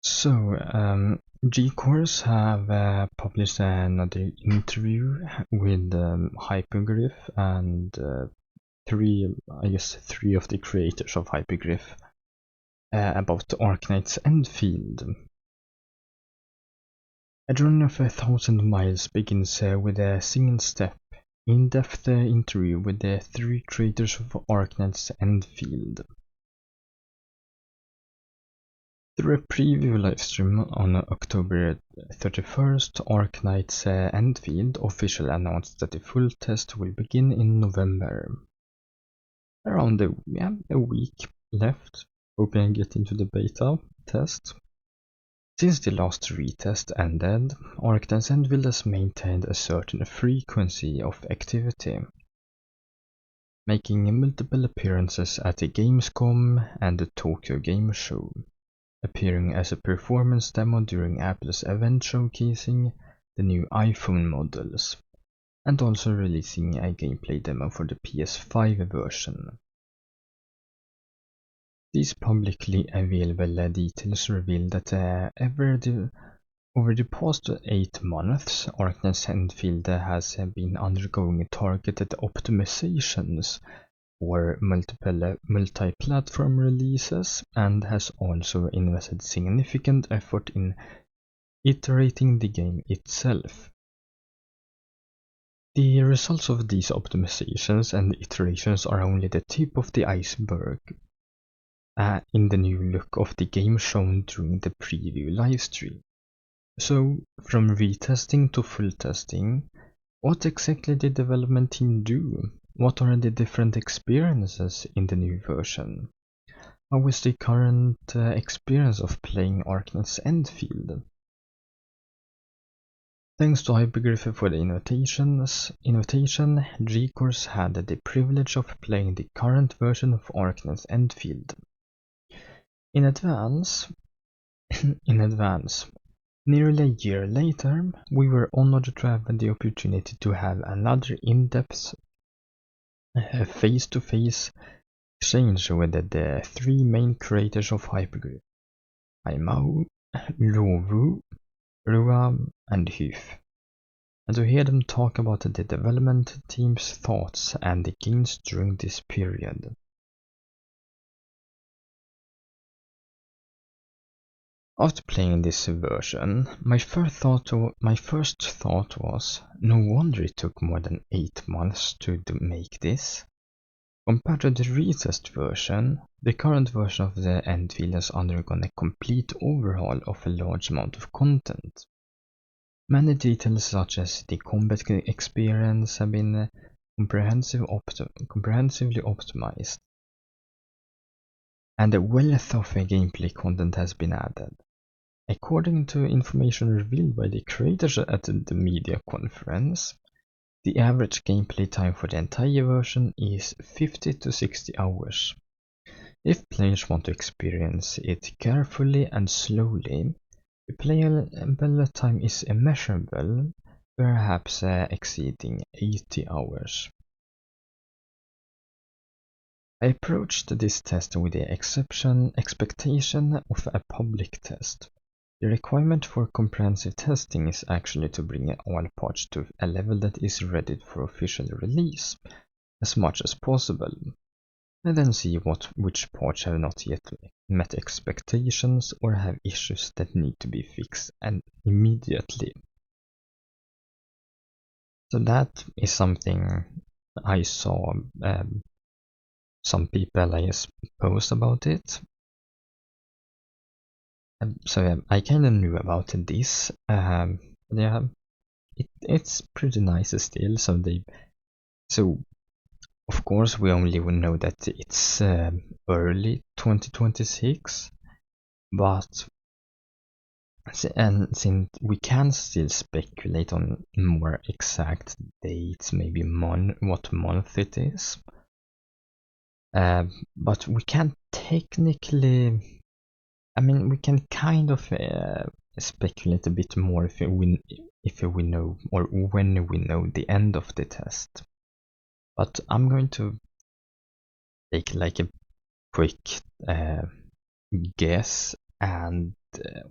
GCores have published another interview with Hypergryph and three of the creators of Hypergryph about Arknights Endfield. A journey of 1,000 miles begins with a single step, in-depth interview with the three creators of Arknights Endfield. Through a preview livestream on October 31st, Arknights Endfield officially announced that the full test will begin in November. Around a week left, hoping to get into the beta test. Since the last retest ended, Arknights Endfield has maintained a certain frequency of activity, making multiple appearances at the Gamescom and the Tokyo Game Show, appearing as a performance demo during Apple's event showcasing the new iPhone models, and also releasing a gameplay demo for the PS5 version. These publicly available details reveal that over the past 8 months, Arknights Endfield has been undergoing targeted optimizations for multiple multi-platform releases and has also invested significant effort in iterating the game itself. The results of these optimizations and iterations are only the tip of the iceberg in the new look of the game shown during the preview livestream. So, from retesting to full testing, what exactly did the development team do? What are the different experiences in the new version? How is the current experience of playing Arknights Endfield? Thanks to Hypergryph for the invitation, GCores had the privilege of playing the current version of Arknights Endfield. In advance, nearly a year later, we were honored to have the opportunity to have another in-depth face-to-face exchange with the three main creators of Hypergryph, Aimau, Lovu, Ruam, and Hyf, and to hear them talk about the development team's thoughts and the gains during this period. After playing this version, my first thought was, no wonder it took more than 8 months to make this. Compared to the retest version, the current version of the Endfield has undergone a complete overhaul of a large amount of content. Many details such as the combat experience have been comprehensively optimized, and a wealth of gameplay content has been added. According to information revealed by the creators at the media conference, the average gameplay time for the entire version is 50 to 60 hours. If players want to experience it carefully and slowly, the playable time is immeasurable, perhaps exceeding 80 hours. I approached this test with the expectation of a public test. The requirement for comprehensive testing is actually to bring all parts to a level that is ready for official release, as much as possible, and then see which parts have not yet met expectations or have issues that need to be fixed and immediately. So that is something I saw some people post about it. So I kind of knew about this. It's pretty nice still. So of course we only will know that it's early 2026, but since we can still speculate on more exact dates, maybe what month it is, but we can't technically. I mean, we can kind of speculate a bit more if we know, or when we know the end of the test. But I'm going to take like a quick guess and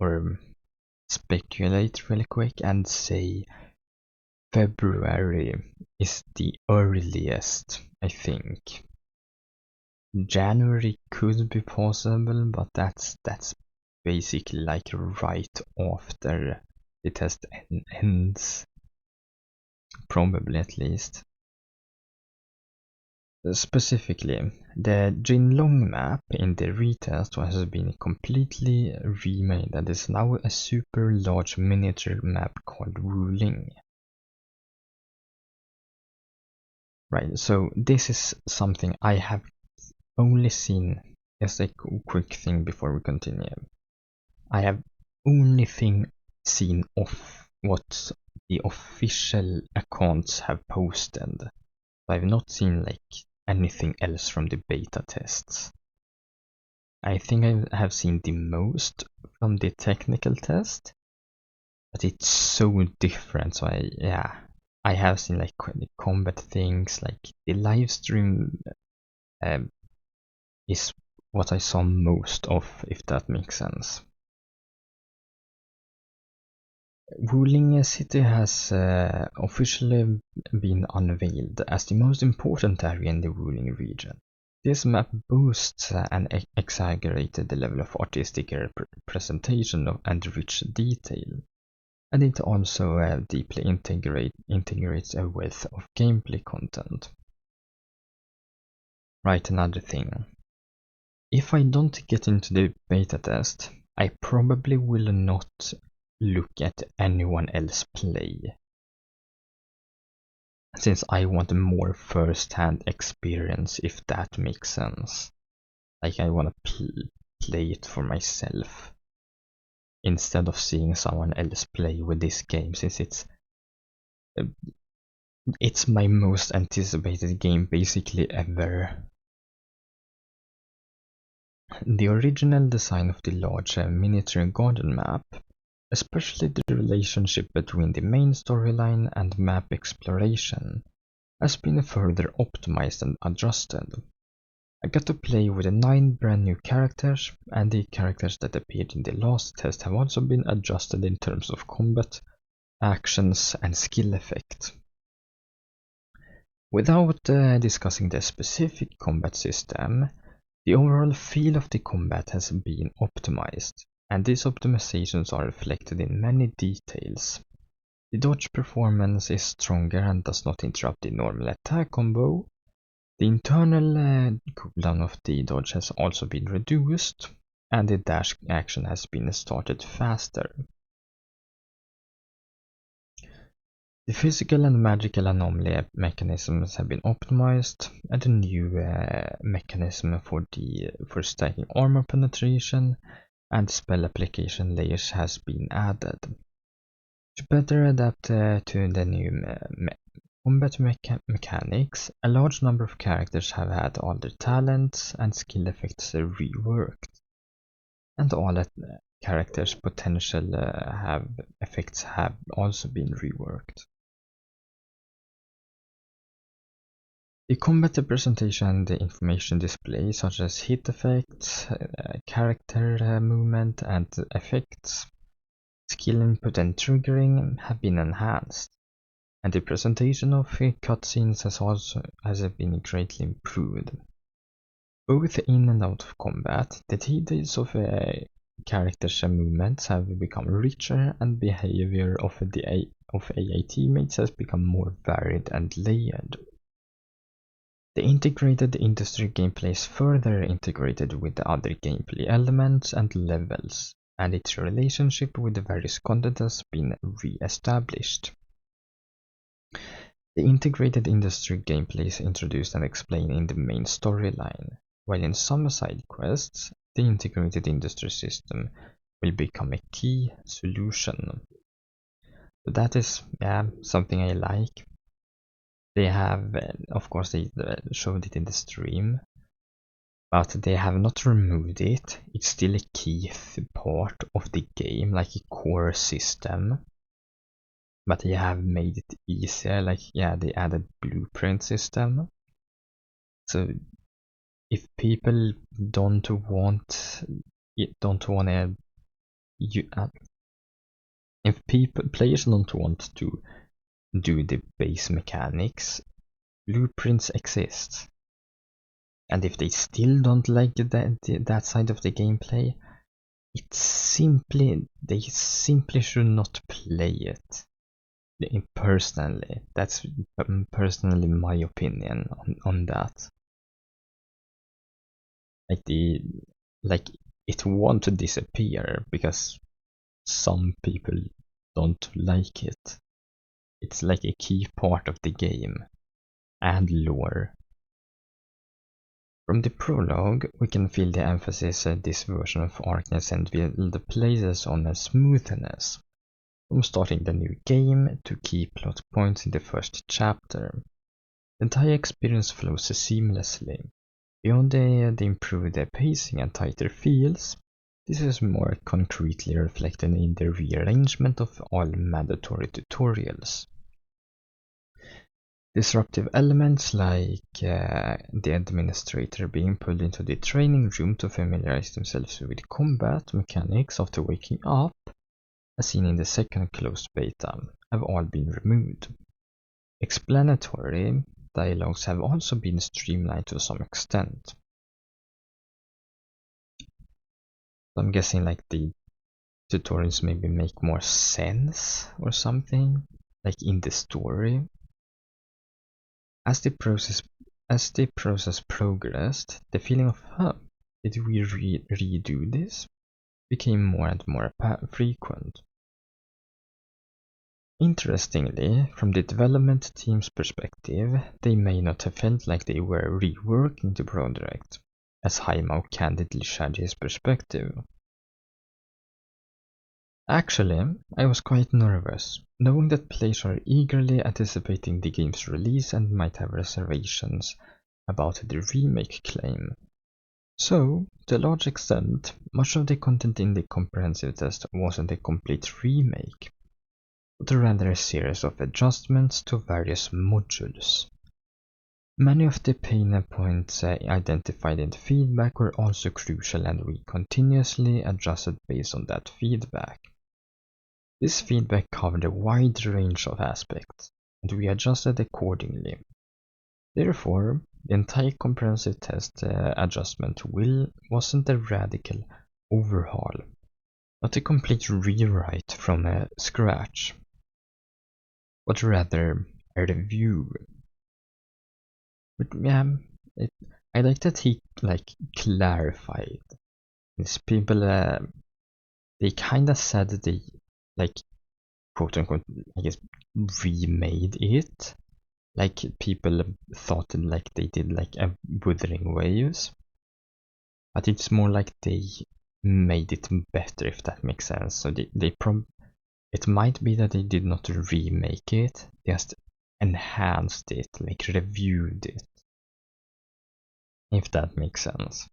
or speculate really quick and say February is the earliest, I think. January could be possible, but that's basically like right after the test ends, probably at least. Specifically, the Jinlong map in the retest has been completely remade and is now a super large miniature map called Wuling. Right, so this is something I have only seen as a quick thing before we continue. I have only seen of what the official accounts have posted. I've not seen like anything else from the beta tests. I think I have seen the most from the technical test, but it's so different. So I have seen like the combat things, like the live stream is what I saw most of, if that makes sense. Wuling City has officially been unveiled as the most important area in the Wuling region. This map boasts an exaggerated level of artistic representation and rich detail, and it also deeply integrates a wealth of gameplay content. Right, another thing. If I don't get into the beta test, I probably will not look at anyone else play, since I want a more first-hand experience, if that makes sense. Like I want to play it for myself instead of seeing someone else play with this game, since it's my most anticipated game basically ever. The original design of the large miniature garden map, especially the relationship between the main storyline and map exploration, has been further optimized and adjusted. I got to play with 9 brand new characters, and the characters that appeared in the last test have also been adjusted in terms of combat, actions, and skill effect. Without discussing the specific combat system, the overall feel of the combat has been optimized, and these optimizations are reflected in many details. The dodge performance is stronger and does not interrupt the normal attack combo. The internal cooldown of the dodge has also been reduced, and the dash action has been started faster. The physical and magical anomaly mechanisms have been optimized, and a new mechanism for stacking armor penetration and spell application layers has been added. To better adapt to the new combat mechanics, a large number of characters have had all their talents and skill effects reworked, and all characters' potential effects have also been reworked. The combat representation and the information display, such as hit effects, character movement and effects, skill input and triggering, have been enhanced, and the presentation of cutscenes has been greatly improved. Both in and out of combat, the details of characters' movements have become richer, and behavior of AI teammates has become more varied and layered. The integrated industry gameplay is further integrated with the other gameplay elements and levels, and its relationship with the various content has been re-established. The integrated industry gameplay is introduced and explained in the main storyline, while in some side quests, the integrated industry system will become a key solution. So that is something I like. They have, of course, they showed it in the stream, but they have not removed it. It's still a key part of the game, like a core system. But they have made it easier, like they added blueprint system. So if people don't want to if players don't want to do the base mechanics, blueprints exist. And if they still don't like that side of the gameplay, they simply should not play it. Personally, that's personally my opinion on that. Like it won't disappear because some people don't like it. It's like a key part of the game and lore. From the prologue, we can feel the emphasis this version of Arknights and Endfield places on a smoothness. From starting the new game to key plot points in the first chapter, the entire experience flows seamlessly. Beyond the improved pacing and tighter feels, this is more concretely reflected in the rearrangement of all mandatory tutorials. Disruptive elements like the administrator being pulled into the training room to familiarize themselves with combat mechanics after waking up, as seen in the second closed beta, have all been removed. Explanatory dialogues have also been streamlined to some extent. I'm guessing like the tutorials maybe make more sense or something, like in the story. As the process progressed, the feeling of did we redo this became more and more frequent. Interestingly, from the development team's perspective, they may not have felt like they were reworking the project, as Haimau candidly shared his perspective. Actually, I was quite nervous, knowing that players are eagerly anticipating the game's release and might have reservations about the remake claim. So, to a large extent, much of the content in the comprehensive test wasn't a complete remake, but rather a series of adjustments to various modules. Many of the pain points identified in the feedback were also crucial, and we continuously adjusted based on that feedback. This feedback covered a wide range of aspects, and we adjusted accordingly. Therefore, the entire comprehensive test adjustment wasn't a radical overhaul, not a complete rewrite from scratch, but rather a review. But yeah, I like that he clarified. These people, they kind of said that they quote unquote, I guess, remade it. Like people thought they did a Wuthering Waves, but it's more like they made it better, if that makes sense. So it might be that they did not remake it, just enhanced it, reviewed it, if that makes sense.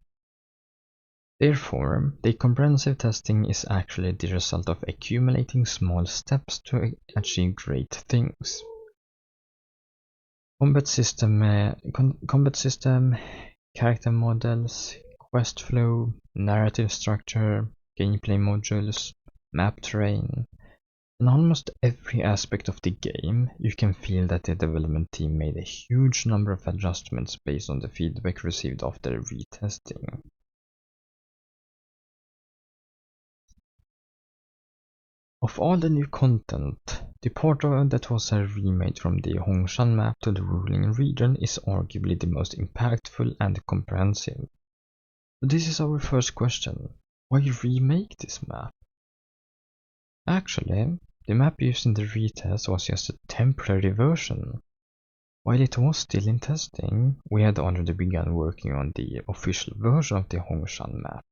Therefore, the comprehensive testing is actually the result of accumulating small steps to achieve great things. Combat system, character models, quest flow, narrative structure, gameplay modules, map terrain. In almost every aspect of the game, you can feel that the development team made a huge number of adjustments based on the feedback received after retesting. Of all the new content, the part that was remade from the Hongshan map to the ruling region is arguably the most impactful and comprehensive. But this is our first question: why remake this map? Actually, the map used in the retest was just a temporary version. While it was still in testing, we had already begun working on the official version of the Hongshan map.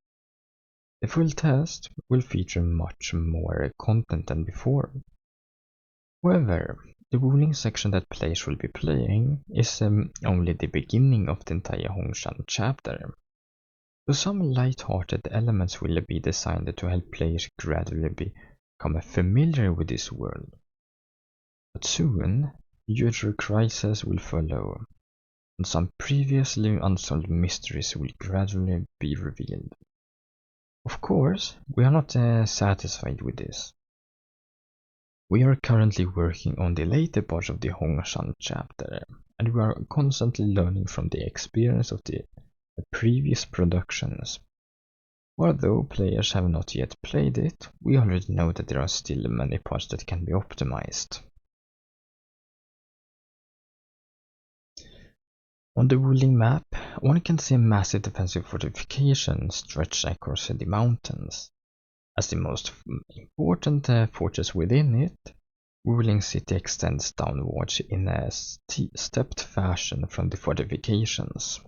The full test will feature much more content than before. However, the ruling section that players will be playing is only the beginning of the entire Hongshan chapter. So some light-hearted elements will be designed to help players gradually become familiar with this world. But soon, huge crises will follow, and some previously unsolved mysteries will gradually be revealed. Of course, we are not satisfied with this. We are currently working on the later parts of the Hongshan chapter, and we are constantly learning from the experience of the previous productions. Although players have not yet played it, we already know that there are still many parts that can be optimized. On the ruling map, one can see a massive defensive fortification stretched across the mountains. As the most important fortress within it, Ruling City extends downwards in a stepped fashion from the fortifications.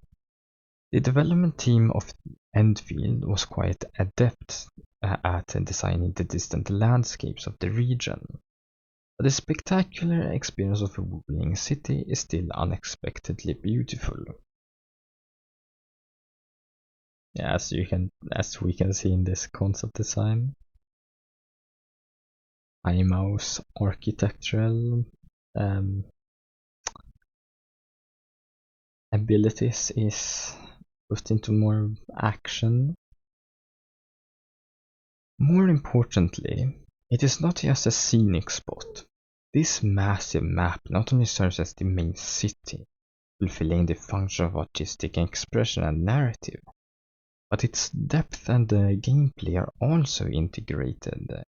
The development team of Endfield was quite adept at designing the distant landscapes of the region, but the spectacular experience of a Ruling City is still unexpectedly beautiful. Yeah, as we can see in this concept design, Hypergryph's architectural abilities is put into more action. More importantly, it is not just a scenic spot. This massive map not only serves as the main city, fulfilling the function of artistic expression and narrative, but its depth and gameplay are also integrated.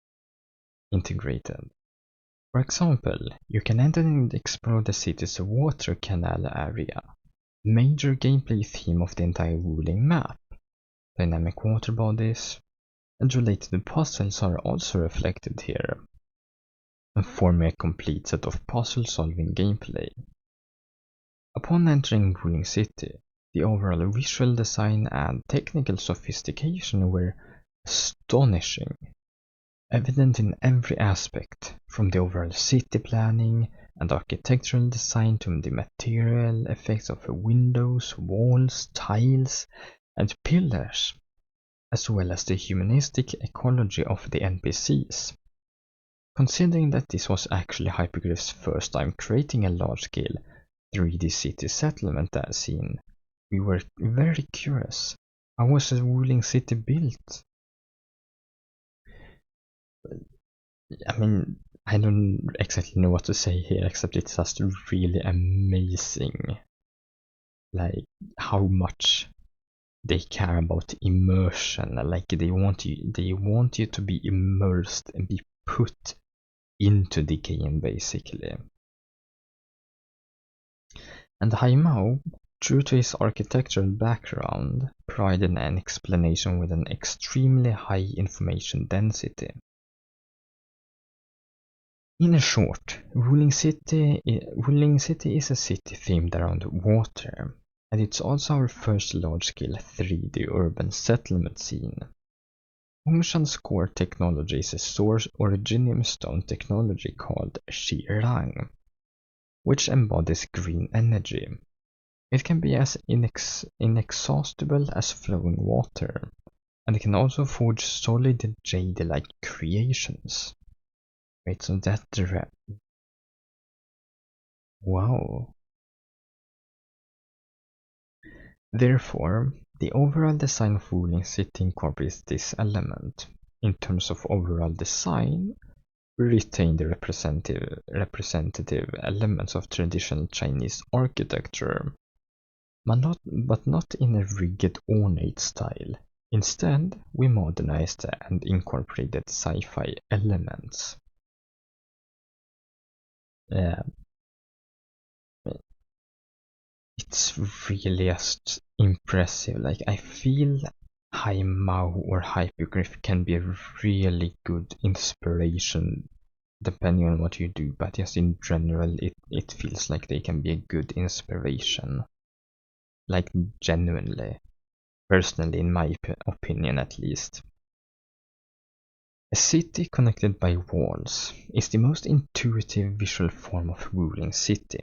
For example, you can enter and explore the city's water canal area, major gameplay theme of the entire ruling map. Dynamic water bodies and related puzzles are also reflected here, and forming a complete set of puzzle-solving gameplay. Upon entering Ruling City, the overall visual design and technical sophistication were astonishing, evident in every aspect, from the overall city planning and architectural design to the material effects of windows, walls, tiles, and pillars, as well as the humanistic ecology of the NPCs. Considering that this was actually Hypergryph's first time creating a large-scale 3D city settlement scene, we were very curious. How was a ruling city built? I mean, I don't exactly know what to say here, except it's just really amazing. Like, how much they care about immersion. Like, they want you to be immersed and be put into the game, basically. And Haimao, true to his architectural background, provided an explanation with an extremely high information density. In short, Ruling City is a city themed around water, and it's also our first large-scale 3D urban settlement scene. Hongshan's core technology is a source originium stone technology called Shirang, which embodies green energy. It can be as inexhaustible as flowing water, and it can also forge solid jade-like creations. Wait, so that wow. Therefore, the overall design of Ruling City incorporates this element. In terms of overall design, we retain the representative elements of traditional Chinese architecture, but not in a rigid ornate style. Instead, we modernized and incorporated sci-fi elements. It's really just impressive. Like, I feel Haimao or Hypergryph can be a really good inspiration depending on what you do, but just in general it feels like they can be a good inspiration. Like, genuinely. Personally, in my opinion at least. A city connected by walls is the most intuitive visual form of ruling city.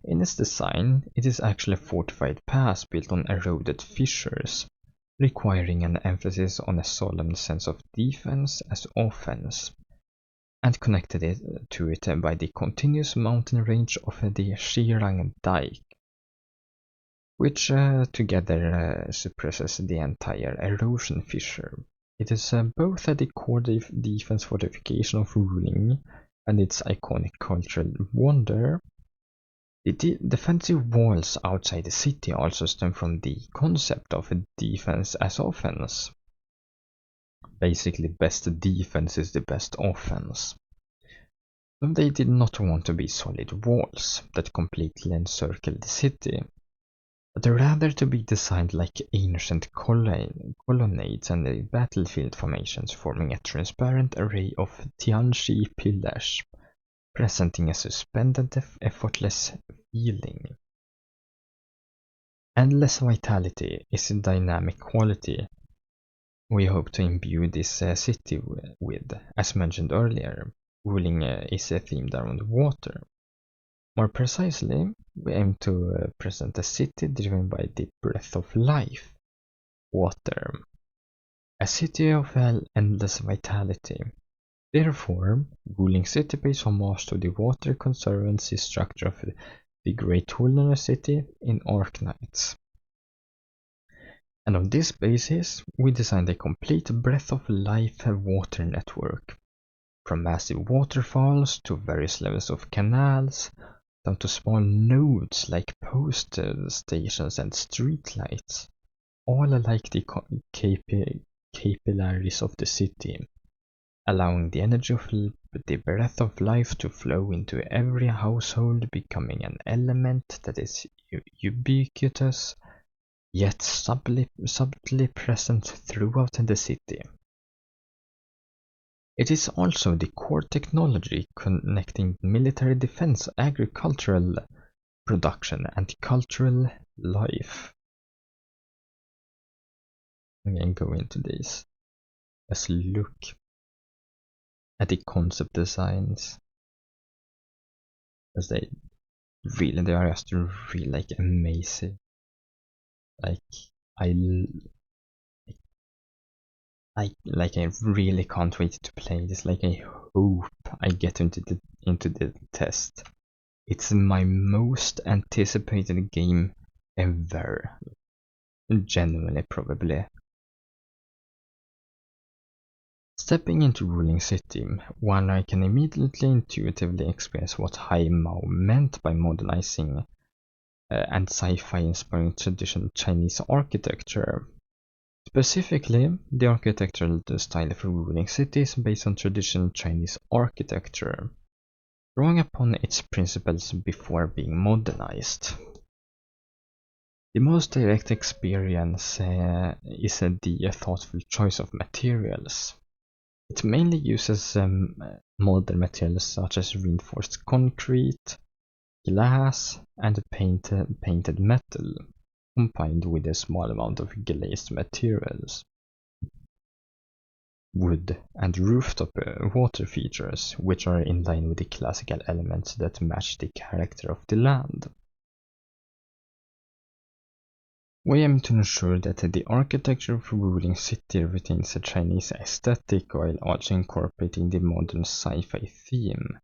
In its design, it is actually a fortified pass built on eroded fissures, requiring an emphasis on a solemn sense of defense as offense, and connected to it by the continuous mountain range of the Shirang Dike. which together suppresses the entire erosion fissure. It is both a core defense fortification of ruling and its iconic cultural wonder. The defensive walls outside the city also stem from the concept of defense as offense. Basically, best defense is the best offense. But they did not want to be solid walls that completely encircle the city, but rather to be designed like ancient colonnades and battlefield formations, forming a transparent array of Tianchi pillars, presenting a suspended, effortless feeling. Endless vitality is a dynamic quality we hope to imbue this city with. As mentioned earlier, ruling is themed around water. More precisely, we aim to present a city driven by the breath of life, water. A city of endless vitality. Therefore, ruling city pays homage to the water conservancy structure of the Great Wilderness City in Arknights. And on this basis, we designed a complete breath of life water network, from massive waterfalls to various levels of canals, down to small nodes like post stations and streetlights, all like the capillaries of the city, allowing the energy of the breath of life to flow into every household, becoming an element that is ubiquitous, yet subtly present throughout the city. It is also the core technology connecting military defense, agricultural production, and cultural life. I'm going to go into this. Let's look at the concept designs, as they are just really like amazing. Like I really can't wait to play this. Like I hope I get into the test. It's my most anticipated game ever. Genuinely, probably. Stepping into Ruling City, one can immediately intuitively experience what Hai Mao meant by modernizing and sci-fi inspiring traditional Chinese architecture. Specifically, the architectural style of Ruling City is based on traditional Chinese architecture, drawing upon its principles before being modernized. The most direct experience is the thoughtful choice of materials. It mainly uses modern materials such as reinforced concrete, glass, and painted metal, combined with a small amount of glazed materials, wood, and rooftop water features, which are in line with the classical elements that match the character of the land. We aim to ensure that the architecture of Ruling City retains a Chinese aesthetic while also incorporating the modern sci-fi theme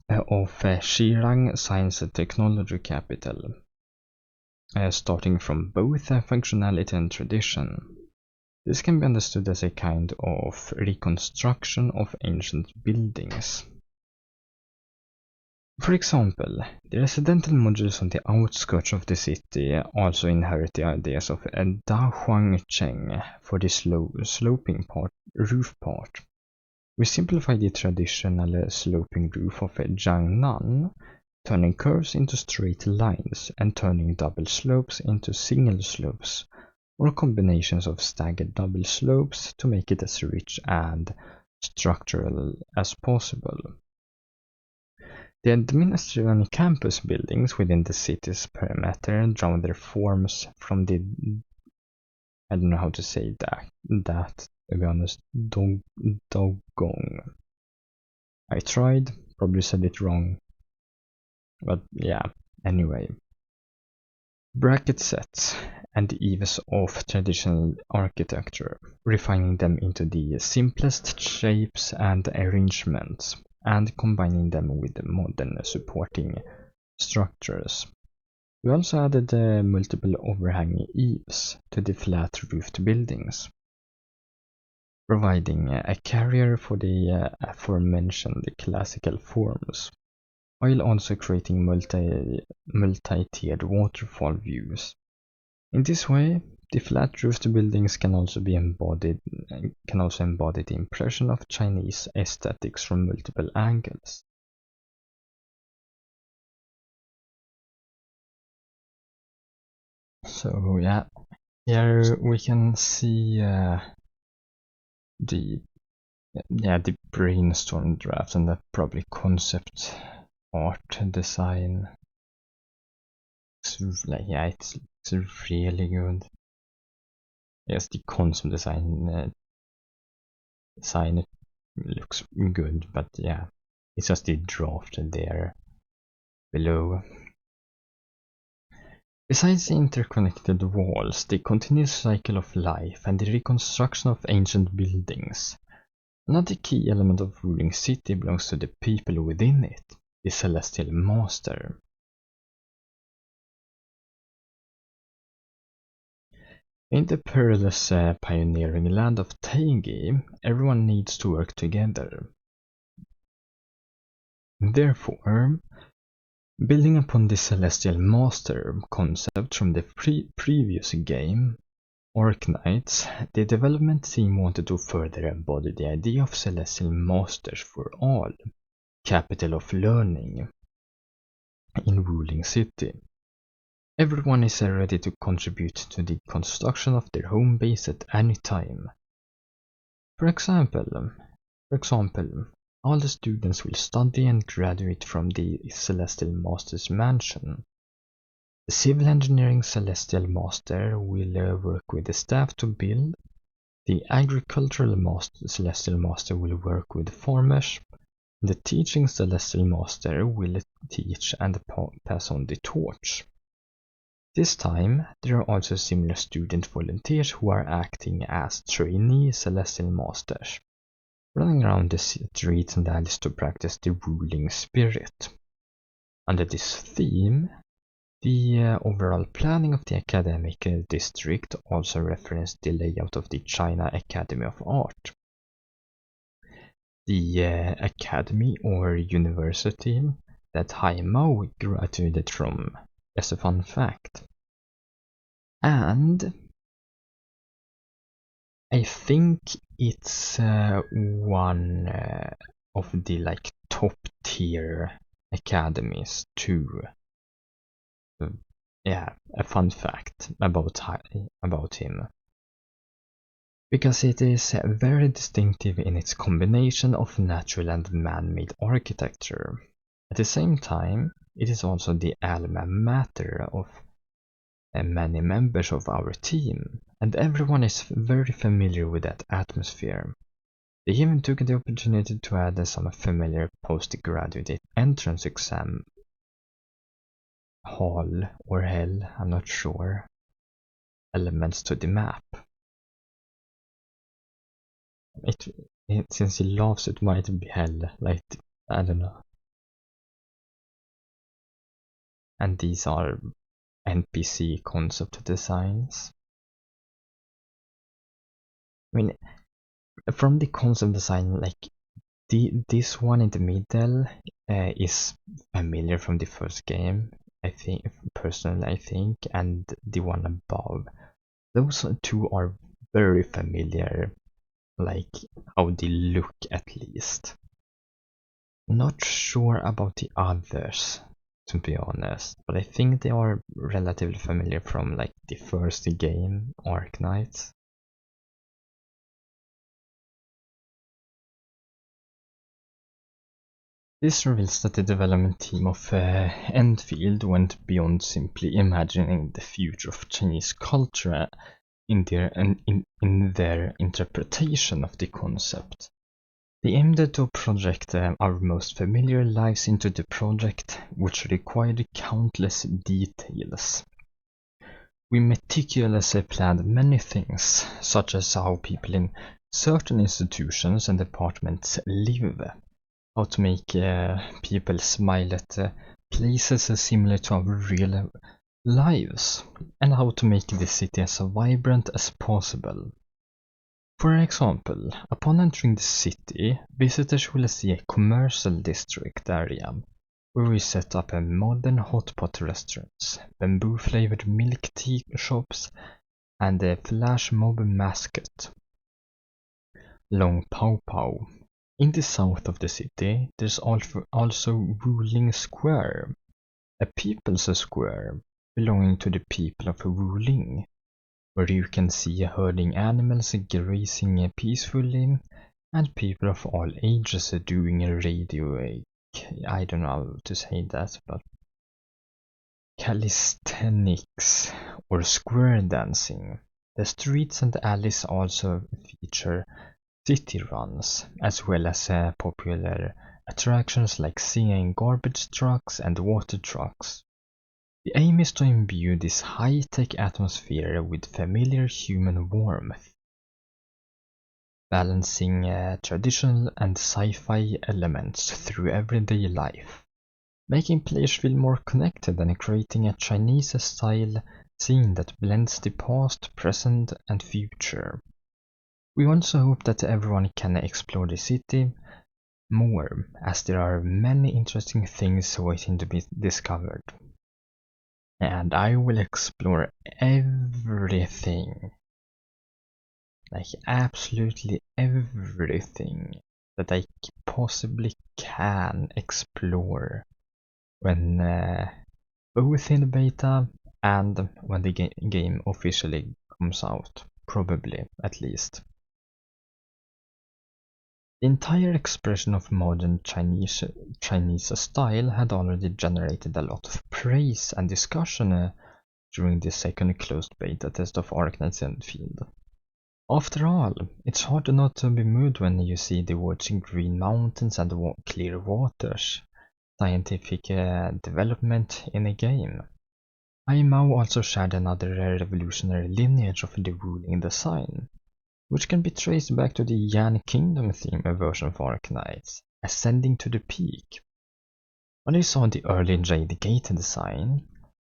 of Shirang Science and Technology Capital, starting from both functionality and tradition. This can be understood as a kind of reconstruction of ancient buildings. For example, the residential modules on the outskirts of the city also inherit the ideas of Dahuangcheng for the sloping roof part. We simplify the traditional sloping roof of Jiangnan, turning curves into straight lines and turning double slopes into single slopes, or combinations of staggered double slopes to make it as rich and structural as possible. The administrative and campus buildings within the city's perimeter draw their forms from the, I don't know how to say that to be honest, Dogong. I tried, probably said it wrong, but yeah, anyway. Bracket sets and eaves of traditional architecture, refining them into the simplest shapes and arrangements, and combining them with the modern supporting structures. We also added multiple overhanging eaves to the flat-roofed buildings, providing a carrier for the aforementioned classical forms, while also creating multi-tiered waterfall views. In this way, the flat-roofed buildings can also embody the impression of Chinese aesthetics from multiple angles. So yeah, here we can see the brainstorm draft and the probably concept art design. It's really good. Yes, the concept design looks good, but yeah, it's just the draft there below. Besides the interconnected walls, the continuous cycle of life, and the reconstruction of ancient buildings, another key element of ruling city belongs to the people within it, the Celestial Master. In the perilous pioneering land of Taigi, everyone needs to work together. Therefore, building upon the Celestial Master concept from the previous game, Arknights, the development team wanted to further embody the idea of Celestial Masters for all, capital of learning, in ruling city. Everyone is ready to contribute to the construction of their home base at any time. For example, all the students will study and graduate from the Celestial Master's mansion. The Civil Engineering Celestial Master will work with the staff to build. The Agricultural Celestial Master will work with farmers. The Teaching Celestial Master will teach and pass on the torch. This time, there are also similar student volunteers who are acting as trainee Celestial Masters, running around the streets and alleys to practice the ruling spirit. Under this theme, the overall planning of the academic district also referenced the layout of the China Academy of Art. The academy or university that Hai Mao graduated from, as a fun fact. And I think it's one of the top tier academies too. Yeah, a fun fact about him. Because it is very distinctive in its combination of natural and man-made architecture. At the same time, it is also the alma mater of many members of our team, and everyone is very familiar with that atmosphere. They even took the opportunity to add some familiar postgraduate entrance exam hall or hell, I'm not sure, elements to the map. Since he laughs, it might be hell, I don't know. And these are NPC concept designs. I mean, from the concept design, this one in the middle is familiar from the first game, I think, personally, and the one above. Those two are very familiar, how they look at least. Not sure about the others, to be honest, but I think they are relatively familiar from the first game, Arknights. This reveals that the development team of Endfield went beyond simply imagining the future of Chinese culture in their interpretation of the concept. They aimed to project our most familiar lives into the project, which required countless details. We meticulously planned many things, such as how people in certain institutions and departments live, how to make people smile at places similar to our real lives, and how to make the city as vibrant as possible. For example, upon entering the city, visitors will see a commercial district area where we set up a modern hotpot restaurants, bamboo-flavored milk tea shops, and a flash mob mascot, Long Pao Pao. In the south of the city, there's also Ruling Square, a people's square belonging to the people of Ruling, where you can see herding animals grazing peacefully and people of all ages doing radio, I don't know how to say that, but calisthenics or square dancing. The streets and alleys also feature city runs, as well as popular attractions like singing garbage trucks and water trucks. The aim is to imbue this high-tech atmosphere with familiar human warmth, balancing traditional and sci-fi elements through everyday life, making players feel more connected and creating a Chinese-style scene that blends the past, present, and future. We also hope that everyone can explore the city more, as there are many interesting things waiting to be discovered. And I will explore everything, like absolutely everything that I possibly can explore when both in the beta and when the game officially comes out, probably at least. The entire expression of modern Chinese style had already generated a lot of praise and discussion during the second closed beta test of Arknights Endfield. After all, it's hard not to be moved when you see the words green mountains and clear waters, scientific development in a game. Aimao also shared another revolutionary lineage of the ruling design, which can be traced back to the Yan Kingdom theme version of Arknights, Ascending to the Peak. When I saw the early Jade Gate design,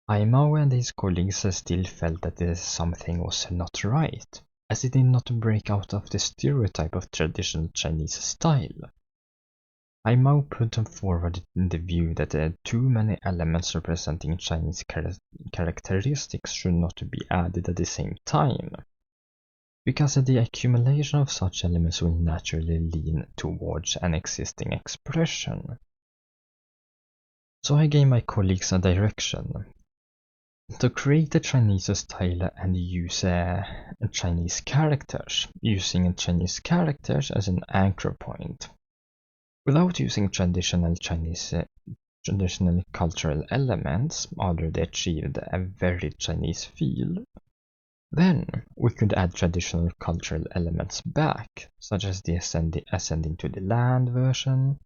Aimao and his colleagues still felt that something was not right, as it did not break out of the stereotype of traditional Chinese style. Aimao put forward the view that too many elements representing Chinese characteristics should not be added at the same time, because the accumulation of such elements will naturally lean towards an existing expression. So I gave my colleagues a direction to create a Chinese style and use Chinese characters, using Chinese characters as an anchor point, without using traditional cultural elements already achieved a very Chinese feel. Then we could add traditional cultural elements back, such as the ascending to the land version.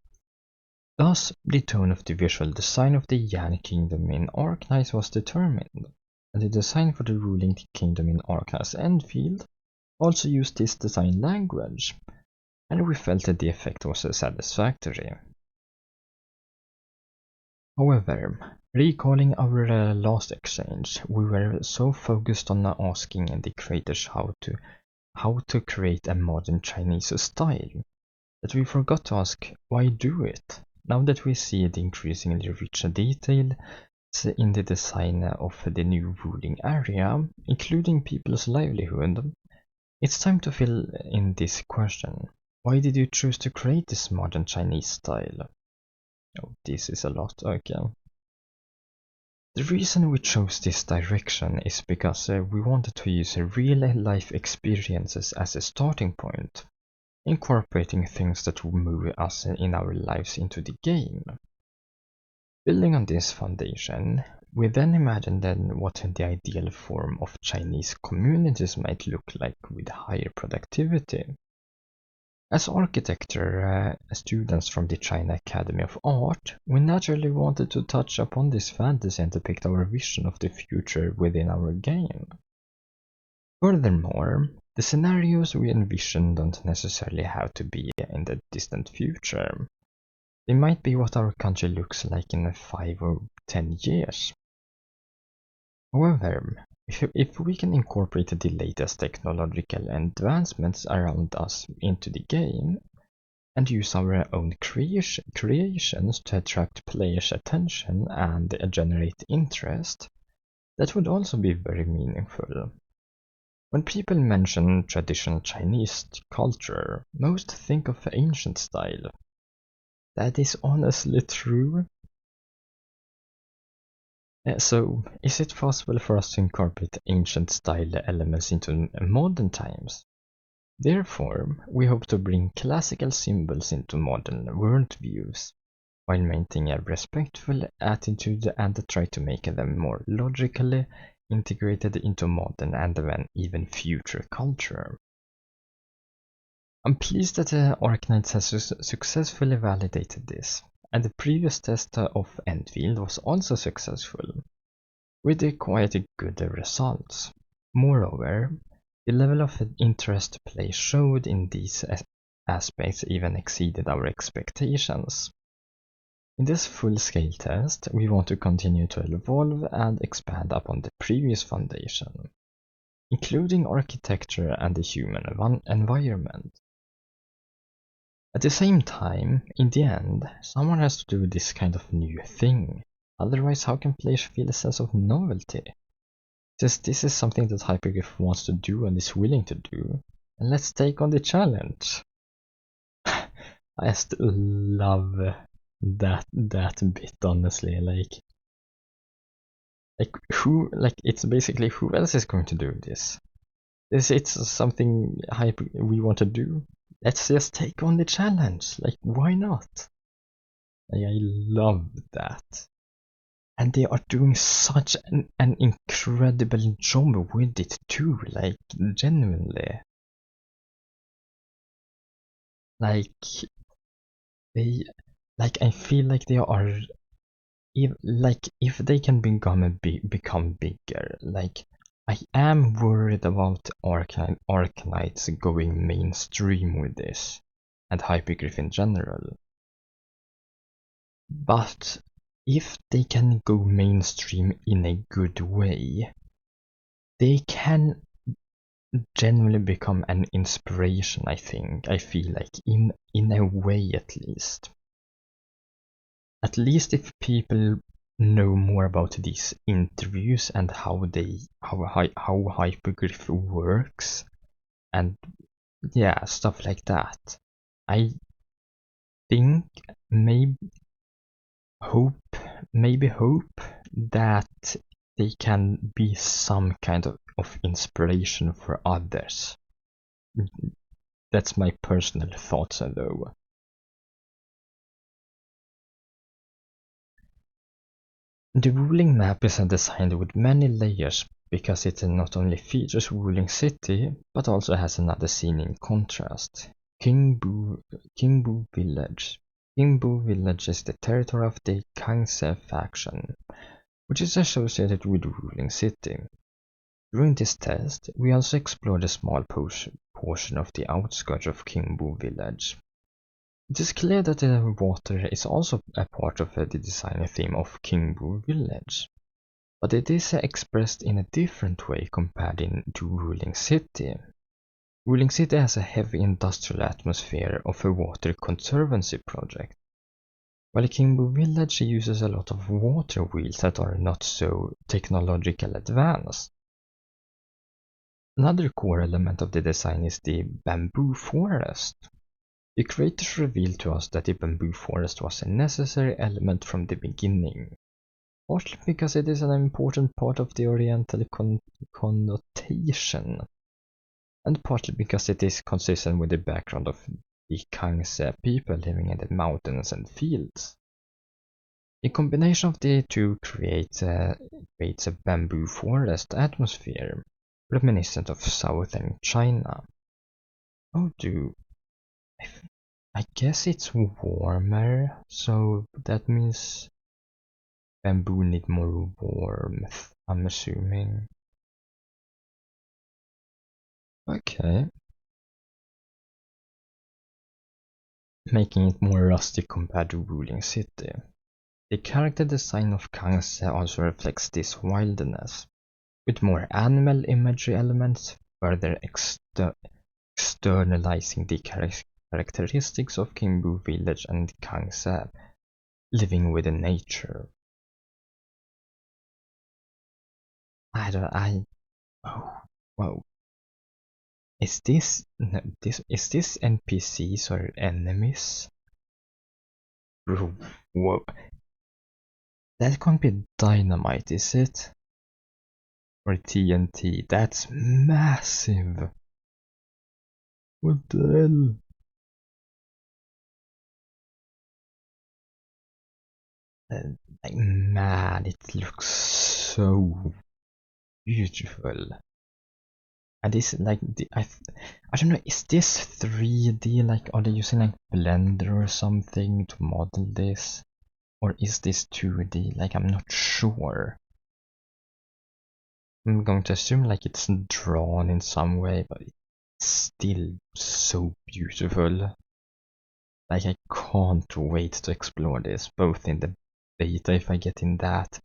Thus, the tone of the visual design of the Yan Kingdom in Arknights was determined, and the design for the ruling kingdom in Arknights Endfield also used this design language, and we felt that the effect was satisfactory. However, recalling our last exchange, we were so focused on asking the creators how to create a modern Chinese style that we forgot to ask why do it. Now that we see the increasingly rich detail in the design of the new ruling area, including people's livelihood, it's time to fill in this question. Why did you choose to create this modern Chinese style? Oh, this is a lot, okay. The reason we chose this direction is because we wanted to use real-life experiences as a starting point, incorporating things that will move us in our lives into the game. Building on this foundation, we then imagined what the ideal form of Chinese communities might look like with higher productivity. As architecture students from the China Academy of Art, we naturally wanted to touch upon this fantasy and depict our vision of the future within our game. Furthermore, the scenarios we envision don't necessarily have to be in the distant future. They might be what our country looks like in 5 or 10 years. However, if we can incorporate the latest technological advancements around us into the game, and use our own creations to attract players' attention and generate interest, that would also be very meaningful. When people mention traditional Chinese culture, most think of ancient style. That is honestly true. So, is it possible for us to incorporate ancient style elements into modern times? Therefore, we hope to bring classical symbols into modern worldviews, while maintaining a respectful attitude and try to make them more logically integrated into modern and even future culture. I'm pleased that Arknights has successfully validated this, and the previous test of Endfield was also successful, with quite good results. Moreover, the level of interest play showed in these aspects even exceeded our expectations. In this full-scale test, we want to continue to evolve and expand upon the previous foundation, including architecture and the human environment. At the same time, in the end, someone has to do this kind of new thing, otherwise how can players feel a sense of novelty? Since this is something that Hypergryph wants to do and is willing to do, and let's take on the challenge. I just love that bit, honestly. Like it's basically who else is going to do this? It's something we want to do. Let's just take on the challenge. Like, why not? Like, I love that. And they are doing such an incredible job with it too, like, genuinely. Like, they, like, I feel like they are, if they can become bigger, like, I am worried about Arknights going mainstream with this, and Hypergryph in general. But if they can go mainstream in a good way, they can genuinely become an inspiration, I think. I feel like, in a way at least. At least if people know more about these interviews and how Hypergryph works, and yeah, stuff like that. I think maybe hope that they can be some kind of inspiration for others. That's my personal thoughts, though. The ruling map is designed with many layers because it not only features ruling city, but also has another scene in contrast. Kingbu Village. Kingbu Village is the territory of the Kangse faction, which is associated with ruling city. During this test, we also explored a small portion of the outskirts of Kingbu Village. It is clear that the water is also a part of the design theme of Kingbu Village, but it is expressed in a different way compared to Ruling City. Ruling City has a heavy industrial atmosphere of a water conservancy project, while Kingbu Village uses a lot of water wheels that are not so technological advanced. Another core element of the design is the bamboo forest. The creators revealed to us that the bamboo forest was a necessary element from the beginning, partly because it is an important part of the Oriental connotation, and partly because it is consistent with the background of the Kangse people living in the mountains and fields. The combination of the two creates a bamboo forest atmosphere, reminiscent of southern China. Oh, I guess it's warmer, so that means bamboo need more warmth, I'm assuming. Okay. Making it more rustic compared to Ruling City. The character design of Kangse also reflects this wildness. with more animal imagery elements, further externalizing the characteristics of Kimbu village and Kangsa, living within nature. Whoa. Is this NPCs or enemies? Whoa. That can't be dynamite, is it? Or TNT? That's massive! What the hell? Man, it looks so beautiful. And this like I don't know, is this 3D? Like, are they using like Blender or something to model this? Or is this 2D? Like, I'm not sure. I'm going to assume like it's drawn in some way, but it's still so beautiful. Like, I can't wait to explore this, both in the beta if I get in that,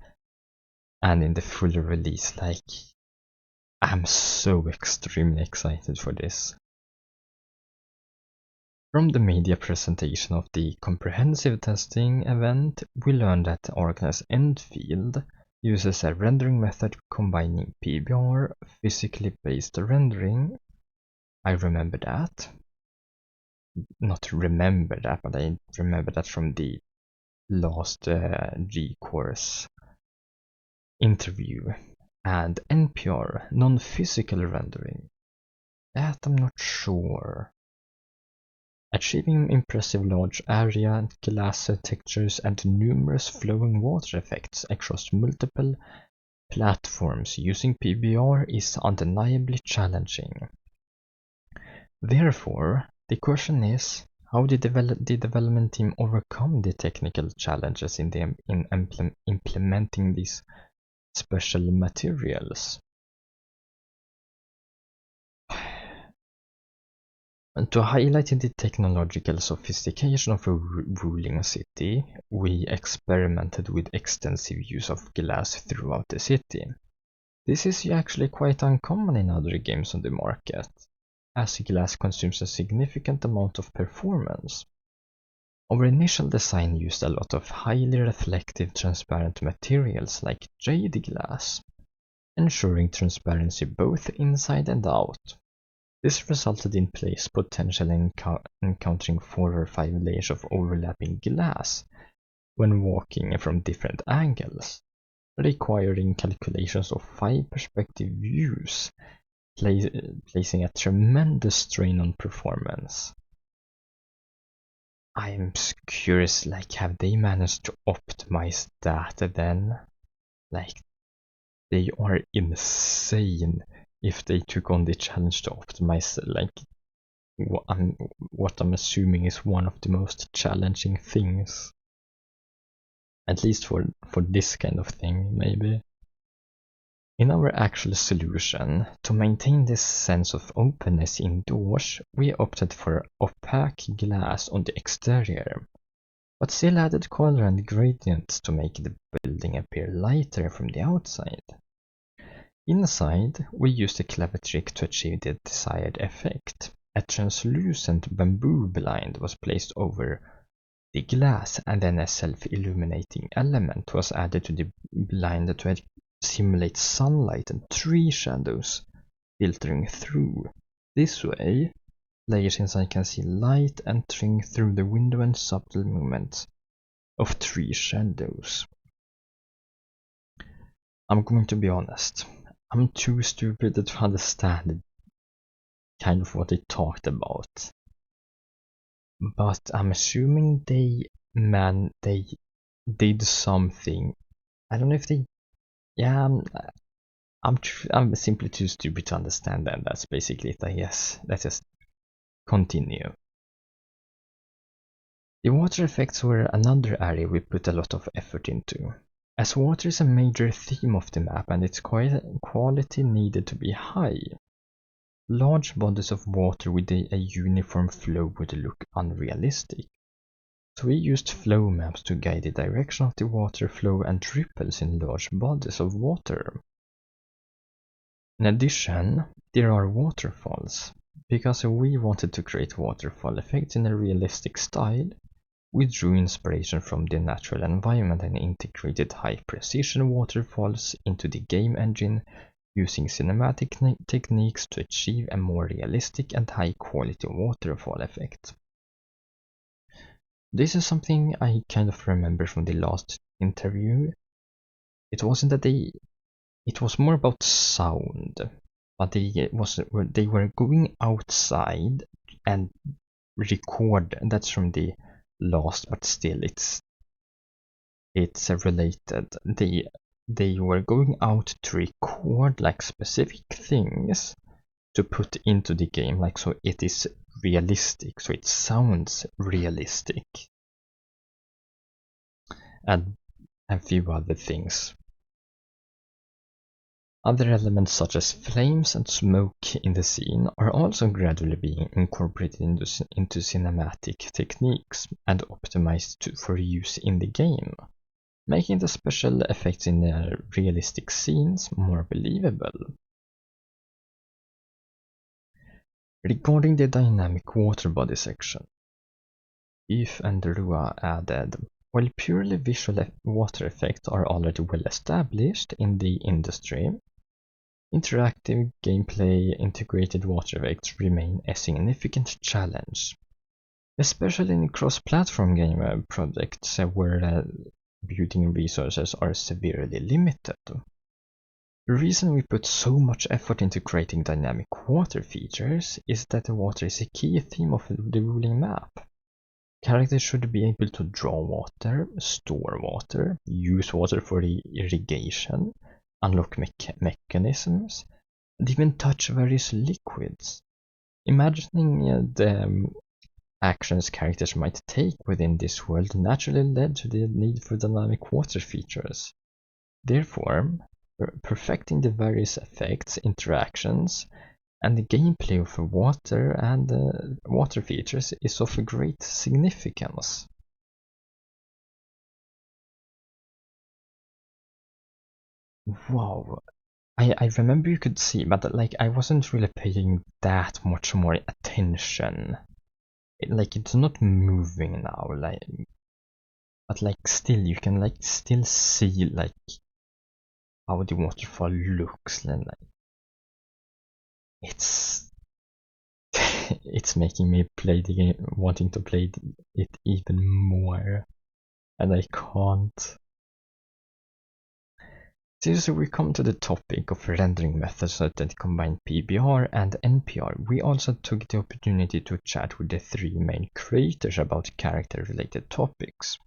and in the full release. Like, I'm so extremely excited for this. From the media presentation of the comprehensive testing event, we learned that Arknights Endfield uses a rendering method combining PBR, physically based rendering. I remember that. Not remember that, but I remember that from the last GCores interview. And NPR, non-physical rendering. That I'm not sure. Achieving impressive large area, glass textures, and numerous flowing water effects across multiple platforms using PBR is undeniably challenging. Therefore, the question is, how did the development team overcome the technical challenges in implementing these special materials? And to highlight the technological sophistication of a ruling city, we experimented with extensive use of glass throughout the city. This is actually quite uncommon in other games on the market, as glass consumes a significant amount of performance. Our initial design used a lot of highly reflective transparent materials like jade glass, ensuring transparency both inside and out. This resulted in players potentially encountering 4 or 5 layers of overlapping glass when walking from different angles, requiring calculations of 5 perspective views, placing a tremendous strain on performance. I'm curious, like, have they managed to optimize that then? Like, they are insane if they took on the challenge to optimize, like, what I'm assuming is one of the most challenging things. At least for this kind of thing, maybe. In our actual solution, to maintain this sense of openness indoors, we opted for opaque glass on the exterior, but still added color and gradients to make the building appear lighter from the outside. Inside, we used a clever trick to achieve the desired effect. A translucent bamboo blind was placed over the glass, and then a self-illuminating element was added to the blind to simulate sunlight and tree shadows filtering through. This way, players inside can see light entering through the window and subtle movements of tree shadows. I'm going to be honest, I'm too stupid to understand kind of what they talked about. But I'm assuming they did something. I don't know if they. Yeah, I'm simply too stupid to understand that. That's basically it, I guess. Let's just continue. The water effects were another area we put a lot of effort into. As water is a major theme of the map and its quality needed to be high, large bodies of water with a uniform flow would look unrealistic. So we used flow maps to guide the direction of the water flow and ripples in large bodies of water. In addition, there are waterfalls. Because we wanted to create waterfall effects in a realistic style, we drew inspiration from the natural environment and integrated high-precision waterfalls into the game engine using cinematic techniques to achieve a more realistic and high-quality waterfall effect. This is something I kind of remember from the last interview. It wasn't that it was more about sound, but they were going outside and record. That's from the last, but still it's related. They were going out to record like specific things to put into the game, like so it is realistic, so it sounds realistic, and a few other things. Other elements such as flames and smoke in the scene are also gradually being incorporated into cinematic techniques and optimized for use in the game, making the special effects in the realistic scenes more believable. Regarding the dynamic water body section, If and Rua added, while purely visual water effects are already well established in the industry, interactive gameplay integrated water effects remain a significant challenge, especially in cross-platform game projects where building resources are severely limited. The reason we put so much effort into creating dynamic water features is that the water is a key theme of the ruling map. Characters should be able to draw water, store water, use water for irrigation, unlock mechanisms, and even touch various liquids. Imagining the actions characters might take within this world naturally led to the need for dynamic water features. Therefore, perfecting the various effects, interactions, and the gameplay of water and water features is of great significance. Wow, I remember you could see, but like I wasn't really paying that much more attention. It's not moving now, but like still you can like still see like how the waterfall looks, and like it's it's making me play the game, wanting to play it even more, and I can't. So we come to the topic of rendering methods that combine PBR and NPR. We also took the opportunity to chat with the three main creators about character-related topics.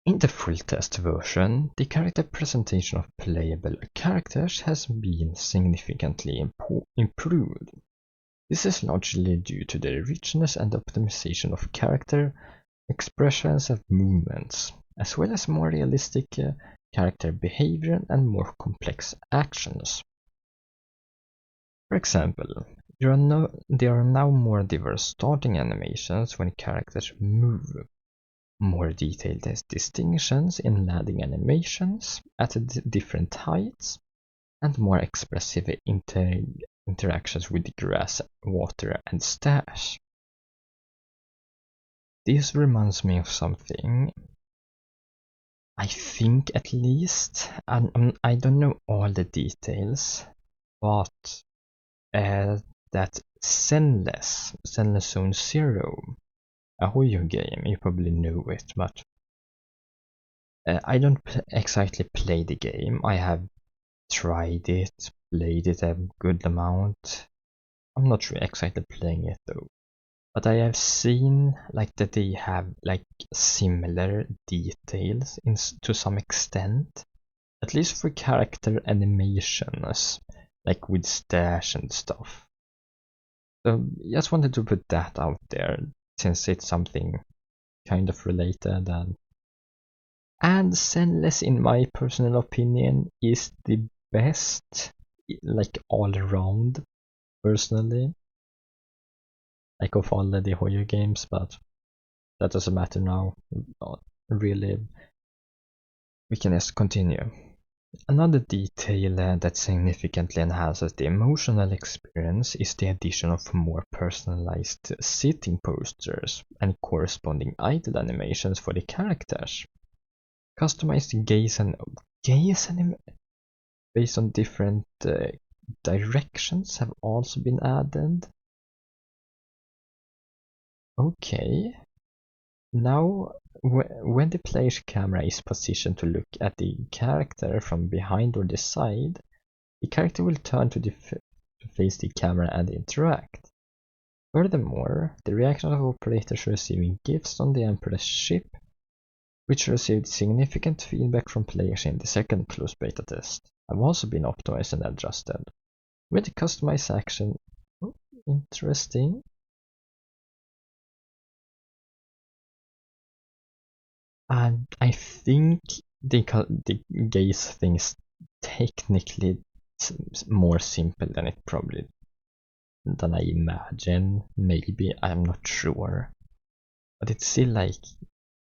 In the full test version, the character presentation of playable characters has been significantly improved. This is largely due to the richness and optimization of character expressions and movements, as well as more realistic character behavior and more complex actions. For example, there are now more diverse starting animations when characters move, more detailed distinctions in landing animations at different heights, and more expressive interactions with grass, water, and stairs. This reminds me of something. I think at least, and I don't know all the details, but that Zenless Zone Zero, a Hoyo game, you probably know it, but I don't exactly play the game. I have tried it, played it a good amount. I'm not sure exactly playing it though. But I have seen like that they have like similar details to some extent, at least for character animations, like with stairs and stuff. So just wanted to put that out there since it's something kind of related, and Zenless, in my personal opinion, is the best, like all around, personally. Like of all the Hoyo games, but that doesn't matter now. Really, we can just continue. Another detail that significantly enhances the emotional experience is the addition of more personalized sitting postures and corresponding idle animations for the characters. Customized gaze anim based on different directions have also been added. Okay. Now, when the player's camera is positioned to look at the character from behind or the side, the character will turn to face the camera and interact. Furthermore, the reaction of operators receiving gifts on the Emperor's ship, which received significant feedback from players in the second closed beta test, have also been optimized and adjusted. With the customized action, interesting. And I think the gaze thing is technically more simple than it probably than I imagine. Maybe, I'm not sure. But it's still like,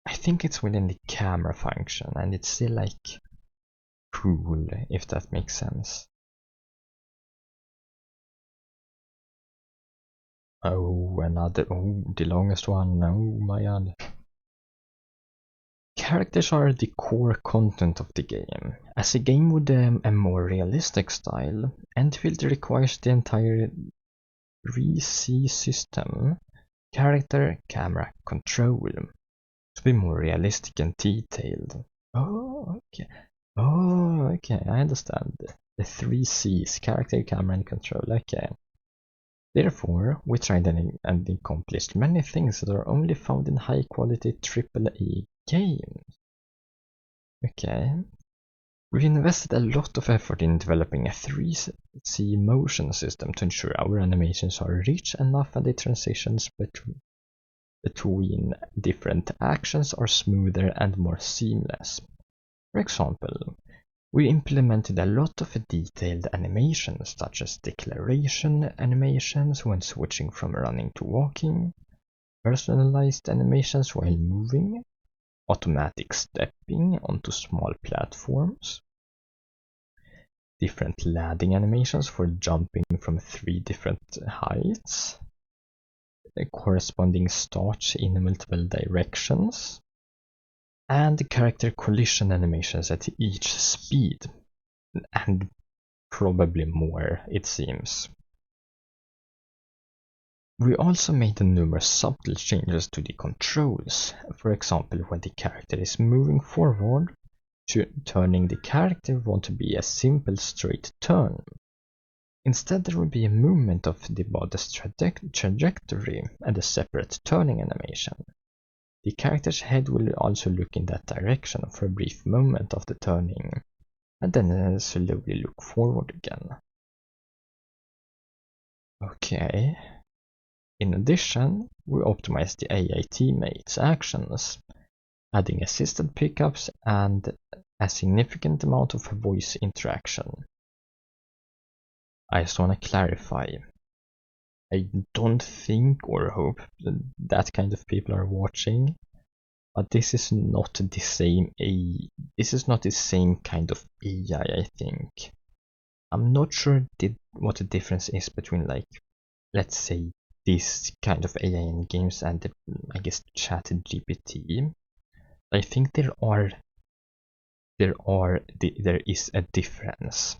I think it's within the camera function and it's still like cool, if that makes sense. Oh, the longest one. Oh my god. Characters are the core content of the game. As a game with a more realistic style, Endfield requires the entire 3C system, character, camera, control, to be more realistic and detailed. Oh, okay, I understand. The 3Cs, character, camera, and control, okay. Therefore, we tried and accomplished many things that are only found in high-quality AAA games. Okay. We invested a lot of effort in developing a 3C motion system to ensure our animations are rich enough and the transitions between different actions are smoother and more seamless. For example, we implemented a lot of detailed animations such as declaration animations when switching from running to walking, personalized animations while moving, automatic stepping onto small platforms, different landing animations for jumping from 3 different heights, corresponding starts in multiple directions, and character collision animations at each speed, and probably more, it seems. We also made numerous subtle changes to the controls. For example, when the character is moving forward, turning the character won't be a simple straight turn. Instead, there will be a movement of the body's trajectory and a separate turning animation. The character's head will also look in that direction for a brief moment of the turning, and then slowly look forward again. Okay. In addition, we optimized the AI teammates' actions, adding assisted pickups and a significant amount of voice interaction. I just want to clarify. I don't think or hope that kind of people are watching, but this is not the same kind of AI, I think. I'm not sure what the difference is between, like, let's say this kind of AI in games and I guess ChatGPT. I think there is a difference.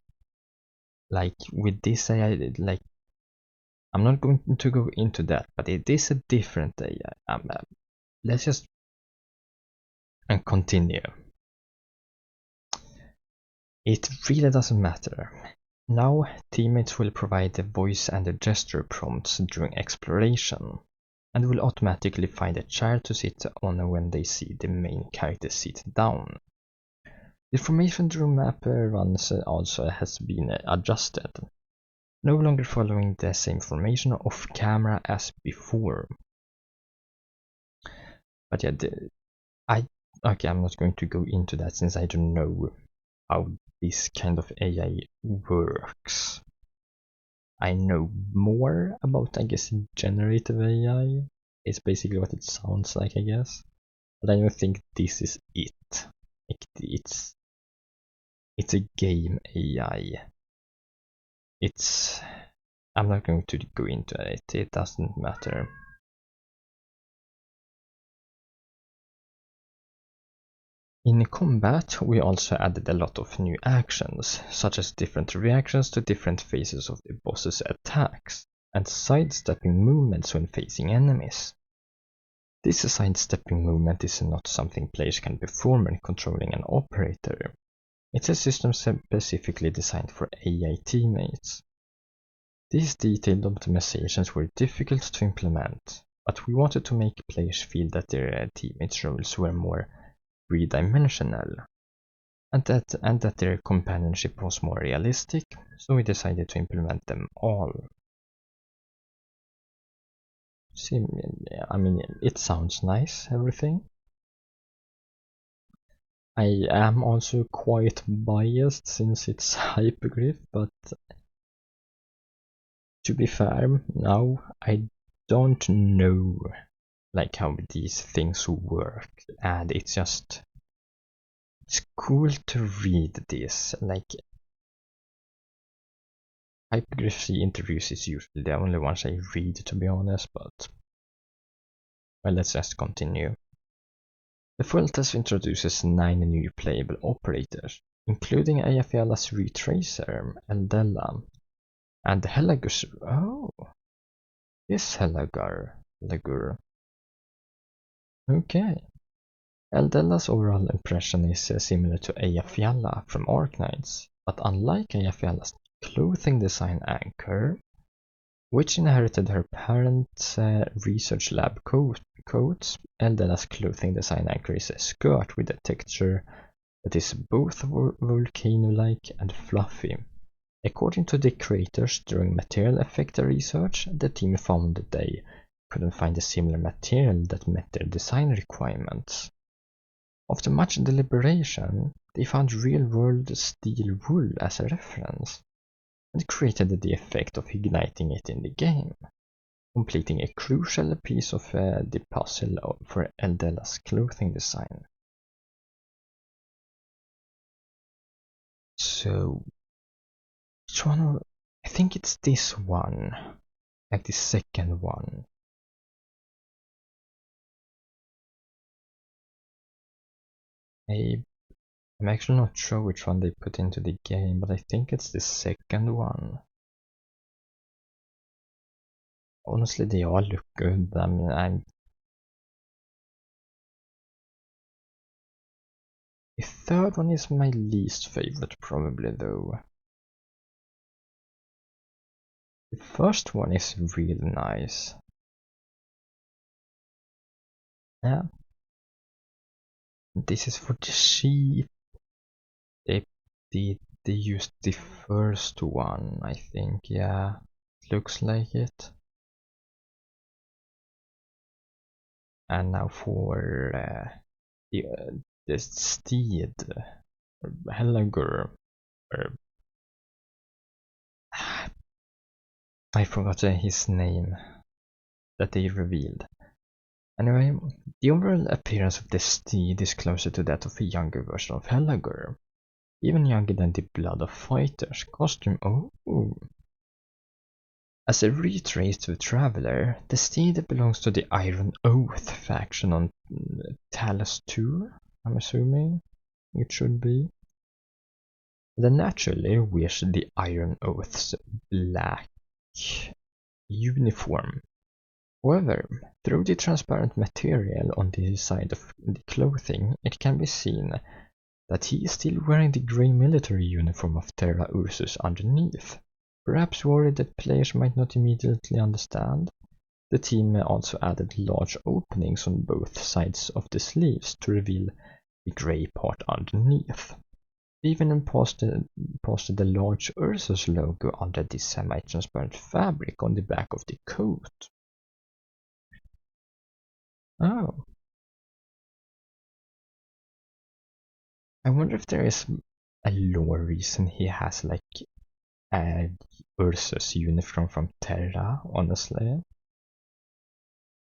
Like with this AI, like, I'm not going to go into that, but it is a different AI. Let's just continue. It really doesn't matter. Now, teammates will provide the voice and the gesture prompts during exploration, and will automatically find a chair to sit on when they see the main character sit down. The formation room map runs also has been adjusted, no longer following the same formation off camera as before. But yeah, I'm not going to go into that since I don't know how this kind of AI works. I know more about, I guess, generative AI. It's basically what it sounds like, I guess. But I don't think this is it. Like, It's a game AI. I'm not going to go into it, it doesn't matter. In combat, we also added a lot of new actions, such as different reactions to different phases of the boss's attacks, and sidestepping movements when facing enemies. This sidestepping movement is not something players can perform when controlling an operator. It's a system specifically designed for AI teammates. These detailed optimizations were difficult to implement, but we wanted to make players feel that their teammates' roles were more three-dimensional, and that their companionship was more realistic, so we decided to implement them all. See, I mean, it sounds nice, everything. I am also quite biased since it's Hypergryph, but to be fair, now I don't know like how these things work, and it's cool to read this. Like Hypergryph interviews is usually the only ones I read, to be honest, but well, let's just continue. The full test introduces 9 new playable operators, including Eyjafjalla's retracer, Eldella, and Helagur's. Oh, this Helagur. Okay. Eldella's overall impression is similar to Eyjafjalla from Arknights, but unlike Eyjafjalla's clothing design anchor, which inherited her parents' research lab coats, Eldella's clothing design anchor is a skirt with a texture that is both volcano-like and fluffy. According to the creators, during material effect research, the team found that they couldn't find a similar material that met their design requirements. After much deliberation, they found real-world steel wool as a reference, and created the effect of igniting it in the game, completing a crucial piece of the puzzle for Eldella's clothing design. So, which one? I think it's this one, like the second one. I'm actually not sure which one they put into the game, but I think it's the second one. Honestly, they all look good. I mean, the third one is my least favorite, probably, though. The first one is really nice. Yeah. This is for the sheep. They used the first one, I think. Yeah, it looks like it. And now for the steed, Helagur. I forgot his name that they revealed. Anyway, the overall appearance of the steed is closer to that of a younger version of Helagur, even younger than the Blood of Fighters costume. Oh. As a retraced traveler, the steed belongs to the Iron Oath faction on Talos 2, I'm assuming it should be. They naturally wears the Iron Oath's black uniform. However, through the transparent material on the side of the clothing, it can be seen that he is still wearing the grey military uniform of Terra Ursus underneath. Perhaps worried that players might not immediately understand, the team also added large openings on both sides of the sleeves to reveal the grey part underneath. They even posted the large Ursus logo under the semi-transparent fabric on the back of the coat. Oh. I wonder if there is a lore reason he has like a Ursus uniform from Terra, honestly.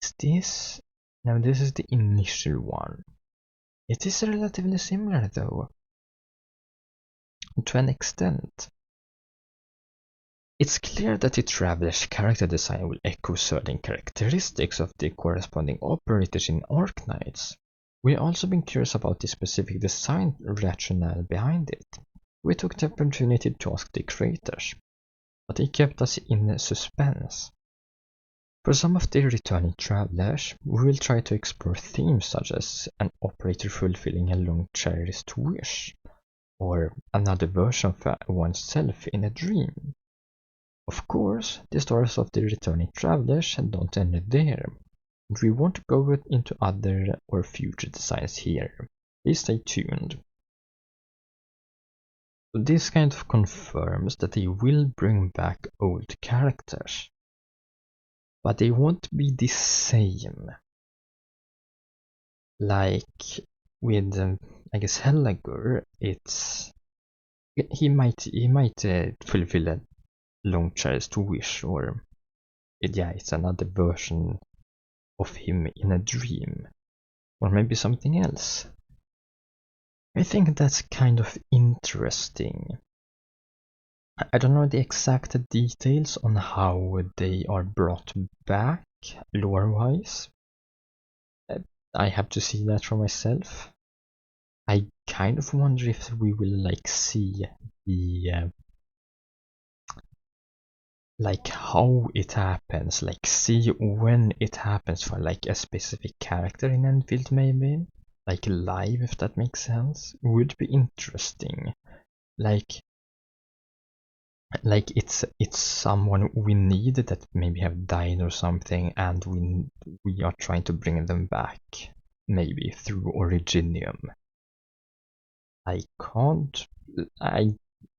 Is this? No, this is the initial one. It is relatively similar though. to an extent. It's clear that the Traveler's character design will echo certain characteristics of the corresponding operators in Arknights. We've also been curious about the specific design rationale behind it. We took the opportunity to ask the creators, but they kept us in suspense. For some of the returning travelers, we will try to explore themes such as an operator fulfilling a long-cherished wish, or another version of oneself in a dream. Of course, the stories of the returning travelers don't end there, and we won't go into other or future designs here. Please stay tuned. This kind of confirms that they will bring back old characters, but they won't be the same. Like with, I guess, Helagur, he might fulfill a long cherished wish, or it's another version of him in a dream, or maybe something else. I think that's kind of interesting. I don't know the exact details on how they are brought back lore-wise. I have to see that for myself. I kind of wonder if we will see the how it happens, see when it happens for a specific character in Endfield, maybe live, if that makes sense. Would be interesting. It's someone we need that maybe have died or something, and we are trying to bring them back, maybe through Originium.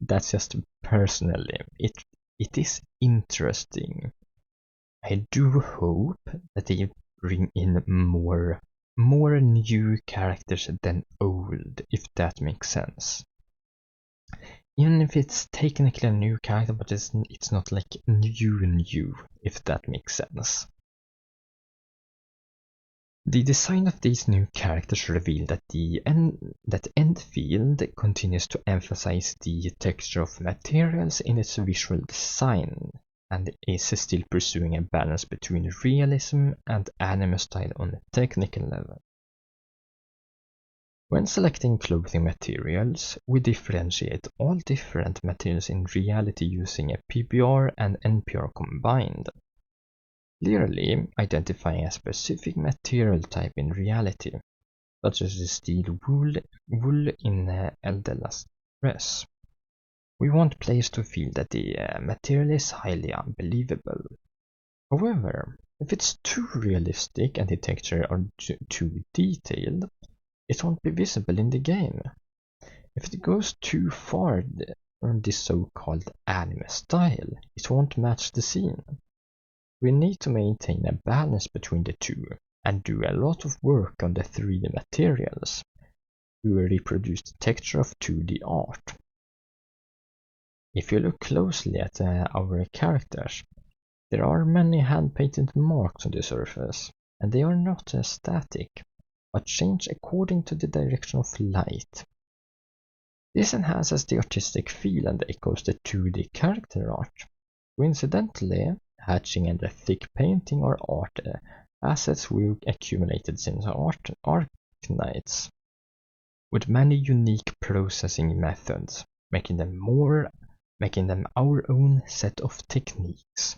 That's just personally, it is interesting. I do hope that they bring in more new characters than old, if that makes sense. Even if it's technically a new character, but it's not new, if that makes sense. The design of these new characters reveal that Endfield continues to emphasize the texture of materials in its visual design, and is still pursuing a balance between realism and anime style on a technical level. When selecting clothing materials, we differentiate all different materials in reality using a PBR and NPR combined, clearly identifying a specific material type in reality, such as the steel wool in Eldella's dress. We want players to feel that the material is highly unbelievable. However, if it's too realistic and the texture are too detailed, it won't be visible in the game. If it goes too far on this so-called anime style, it won't match the scene. We need to maintain a balance between the two, and do a lot of work on the 3D materials to reproduce the texture of 2D art. If you look closely at our characters, there are many hand-painted marks on the surface, and they are not static, but change according to the direction of light. This enhances the artistic feel and echoes the 2D character art. Coincidentally, hatching and the thick painting are art assets we accumulated since Arknights, with many unique processing methods, making them our own set of techniques.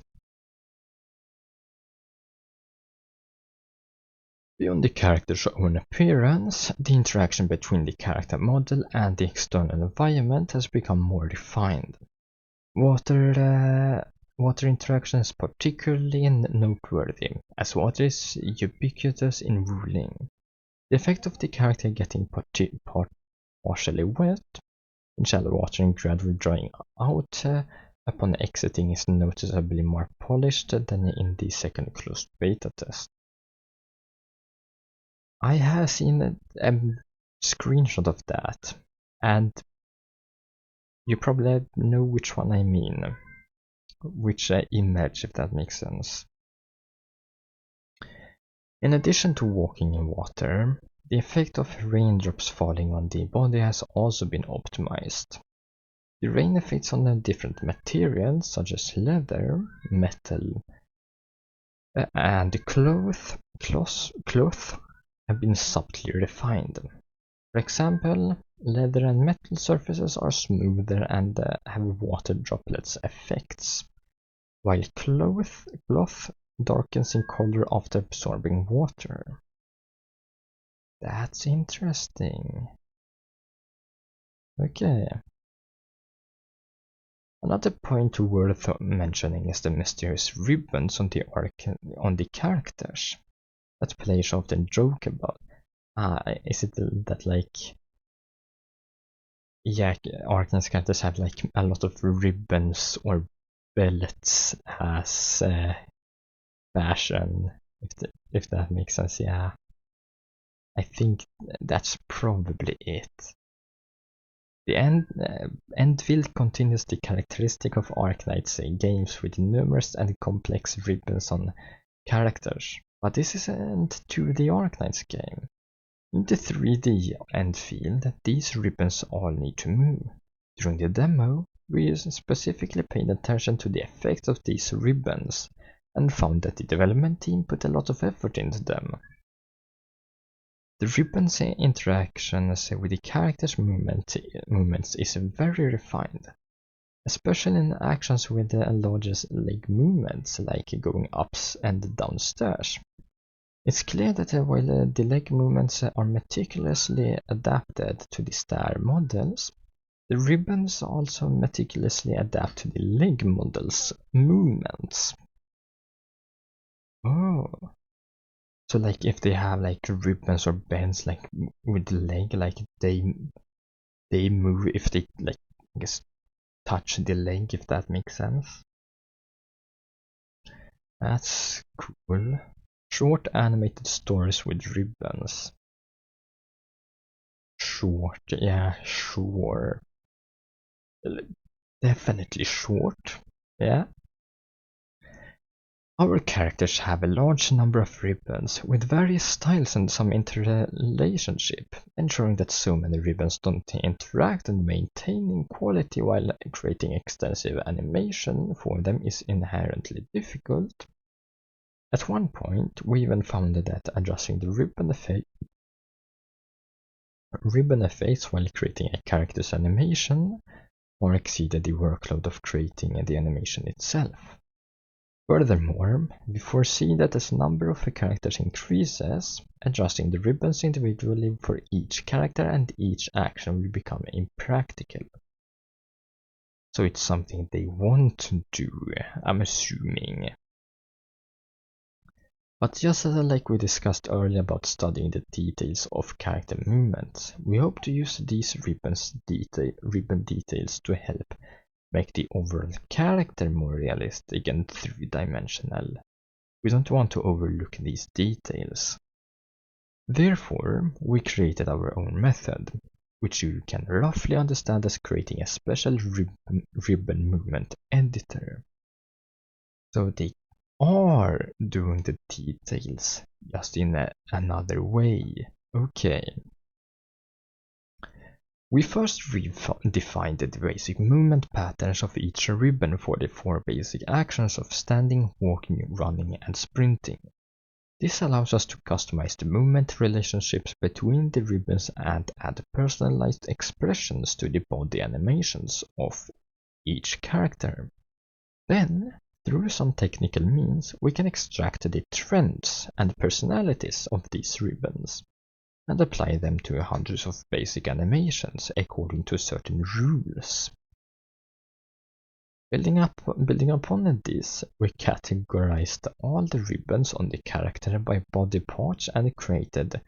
Beyond the character's own appearance, the interaction between the character model and the external environment has become more refined. Water interaction is particularly noteworthy, as water is ubiquitous in wooling. The effect of the character getting partially wet in shallow water and gradually drying out upon exiting is noticeably more polished than in the second closed beta test. I have seen a screenshot of that, and you probably know which one I mean, which image, if that makes sense. In addition to walking in water, the effect of raindrops falling on the body has also been optimized. The rain effects on the different materials such as leather, metal, and cloth have been subtly refined. For example, leather and metal surfaces are smoother and have water droplets effects, while cloth darkens in color after absorbing water. That's interesting. Okay. Another point worth mentioning is the mysterious ribbons on the characters that players often joke about. Is it that like, yeah, Arknights characters have like a lot of ribbons or belts as fashion, if that makes sense? Yeah, I think that's probably it. The Endfield continues the characteristic of Arknights games with numerous and complex ribbons on characters, but this isn't to the Arknights game. In the 3D Endfield, these ribbons all need to move. During the demo, we specifically paid attention to the effects of these ribbons and found that the development team put a lot of effort into them. The ribbon's interactions with the character's movements is very refined, especially in actions with the largest leg movements like going up and downstairs. It's clear that while the leg movements are meticulously adapted to the stair models, the ribbons also meticulously adapt to the leg models' movements. Oh. So like if they have like ribbons or bands like with the leg, like they move if they like I guess touch the leg, if that makes sense. That's cool. Short animated stories with ribbons. Short, yeah, sure. Definitely short, yeah. Our characters have a large number of ribbons, with various styles and some interrelationship, ensuring that so many ribbons don't interact and maintaining quality while creating extensive animation for them is inherently difficult. At one point, we even found that adjusting the ribbon effects while creating a character's animation far exceeded the workload of creating the animation itself. Furthermore, we foresee that as the number of characters increases, adjusting the ribbons individually for each character and each action will become impractical. So it's something they want to do, I'm assuming. But just like we discussed earlier about studying the details of character movements, we hope to use these ribbon details to help make the overall character more realistic and three-dimensional. We don't want to overlook these details. Therefore, we created our own method, which you can roughly understand as creating a special ribbon movement editor. So they are doing the details, just in another way. Okay. We first defined the basic movement patterns of each ribbon for the 4 basic actions of standing, walking, running, and sprinting. This allows us to customize the movement relationships between the ribbons and add personalized expressions to the body animations of each character. Then, through some technical means, we can extract the trends and personalities of these ribbons and apply them to hundreds of basic animations according to certain rules. Building upon this, we categorized all the ribbons on the character by body parts and created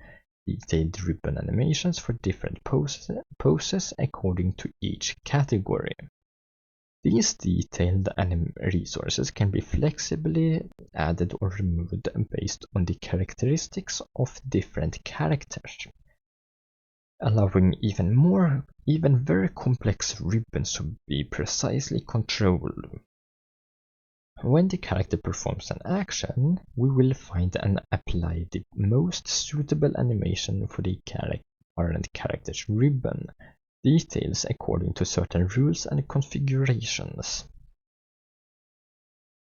detailed ribbon animations for different poses according to each category. These detailed resources can be flexibly added or removed based on the characteristics of different characters, allowing even very complex ribbons to be precisely controlled. When the character performs an action, we will find and apply the most suitable animation for the current character's ribbon, details according to certain rules and configurations.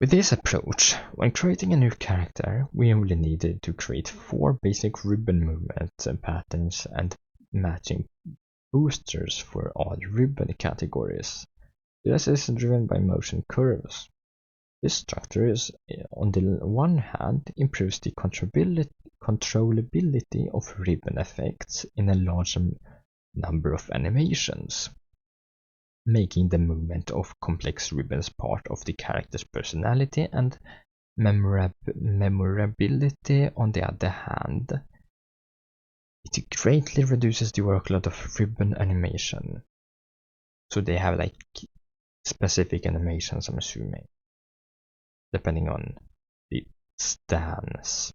With this approach, when creating a new character, we only needed to create 4 basic ribbon movement patterns and matching boosters for all ribbon categories. This is driven by motion curves. This structure is, on the one hand, improves the controllability of ribbon effects in a large number of animations, making the movement of complex ribbons part of the character's personality and memorability. On the other hand, it greatly reduces the workload of ribbon animation. So they have like specific animations, I'm assuming, depending on the stance.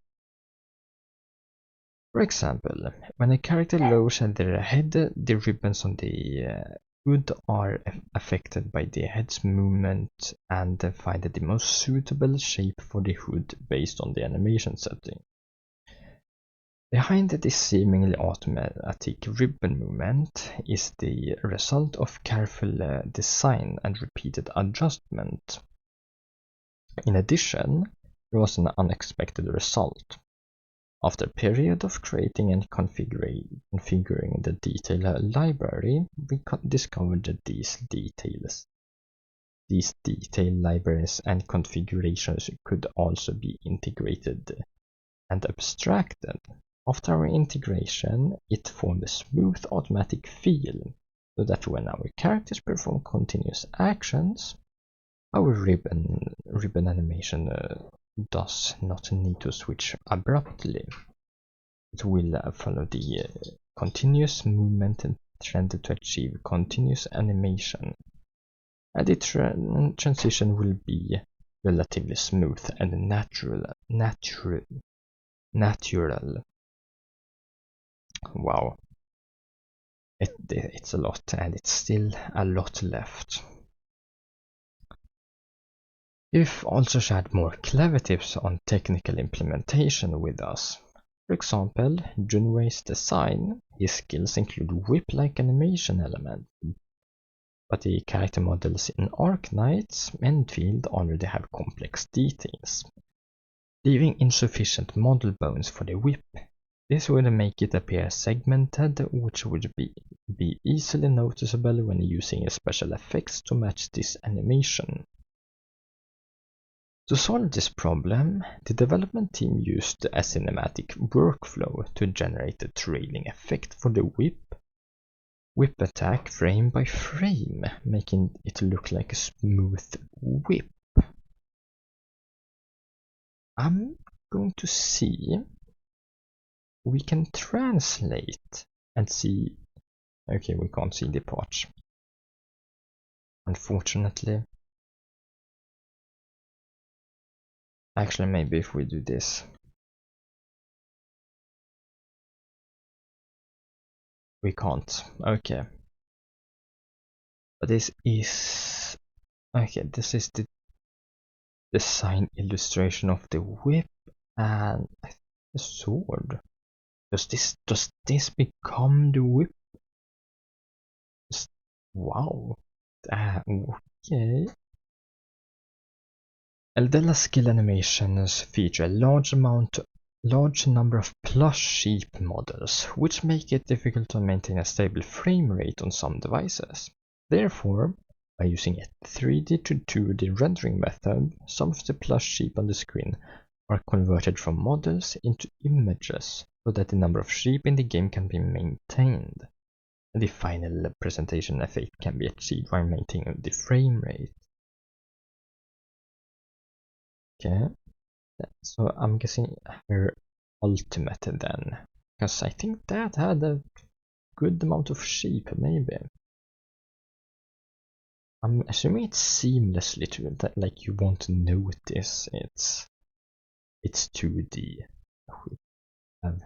For example, when a character lowers their head, the ribbons on the hood are affected by the head's movement and find the most suitable shape for the hood based on the animation setting. Behind this seemingly automatic ribbon movement is the result of careful design and repeated adjustment. In addition, there was an unexpected result. After a period of creating and configuring the detail library, we discovered that these detail libraries and configurations could also be integrated and abstracted. After our integration, it formed a smooth automatic feel, so that when our characters perform continuous actions, our ribbon animation does not need to switch abruptly. It will follow the continuous movement trend to achieve continuous animation, and the transition will be relatively smooth and natural. Wow, it's a lot, and it's still a lot left. You've also shared more clever tips on technical implementation with us. For example, Junwei's design, his skills include whip-like animation elements, but the character models in Arknights Endfield already have complex details, leaving insufficient model bones for the whip. This would make it appear segmented, which would be easily noticeable when using special effects to match this animation. To solve this problem, the development team used a cinematic workflow to generate a trailing effect for the whip attack frame by frame, making it look like a smooth whip. I'm going to see we can translate and see. Okay, we can't see the parts, unfortunately. Actually, maybe if we do this, we can't. Okay, but this is the design illustration of the whip and the sword. Does this become the whip? Wow. Okay. Eldella's skill animations feature a large number of plush sheep models, which make it difficult to maintain a stable frame rate on some devices. Therefore, by using a 3D to 2D rendering method, some of the plush sheep on the screen are converted from models into images, so that the number of sheep in the game can be maintained, and the final presentation effect can be achieved while maintaining the frame rate. Okay, so I'm guessing her ultimate then, because I think that had a good amount of sheep, maybe. I'm assuming it's seamlessly to that, like you won't notice it's 2D. We have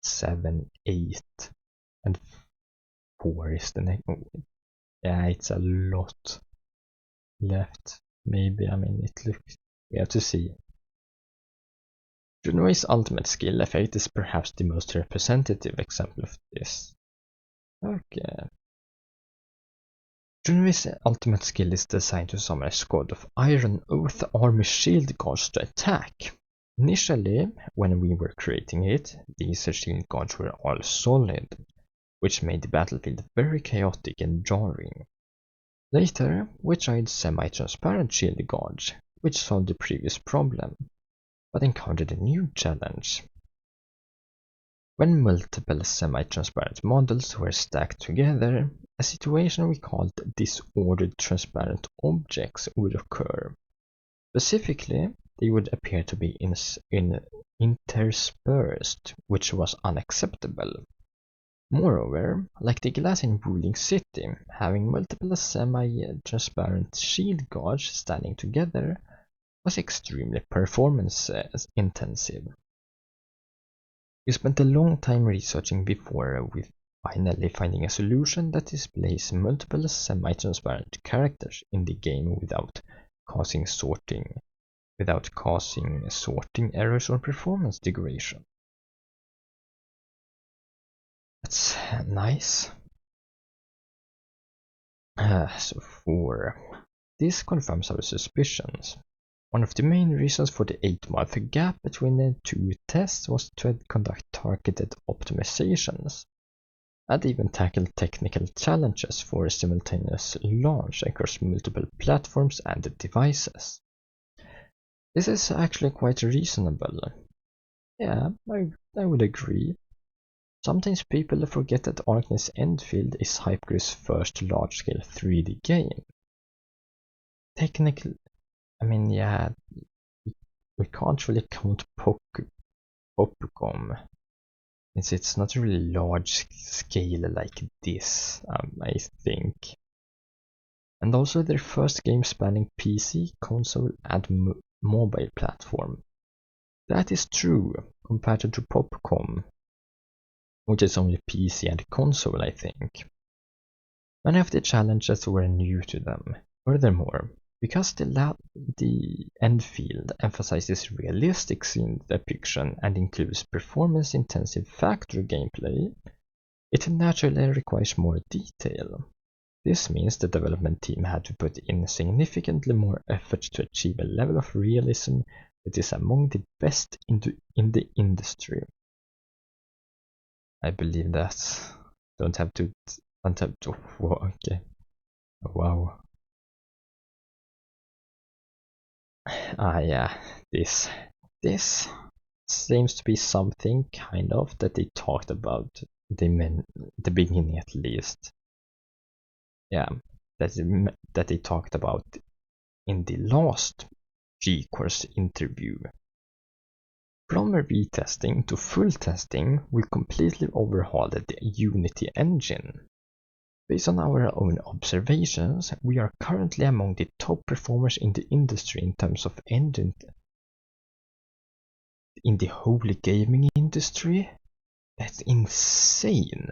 7, 8, and 4 is the next. Yeah, it's a lot left. Maybe, I mean, it looks. We have to see. Junwei's ultimate skill effect is perhaps the most representative example of this. Okay. Junwei's ultimate skill is designed to summon a squad of Iron Oath Army Shield Guards to attack. Initially, when we were creating it, these shield guards were all solid, which made the battlefield very chaotic and jarring. Later, we tried semi-transparent shield guards, which solved the previous problem, but encountered a new challenge. When multiple semi-transparent models were stacked together, a situation we called disordered transparent objects would occur. Specifically, they would appear to be interspersed, which was unacceptable. Moreover, like the glass in Ruling City, having multiple semi-transparent shield guards standing together was extremely performance intensive. We spent a long time researching before we finally finding a solution that displays multiple semi-transparent characters in the game without causing sorting errors or performance degradation. That's nice. So 4. This confirms our suspicions. One of the main reasons for the 8-month gap between the two tests was to conduct targeted optimizations, and even tackle technical challenges for simultaneous launch across multiple platforms and devices. This is actually quite reasonable. Yeah, I would agree. Sometimes people forget that Arknights Endfield is Hypergryph's first large-scale 3D game. Technically, I mean, yeah, we can't really count Popcom, since it's not really large scale like this, I think. And also their first game spanning PC, console, and mobile platform. That is true, compared to Popcom, which is only PC and console, I think. Many of the challenges were new to them. Furthermore, because the Endfield emphasizes realistic scene depiction and includes performance-intensive factory gameplay, it naturally requires more detail. This means the development team had to put in significantly more effort to achieve a level of realism that is among the best in the industry. I believe that. Don't have to. Okay. Wow. Yeah. This seems to be something kind of that they talked about the beginning at least. Yeah, that they talked about in the last GCores interview. From retesting to full testing, we completely overhauled the Unity engine. Based on our own observations, we are currently among the top performers in the industry in terms of engine in the whole gaming industry. That's insane.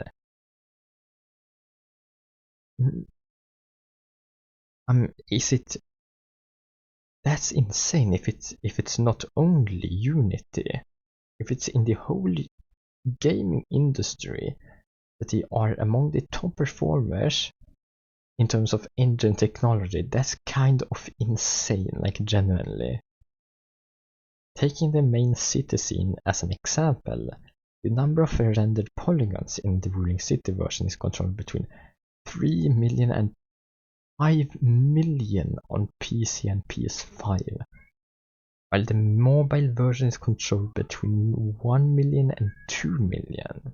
Is it? That's insane. If it's not only Unity, if it's in the whole gaming industry, that they are among the top performers in terms of engine technology, that's kind of insane, like genuinely. Taking the main city scene as an example, the number of rendered polygons in the Ruling City version is controlled between 3 million and 5 million on PC and PS5, while the mobile version is controlled between 1 million and 2 million.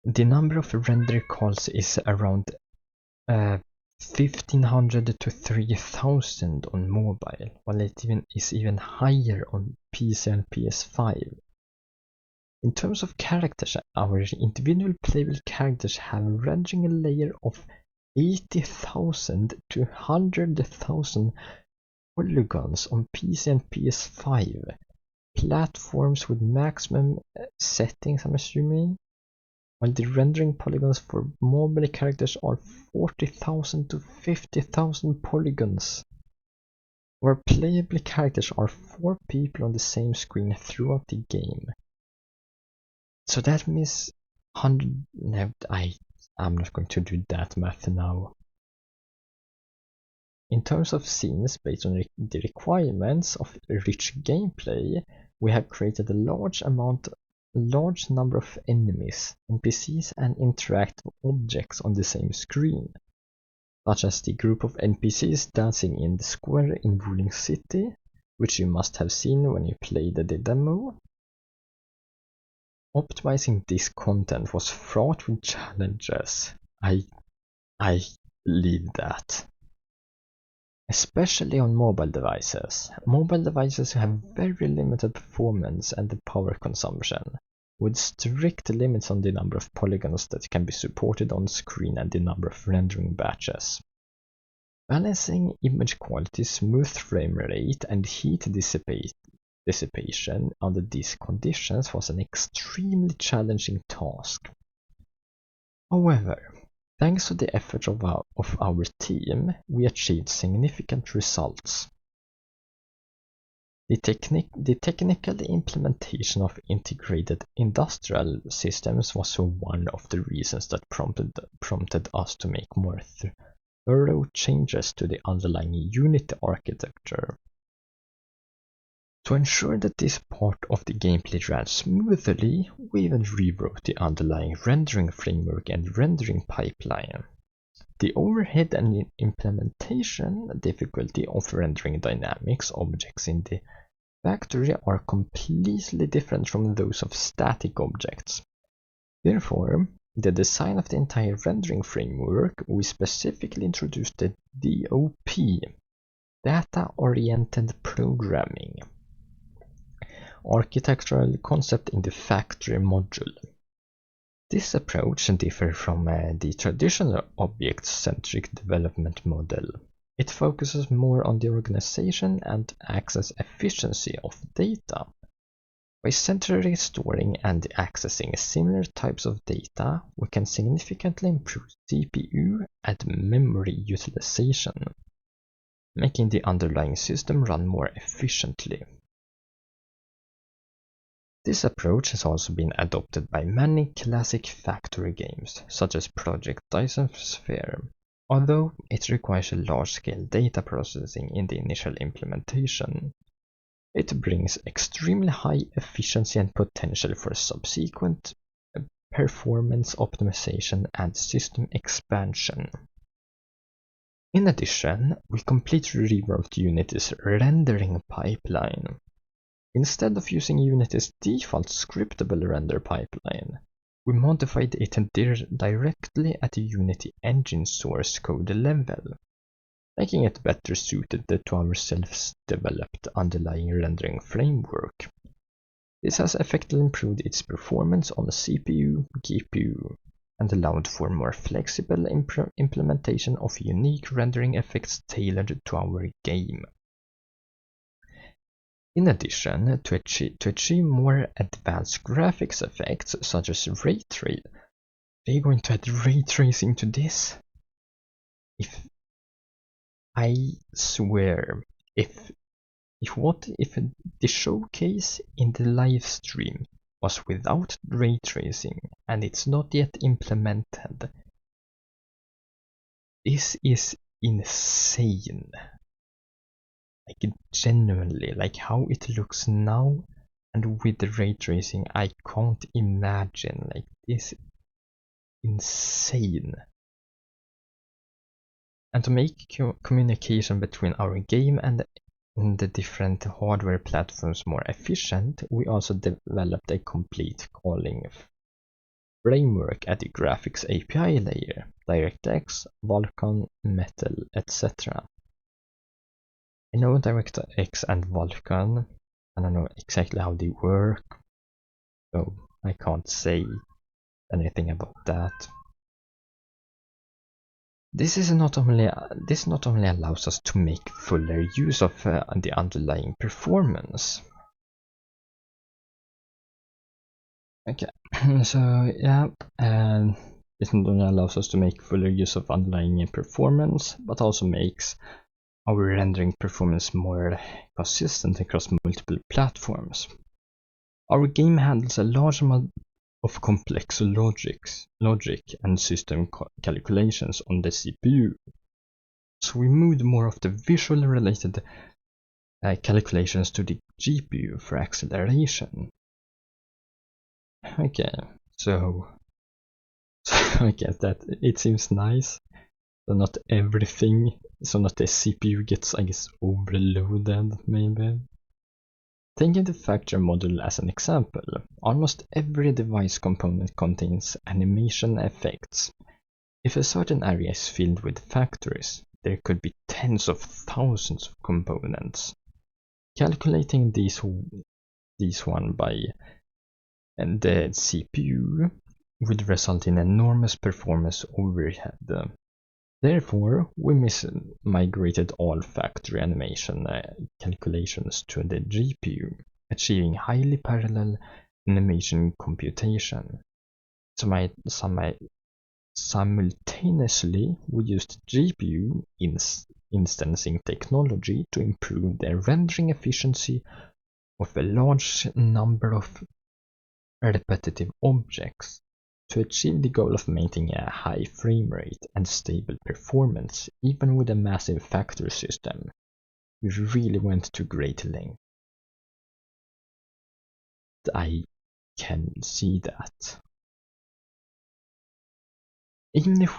The number of render calls is around 1500 to 3000 on mobile, while it is even higher on PC and PS5. In terms of characters, our individual playable characters have a rendering layer of 80,000 to 100,000 polygons on PC and PS5. Platforms with maximum settings, I'm assuming, while the rendering polygons for mobile characters are 40,000 to 50,000 polygons. where playable characters are 4 people on the same screen throughout the game. So that means 100. No, I'm not going to do that math now. In terms of scenes based on the requirements of rich gameplay, we have created a large number of enemies, NPCs, and interactive objects on the same screen, such as the group of NPCs dancing in the square in Ruling City, which you must have seen when you played the demo. Optimizing this content was fraught with challenges. I believe that. Especially on mobile devices. Mobile devices have very limited performance and power consumption, with strict limits on the number of polygons that can be supported on screen and the number of rendering batches. Balancing image quality, smooth frame rate, and heat dissipation under these conditions was an extremely challenging task. However, thanks to the efforts of our team, we achieved significant results. The technical implementation of integrated industrial systems was one of the reasons that prompted us to make more thorough changes to the underlying Unity architecture. To ensure that this part of the gameplay ran smoothly, we even rewrote the underlying rendering framework and rendering pipeline. The overhead and implementation difficulty of rendering dynamics objects in the factory are completely different from those of static objects. Therefore, the design of the entire rendering framework, we specifically introduced the DOP, Data-Oriented Programming, architectural concept in the factory module. This approach differs from the traditional object-centric development model. It focuses more on the organization and access efficiency of data. By centrally storing and accessing similar types of data, we can significantly improve CPU and memory utilization, making the underlying system run more efficiently. This approach has also been adopted by many classic factory games, such as Project Dyson Sphere, although it requires a large-scale data processing in the initial implementation. It brings extremely high efficiency and potential for subsequent performance optimization and system expansion. In addition, we completely reworked Unity's rendering pipeline. Instead of using Unity's default scriptable render pipeline, we modified it directly at the Unity engine source code level, making it better suited to our self-developed underlying rendering framework. This has effectively improved its performance on the CPU, GPU, and allowed for more flexible implementation of unique rendering effects tailored to our game. In addition, to achieve more advanced graphics effects such as ray tracing, are you going to add ray tracing to this? I swear, if the showcase in the live stream was without ray tracing and it's not yet implemented, this is insane. Like genuinely, like how it looks now and with the ray tracing, I can't imagine. Like this is insane. And to make communication between our game and the different hardware platforms more efficient, we also developed a complete calling framework at the graphics API layer, DirectX, Vulkan, Metal, etc. I know DirectX and Vulkan, and I know exactly how they work, so I can't say anything about that. This not only allows us to make fuller use of the underlying performance. Okay, so yeah, this not only allows us to make fuller use of underlying performance, but also makes our rendering performance more consistent across multiple platforms. Our game handles a large amount of complex logic and system calculations on the CPU. So we moved more of the visual related calculations to the GPU for acceleration. Okay, so I get that. It seems nice. So not everything, so not the CPU gets, I guess, overloaded, maybe. Taking the factory module as an example, almost every device component contains animation effects. If a certain area is filled with factories, there could be tens of thousands of components. Calculating these one by the CPU would result in enormous performance overhead. Therefore, we migrated all factory animation calculations to the GPU, achieving highly parallel animation computation. Simultaneously, we used GPU instancing technology to improve the rendering efficiency of a large number of repetitive objects. To achieve the goal of maintaining a high frame rate and stable performance, even with a massive factory system, we really went to great lengths. I can see that. Even if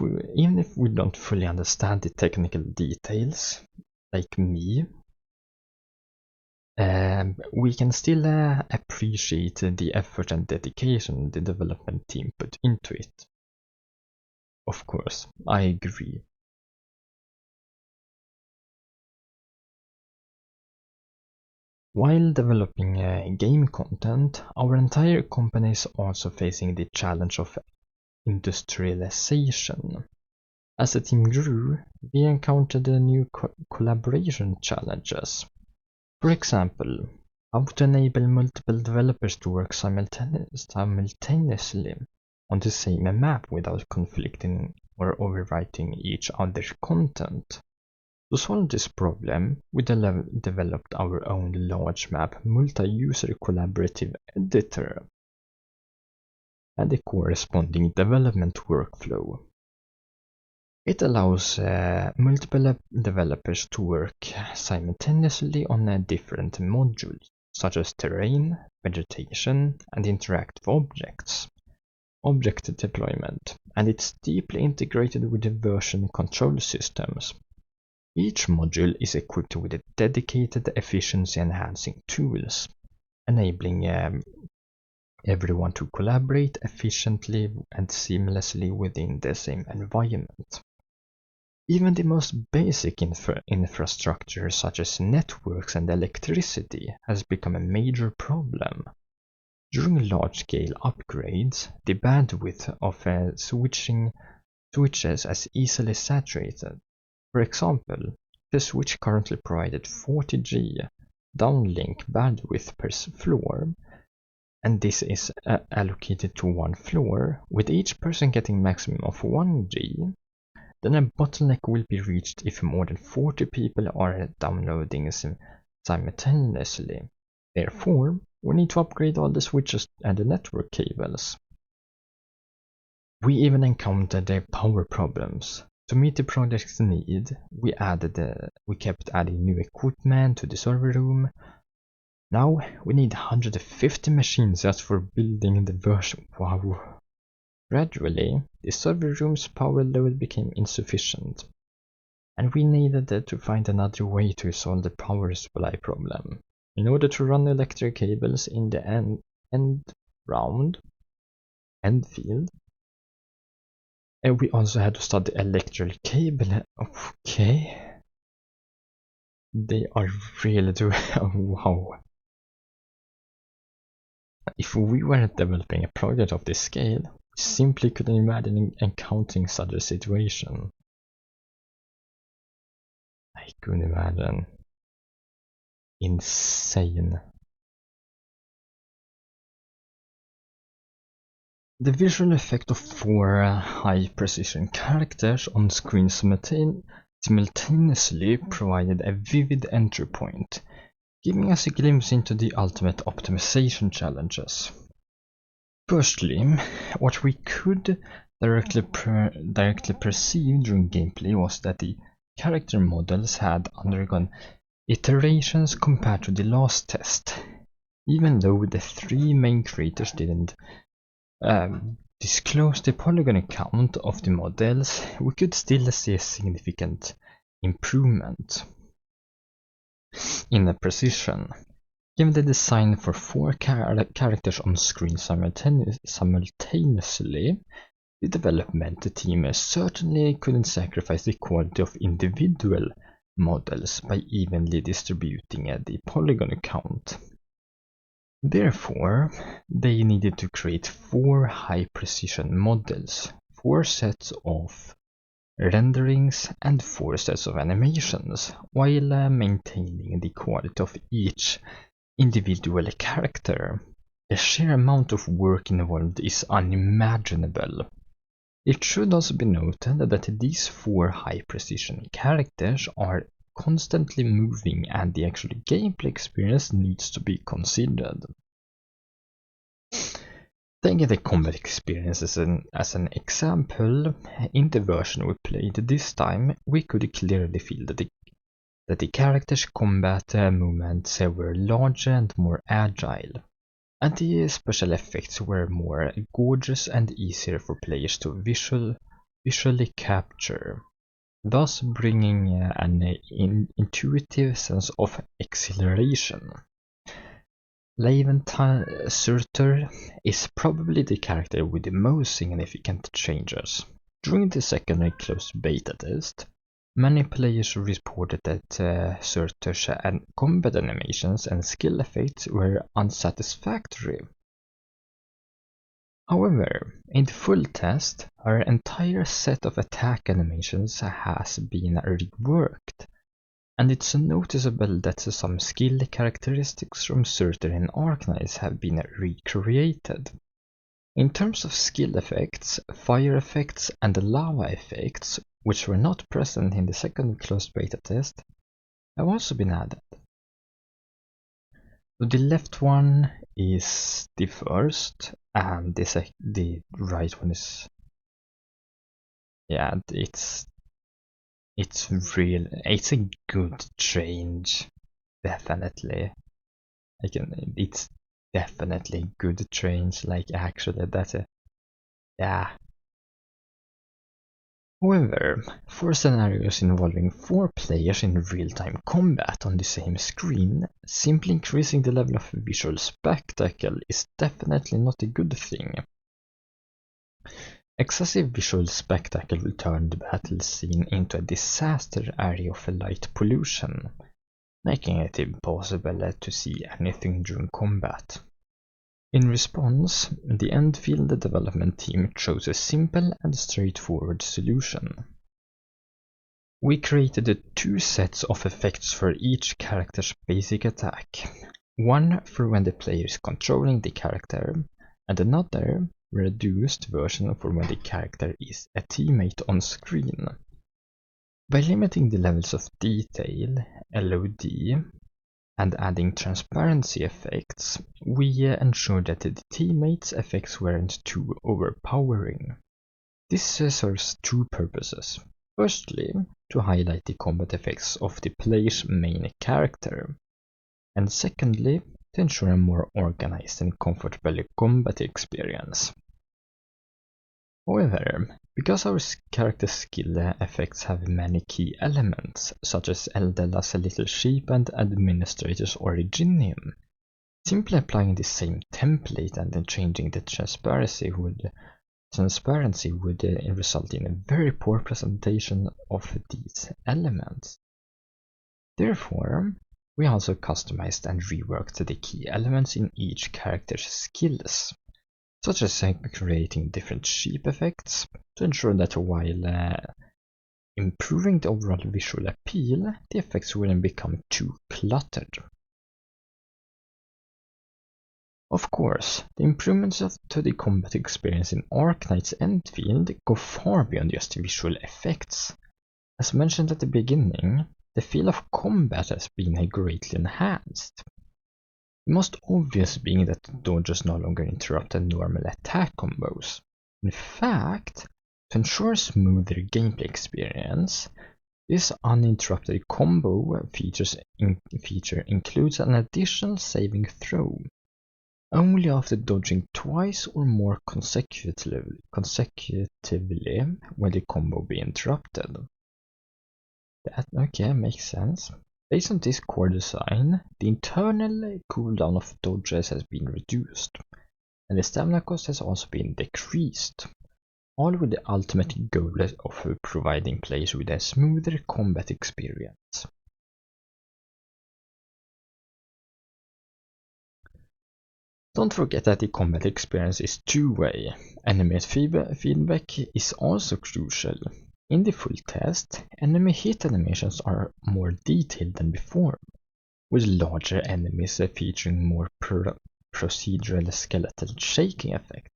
we don't fully understand the technical details, like me, we can still appreciate the effort and dedication the development team put into it. Of course, I agree. While developing game content, our entire company is also facing the challenge of industrialization. As the team grew, we encountered new collaboration challenges. For example, how to enable multiple developers to work simultaneously on the same map without conflicting or overwriting each other's content. To solve this problem, we developed our own large map multi-user collaborative editor and a corresponding development workflow. It allows multiple developers to work simultaneously on different modules, such as terrain, vegetation, and interactive object deployment, and it's deeply integrated with the version control systems. Each module is equipped with a dedicated efficiency-enhancing tools, enabling everyone to collaborate efficiently and seamlessly within the same environment. Even the most basic infrastructure such as networks and electricity has become a major problem. During large-scale upgrades, the bandwidth of switches is easily saturated. For example, the switch currently provided 40G downlink bandwidth per floor, and this is allocated to one floor, with each person getting maximum of 1G. Then a bottleneck will be reached if more than 40 people are downloading simultaneously. Therefore, we need to upgrade all the switches and the network cables. We even encountered power problems. To meet the project's need, we kept adding new equipment to the server room. Now we need 150 machines just for building the version. Wow. Gradually, the server room's power load became insufficient, and we needed to find another way to solve the power supply problem. In order to run electric cables in the Endfield, and we also had to start the electrical cable. Okay. They are really doing. Wow. If we weren't developing a project of this scale, we simply couldn't imagine encountering such a situation. I couldn't imagine. Insane. The visual effect of 4 high-precision characters on screen simultaneously provided a vivid entry point, giving us a glimpse into the ultimate optimization challenges. Firstly, what we could directly perceive during gameplay was that the character models had undergone iterations compared to the last test. Even though the three main creators didn't disclose the polygon count of the models, we could still see a significant improvement in the precision. Given the design for 4 characters on screen simultaneously, the development team certainly couldn't sacrifice the quality of individual models by evenly distributing the polygon count. Therefore, they needed to create 4 high-precision models, 4 sets of renderings and 4 sets of animations, while maintaining the quality of each individual character. The sheer amount of work involved is unimaginable. It should also be noted that these 4 high-precision characters are constantly moving and the actual gameplay experience needs to be considered. Taking the combat experience as an example, in the version we played this time, we could clearly feel that the characters' combat movements were larger and more agile, and the special effects were more gorgeous and easier for players to visually capture, thus bringing an intuitive sense of exhilaration. Levantine Surtur is probably the character with the most significant changes. During the second closed beta test, many players reported that Surtur's combat animations and skill effects were unsatisfactory. However, in the full test, our entire set of attack animations has been reworked, and it's noticeable that some skill characteristics from certain Arknights have been recreated. In terms of skill effects, fire effects and lava effects, which were not present in the second closed beta test, have also been added. So the left one is the first, and the right one is, yeah, it's a good change, definitely. It's definitely good change, like actually yeah. However, for scenarios involving 4 players in real-time combat on the same screen, simply increasing the level of visual spectacle is definitely not a good thing. Excessive visual spectacle will turn the battle scene into a disaster area of light pollution, making it impossible to see anything during combat. In response, the Endfield development team chose a simple and straightforward solution. We created 2 sets of effects for each character's basic attack, one for when the player is controlling the character, and another reduced version for when the character is a teammate on screen. By limiting the levels of detail, LOD, and adding transparency effects, we ensured that the teammates' effects weren't too overpowering. This serves 2 purposes. Firstly, to highlight the combat effects of the player's main character, and secondly, to ensure a more organized and comfortable combat experience. However, because our character skill effects have many key elements, such as Eldella's little sheep and Administrator's Originium, simply applying the same template and then changing the transparency would result in a very poor presentation of these elements. Therefore, we also customized and reworked the key elements in each character's skills, such as creating different sheep effects to ensure that while improving the overall visual appeal, the effects wouldn't become too cluttered. Of course, the improvements to the combat experience in Arknights Endfield go far beyond just visual effects. As mentioned at the beginning, the feel of combat has been greatly enhanced. The most obvious being that dodges no longer interrupt the normal attack combos. In fact, to ensure a smoother gameplay experience, this uninterrupted combo feature includes an additional saving throw, only after dodging twice or more consecutively will the combo be interrupted. That makes sense. Based on this core design, the internal cooldown of dodges has been reduced, and the stamina cost has also been decreased, all with the ultimate goal of providing players with a smoother combat experience. Don't forget that the combat experience is two-way. Enemy feedback is also crucial. In the full test, enemy hit animations are more detailed than before, with larger enemies featuring more procedural skeletal shaking effect.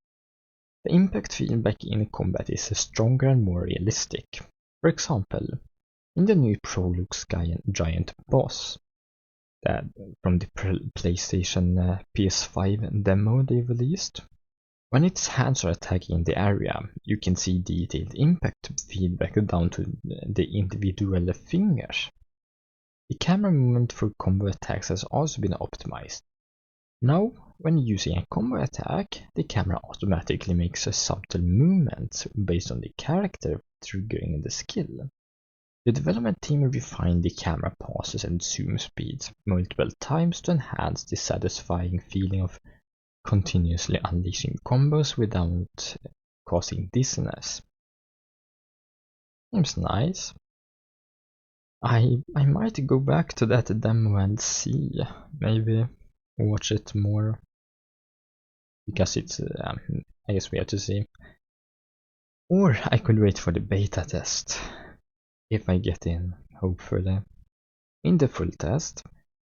The impact feedback in combat is stronger and more realistic. For example, in the new Prologue giant boss that from the PlayStation PS5 demo they released, when its hands are attacking in the area, you can see detailed impact feedback down to the individual fingers. The camera movement for combo attacks has also been optimized. Now, when using a combo attack, the camera automatically makes a subtle movement based on the character triggering the skill. The development team refined the camera passes and zoom speeds multiple times to enhance the satisfying feeling of continuously unleashing combos without causing dizziness. Seems nice. I might go back to that demo and see, maybe watch it more, because it's, I guess we have to see. Or I could wait for the beta test, if I get in, hopefully. In the full test,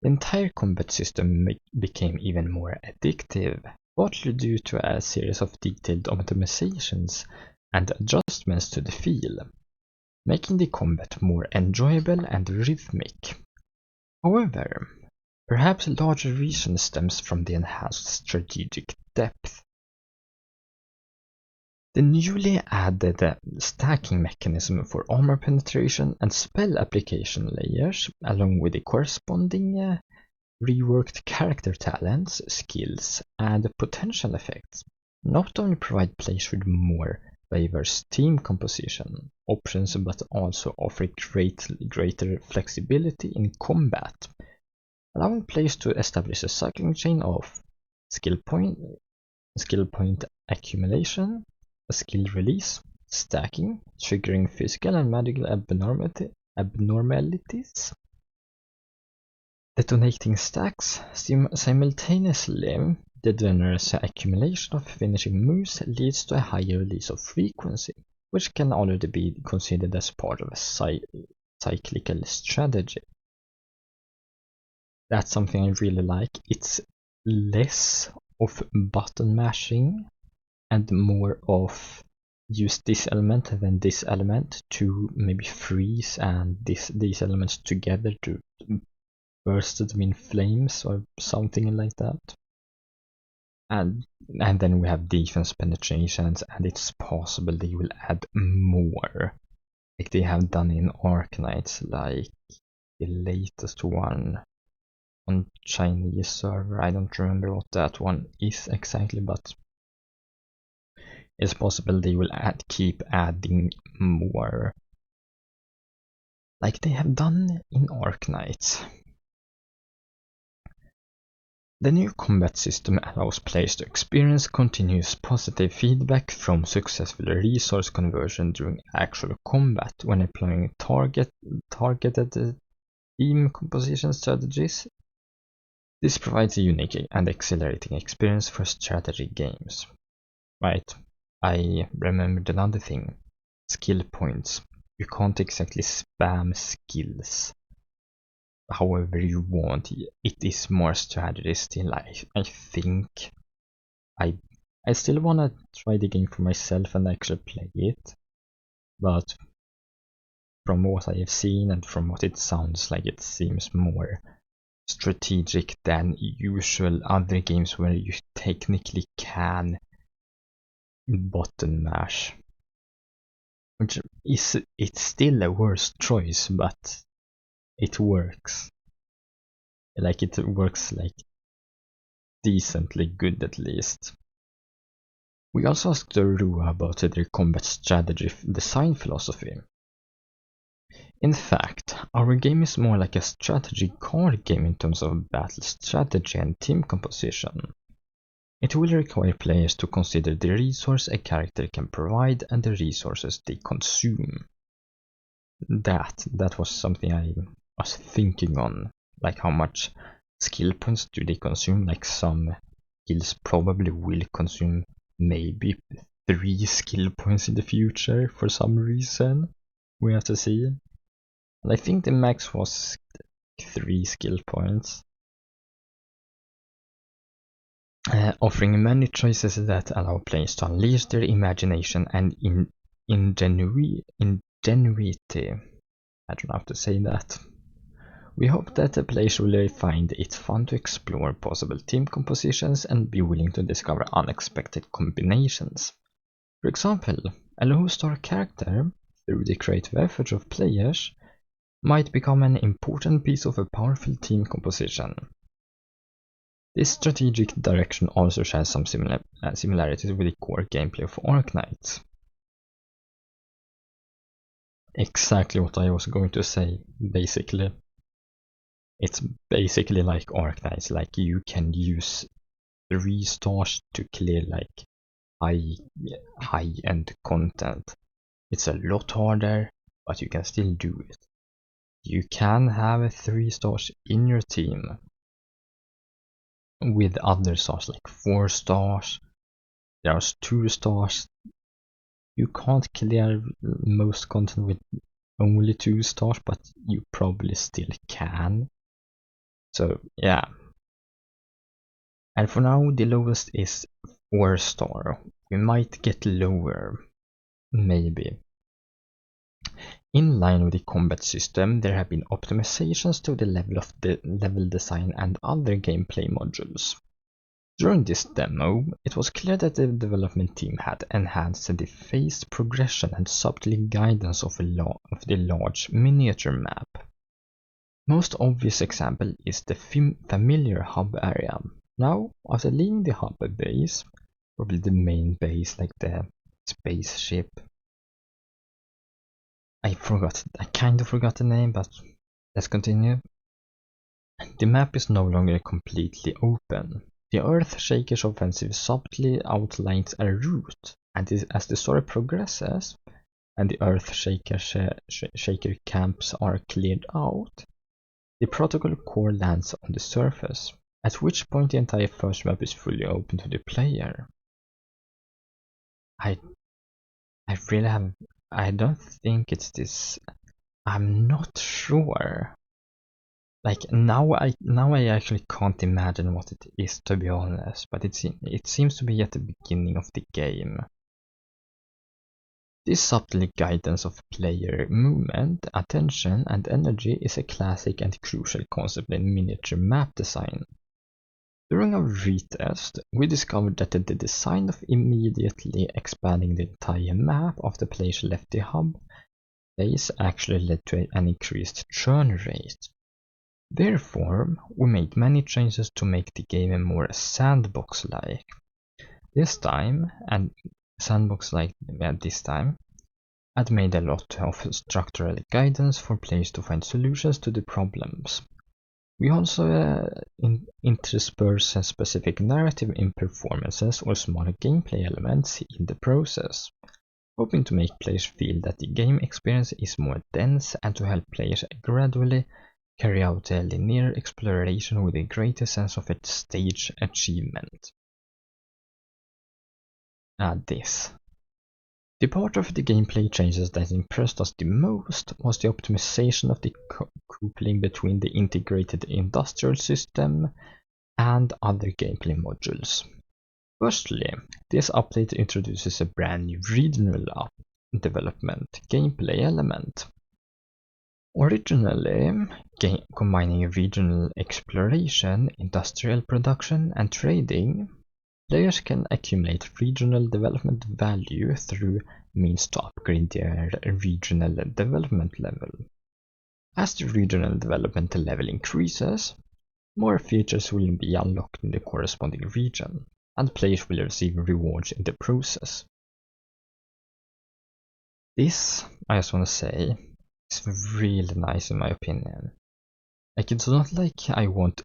the entire combat system became even more addictive, partly due to a series of detailed optimizations and adjustments to the feel, making the combat more enjoyable and rhythmic. However, perhaps a larger reason stems from the enhanced strategic depth. The newly added stacking mechanism for armor penetration and spell application layers, along with the corresponding reworked character talents, skills, and potential effects, not only provide players with more diverse team composition options, but also offer greater flexibility in combat, allowing players to establish a cycling chain of skill point accumulation, skill release, stacking, triggering physical and magical abnormalities, detonating stacks simultaneously. The generous accumulation of finishing moves leads to a higher release of frequency, which can already be considered as part of a cyclical strategy. That's something I really like. It's less of button mashing and more of use this element and then this element to maybe freeze and these elements together to burst them in flames or something like that. And then we have defense penetrations, and it's possible they will add more, like they have done in Arknights, like the latest one on Chinese server. I don't remember what that one is exactly, but it's possible they will keep adding more, like they have done in Arknights. The new combat system allows players to experience continuous positive feedback from successful resource conversion during actual combat when applying targeted team composition strategies. This provides a unique and exhilarating experience for strategy games. Right, I remembered another thing. Skill points. You can't exactly spam skills however you want. It is more strategy still. I think I still wanna try the game for myself and actually play it, but from what I have seen and from what it sounds like, it seems more strategic than usual other games where you technically can button mash. Which is, it's still a worse choice, but it works. Like, it works like decently good at least. We also asked Rua about their combat strategy design philosophy. In fact, our game is more like a strategy card game in terms of battle strategy and team composition. It will require players to consider the resource a character can provide and the resources they consume. That was something I was thinking on, like how much skill points do they consume. Like, some skills probably will consume maybe 3 skill points in the future for some reason. We have to see. And I think the max was 3 skill points. Offering many choices that allow players to unleash their imagination and ingenuity. I don't know how to say that. We hope that the players will find it fun to explore possible team compositions and be willing to discover unexpected combinations. For example, a low-star character, through the creative efforts of players, might become an important piece of a powerful team composition. This strategic direction also shares some similarities with the core gameplay of Arknights. Exactly what I was going to say, basically. It's basically like Arknights, like you can use 3 stars to clear like high-end content. It's a lot harder, but you can still do it. You can have 3 stars in your team with other stars like 4 stars. There's 2 stars. You can't clear most content with only 2 stars, but you probably still can. So yeah. And for now the lowest is 4 star. We might get lower, maybe. In line with the combat system, there have been optimizations to the level design and other gameplay modules. During this demo, it was clear that the development team had enhanced the phased progression and subtle guidance of the large miniature map. Most obvious example is the familiar hub area. Now, after leaving the hub base, probably the main base like the spaceship, I kind of forgot the name, but let's continue. The map is no longer completely open. The Earthshaker's offensive subtly outlines a route, and as the story progresses and the Earthshaker camps are cleared out, the protocol core lands on the surface, at which point the entire first map is fully open to the player. I don't think it's this. I'm not sure. Like, now I actually can't imagine what it is, to be honest, but it seems to be at the beginning of the game. This subtle guidance of player movement, attention, and energy is a classic and crucial concept in miniature map design. During our retest, we discovered that the design of immediately expanding the entire map after players left the hub base actually led to an increased churn rate. Therefore, we made many changes to make the game more sandbox-like. This time, had made a lot of structural guidance for players to find solutions to the problems. We also intersperse specific narrative in performances or smaller gameplay elements in the process, hoping to make players feel that the game experience is more dense and to help players gradually carry out a linear exploration with a greater sense of its stage achievement. This. The part of the gameplay changes that impressed us the most was the optimization of the coupling between the integrated industrial system and other gameplay modules. Firstly, this update introduces a brand new regional development gameplay element. Originally, combining regional exploration, industrial production, and trading, players can accumulate regional development value through means to upgrade their regional development level. As the regional development level increases, more features will be unlocked in the corresponding region, and players will receive rewards in the process. This, I just want to say, is really nice in my opinion. Like, it's not like I want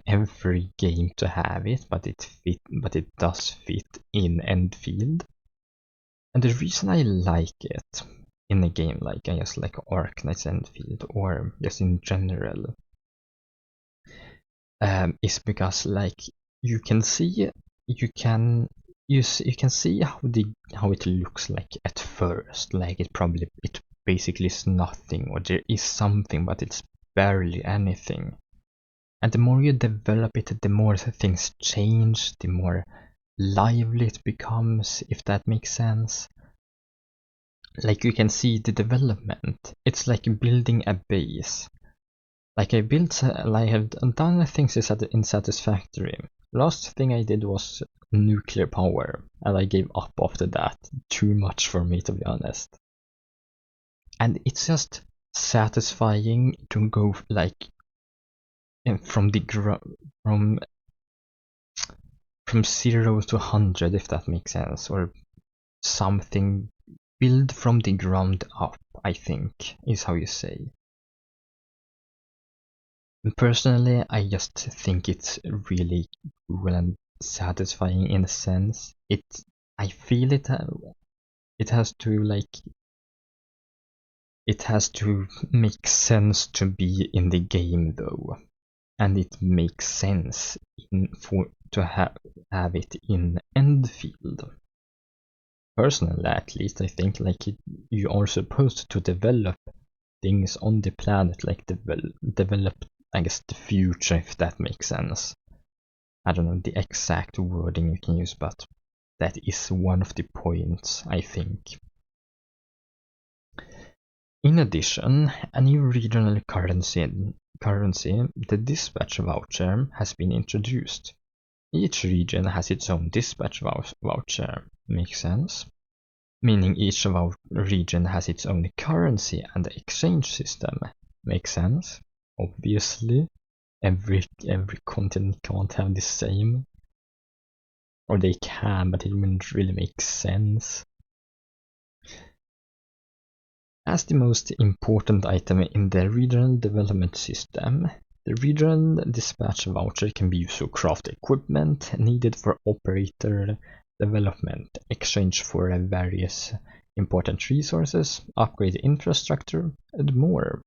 every game to have it, but it does fit in Endfield. And the reason I like it in a game like, I guess, like Arknights Endfield, or just in general, is because like you can see how it looks like at first. Like it basically is nothing, or there is something, but it's barely anything. And the more you develop it, the more things change, the more lively it becomes, if that makes sense. Like, you can see the development. It's like building a base. Like, I have done things in Satisfactory. Last thing I did was nuclear power, and I gave up after that. Too much for me, to be honest. And it's just satisfying to go like from 0 to 100, if that makes sense, or something. Build from the ground up, I think, is how you say. Personally, I just think it's really cool and satisfying in a sense. I feel it has to make sense to be in the game though, and it makes sense to have it in Endfield. Personally, at least, I think you are supposed to develop things on the planet, like develop, I guess, the future, if that makes sense. I don't know the exact wording you can use, but that is one of the points, I think. In addition, a new regional currency, the dispatch voucher, has been introduced. Each region has its own dispatch voucher. Makes sense? Meaning each of our region has its own currency and exchange system. Makes sense? Obviously, every continent can't have the same. Or they can, but it wouldn't really make sense. As the most important item in the regional development system, the regional dispatch voucher can be used to craft equipment needed for operator development, exchange for various important resources, upgrade infrastructure, and more.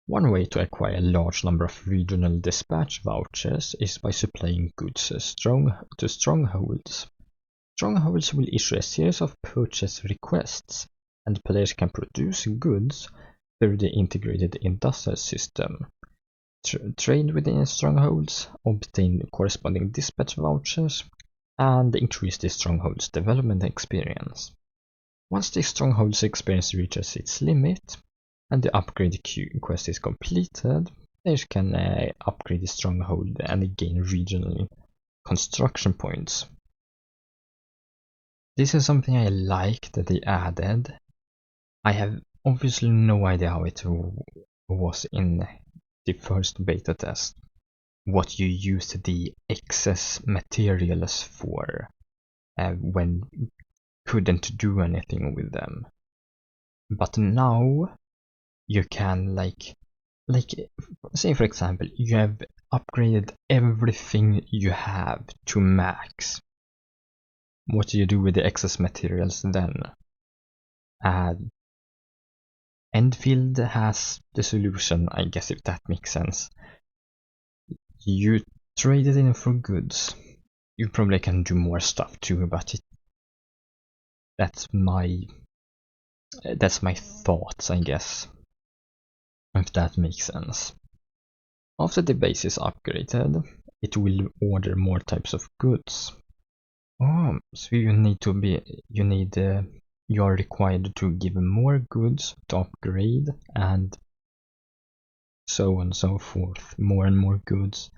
One way to acquire a large number of regional dispatch vouchers is by supplying goods to strongholds. Strongholds will issue a series of purchase requests, and players can produce goods through the integrated industrial system, trade within strongholds, obtain corresponding dispatch vouchers, and increase the stronghold's development experience. Once the stronghold's experience reaches its limit, and the upgrade quest is completed, players can upgrade the stronghold and gain regional construction points. This is something I like that they added. I have obviously no idea how it was in the first beta test, what you used the excess materials for when you couldn't do anything with them. But now you can say for example you have upgraded everything you have to max. What do you do with the excess materials then? Endfield has the solution, I guess, if that makes sense. You trade it in for goods. You probably can do more stuff too, but that's my thoughts, I guess, if that makes sense. After the base is upgraded, it will order more types of goods. Oh, so you need you are required to give more goods to upgrade, and so on and so forth. More and more goods,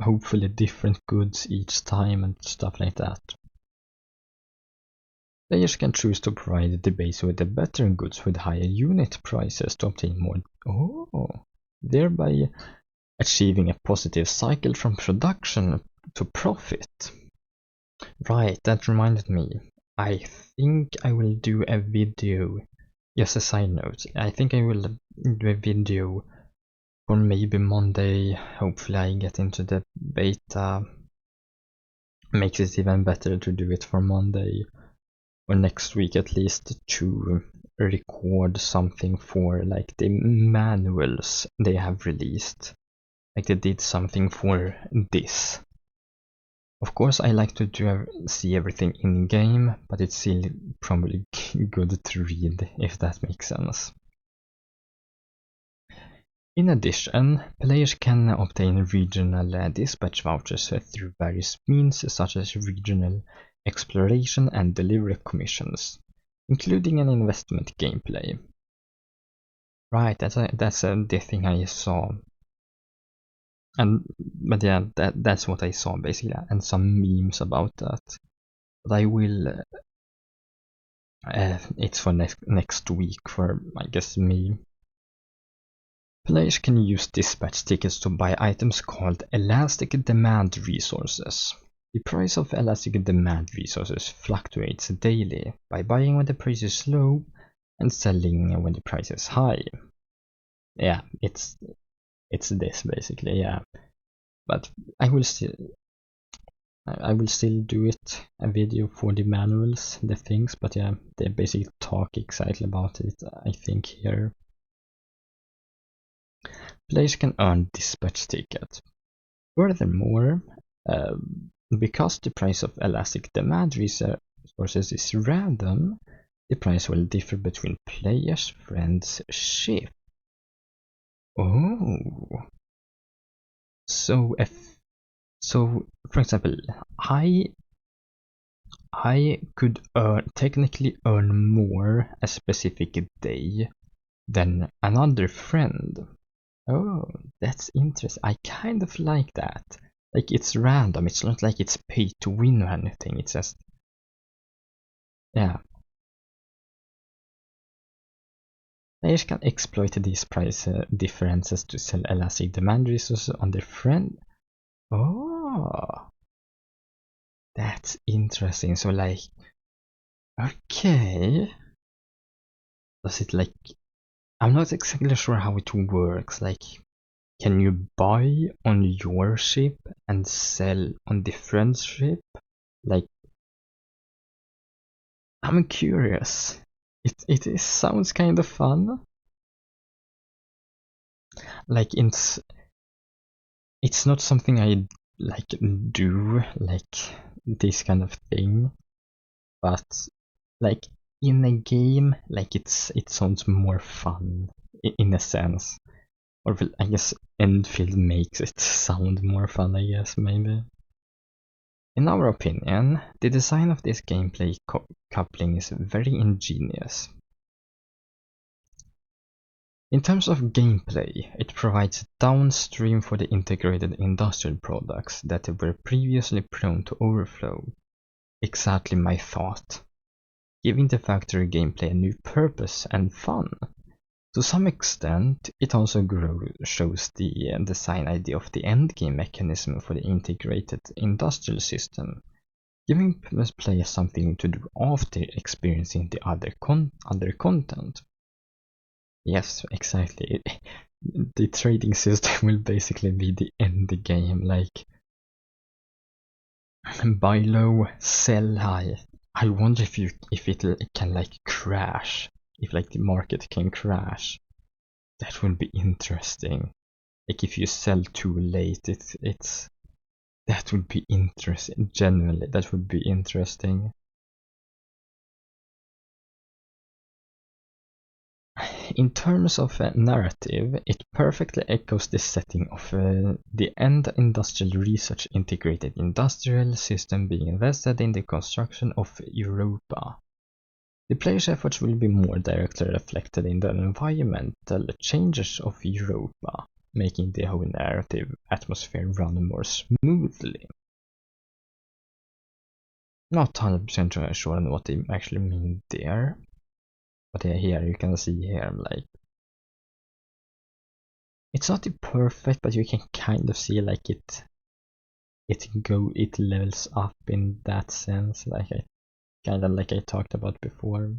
hopefully different goods each time and stuff like that. Players can choose to provide the base with the better goods with higher unit prices to obtain more, thereby achieving a positive cycle from production to profit. Right, that reminded me. I think I will do a video, just a side note, I think I will do a video for maybe Monday. Hopefully I get into the beta. Makes it even better to do it for Monday, or next week at least, to record something for like the manuals they have released. Like they did something for this. Of course I like to see everything in game, but it's still probably good to read, if that makes sense. In addition, players can obtain regional dispatch vouchers through various means, such as regional exploration and delivery commissions, including an investment gameplay. Right, that's the thing I saw. But yeah, that's what I saw basically, and some memes about that. But I will. It's for next week for, I guess, me. Players can use dispatch tickets to buy items called elastic demand resources. The price of elastic demand resources fluctuates daily by buying when the price is low and selling when the price is high. Yeah, it's this basically, yeah. But I will still do it, a video for the manuals, the things, but yeah, they basically talk exactly about it, I think, here. Players can earn dispatch tickets. Furthermore, because the price of elastic demand resources is random, the price will differ between players' friends' ship. Oh, so for example, I could technically earn more a specific day than another friend. Oh, that's interesting. I kind of like that. Like, it's random. It's not like it's pay to win or anything. It's just, yeah. Players can exploit these price differences to sell elastic demand resources on their friend. Oh, that's interesting. So, like, okay. Does it like? I'm not exactly sure how it works. Like, can you buy on your ship and sell on the friend's ship? Like, I'm curious. It sounds kind of fun. Like, it's not something I like do, like this kind of thing, but like in a game, like it sounds more fun in a sense. Or I guess Endfield makes it sound more fun, I guess, maybe. In our opinion, the design of this gameplay coupling is very ingenious. In terms of gameplay, it provides downstream for the integrated industrial products that were previously prone to overflow. Exactly my thought. Giving the factory gameplay a new purpose and fun. To some extent, it also shows the design idea of the endgame mechanism for the integrated industrial system, giving players something to do after experiencing the other content. Yes, exactly. The trading system will basically be the end game, like buy low, sell high. I wonder if it can like crash, if like the market can crash. That would be interesting. Like if you sell too late, it's that would be interesting. Genuinely, that would be interesting. In terms of narrative, it perfectly echoes the setting of the end industrial research integrated industrial system being invested in the construction of Europa. The player's efforts will be more directly reflected in the environmental changes of Europa, making the whole narrative atmosphere run more smoothly. Not 100% sure on what they actually mean there, but here you can see here, like, it's not perfect, but you can kind of see like it levels up in that sense, like I talked about before.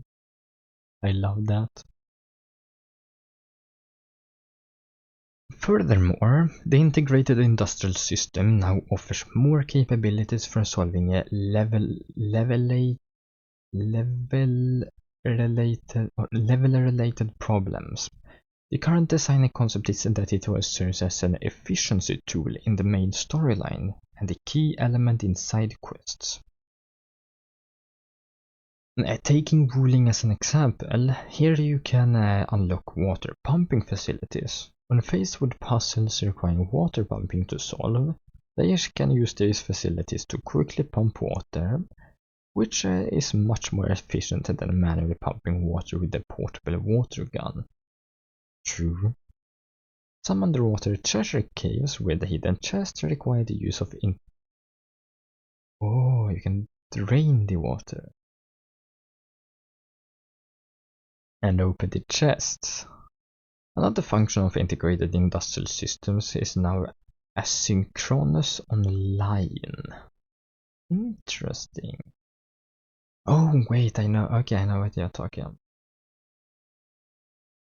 I love that. Furthermore, the integrated industrial system now offers more capabilities for solving level-related problems. The current design concept is that it serves as an efficiency tool in the main storyline and a key element in side quests. Taking ruling as an example, here you can unlock water pumping facilities. When faced with puzzles requiring water pumping to solve, players can use these facilities to quickly pump water, which is much more efficient than manually pumping water with a portable water gun. True. Some underwater treasure caves with hidden chests require the use of Oh, you can drain the water and open the chests. Another function of integrated industrial systems is now asynchronous online. Interesting. Oh wait, I know. Okay, I know what you're talking about.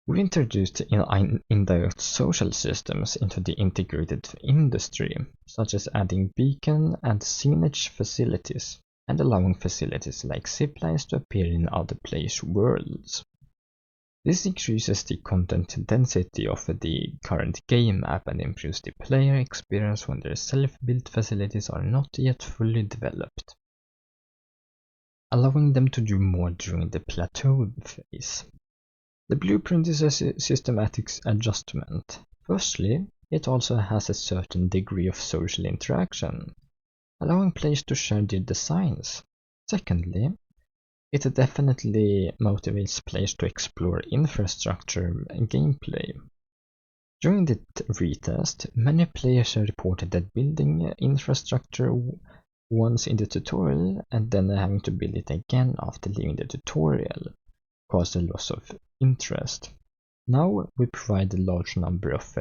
We introduced indirect social systems into the integrated industry, such as adding beacon and signage facilities, and allowing facilities like ziplines to appear in other players' worlds. This increases the content density of the current game map and improves the player experience when their self-built facilities are not yet fully developed, allowing them to do more during the plateau phase. The blueprint is a systematic adjustment. Firstly, it also has a certain degree of social interaction, allowing players to share their designs. Secondly, it definitely motivates players to explore infrastructure and gameplay. During the retest, many players reported that building infrastructure once in the tutorial and then having to build it again after leaving the tutorial caused a loss of interest. Now we provide a large number of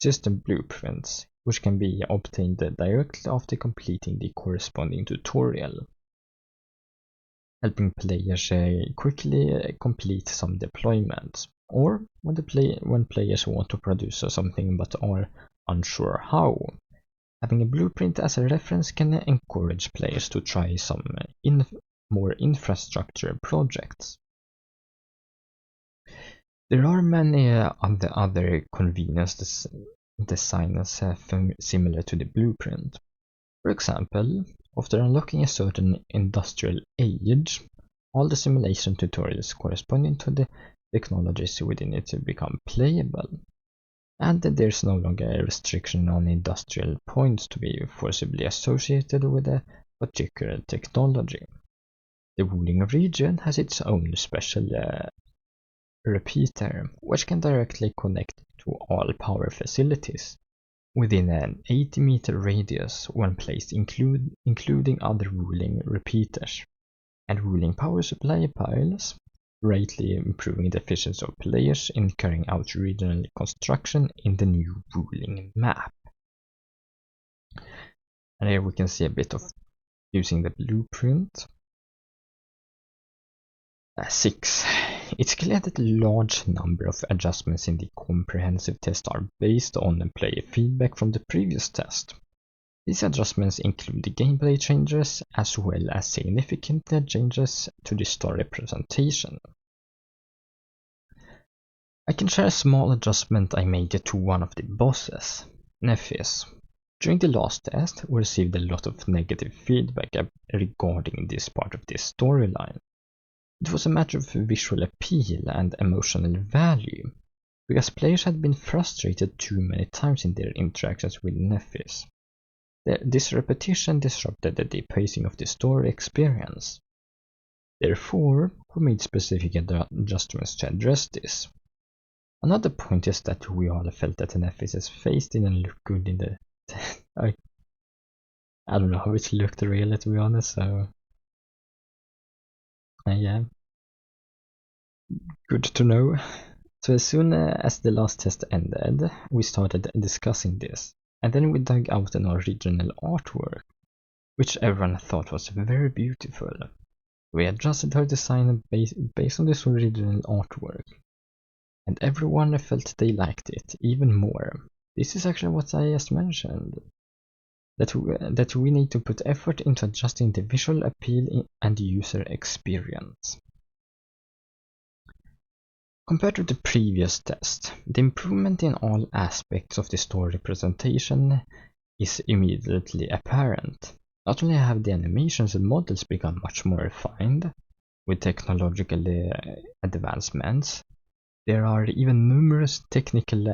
system blueprints, which can be obtained directly after completing the corresponding tutorial, helping players quickly complete some deployments, or when players want to produce something but are unsure how. Having a blueprint as a reference can encourage players to try some more infrastructure projects. There are many other convenience designs similar to the blueprint. For example, after unlocking a certain industrial age, all the simulation tutorials corresponding to the technologies within it become playable, and there's no longer a restriction on industrial points to be forcibly associated with a particular technology. The ruling region has its own special repeater, which can directly connect to all power facilities within an 80-meter radius when placed, including other ruling repeaters and ruling power supply piles, greatly improving the efficiency of players in carrying out regional construction in the new ruling map. And here we can see a bit of using the blueprint. 6. It's clear that a large number of adjustments in the comprehensive test are based on player feedback from the previous test. These adjustments include the gameplay changes as well as significant changes to the story presentation. I can share a small adjustment I made to one of the bosses, Nephis. During the last test, we received a lot of negative feedback regarding this part of the storyline. It was a matter of visual appeal and emotional value, because players had been frustrated too many times in their interactions with Nephis. This repetition disrupted the pacing of the story experience. Therefore, we made specific adjustments to address this. Another point is that we all felt that NFS's face didn't look good in the... I don't know how it looked really, to be honest, so... yeah. Good to know. So as soon as the last test ended, we started discussing this, and then we dug out an original artwork, which everyone thought was very beautiful. We adjusted her design based on this original artwork, and everyone felt they liked it even more. This is actually what I just mentioned, that we need to put effort into adjusting the visual appeal and user experience. Compared to the previous test, the improvement in all aspects of the story presentation is immediately apparent. Not only have the animations and models become much more refined with technological advancements, there are even numerous technical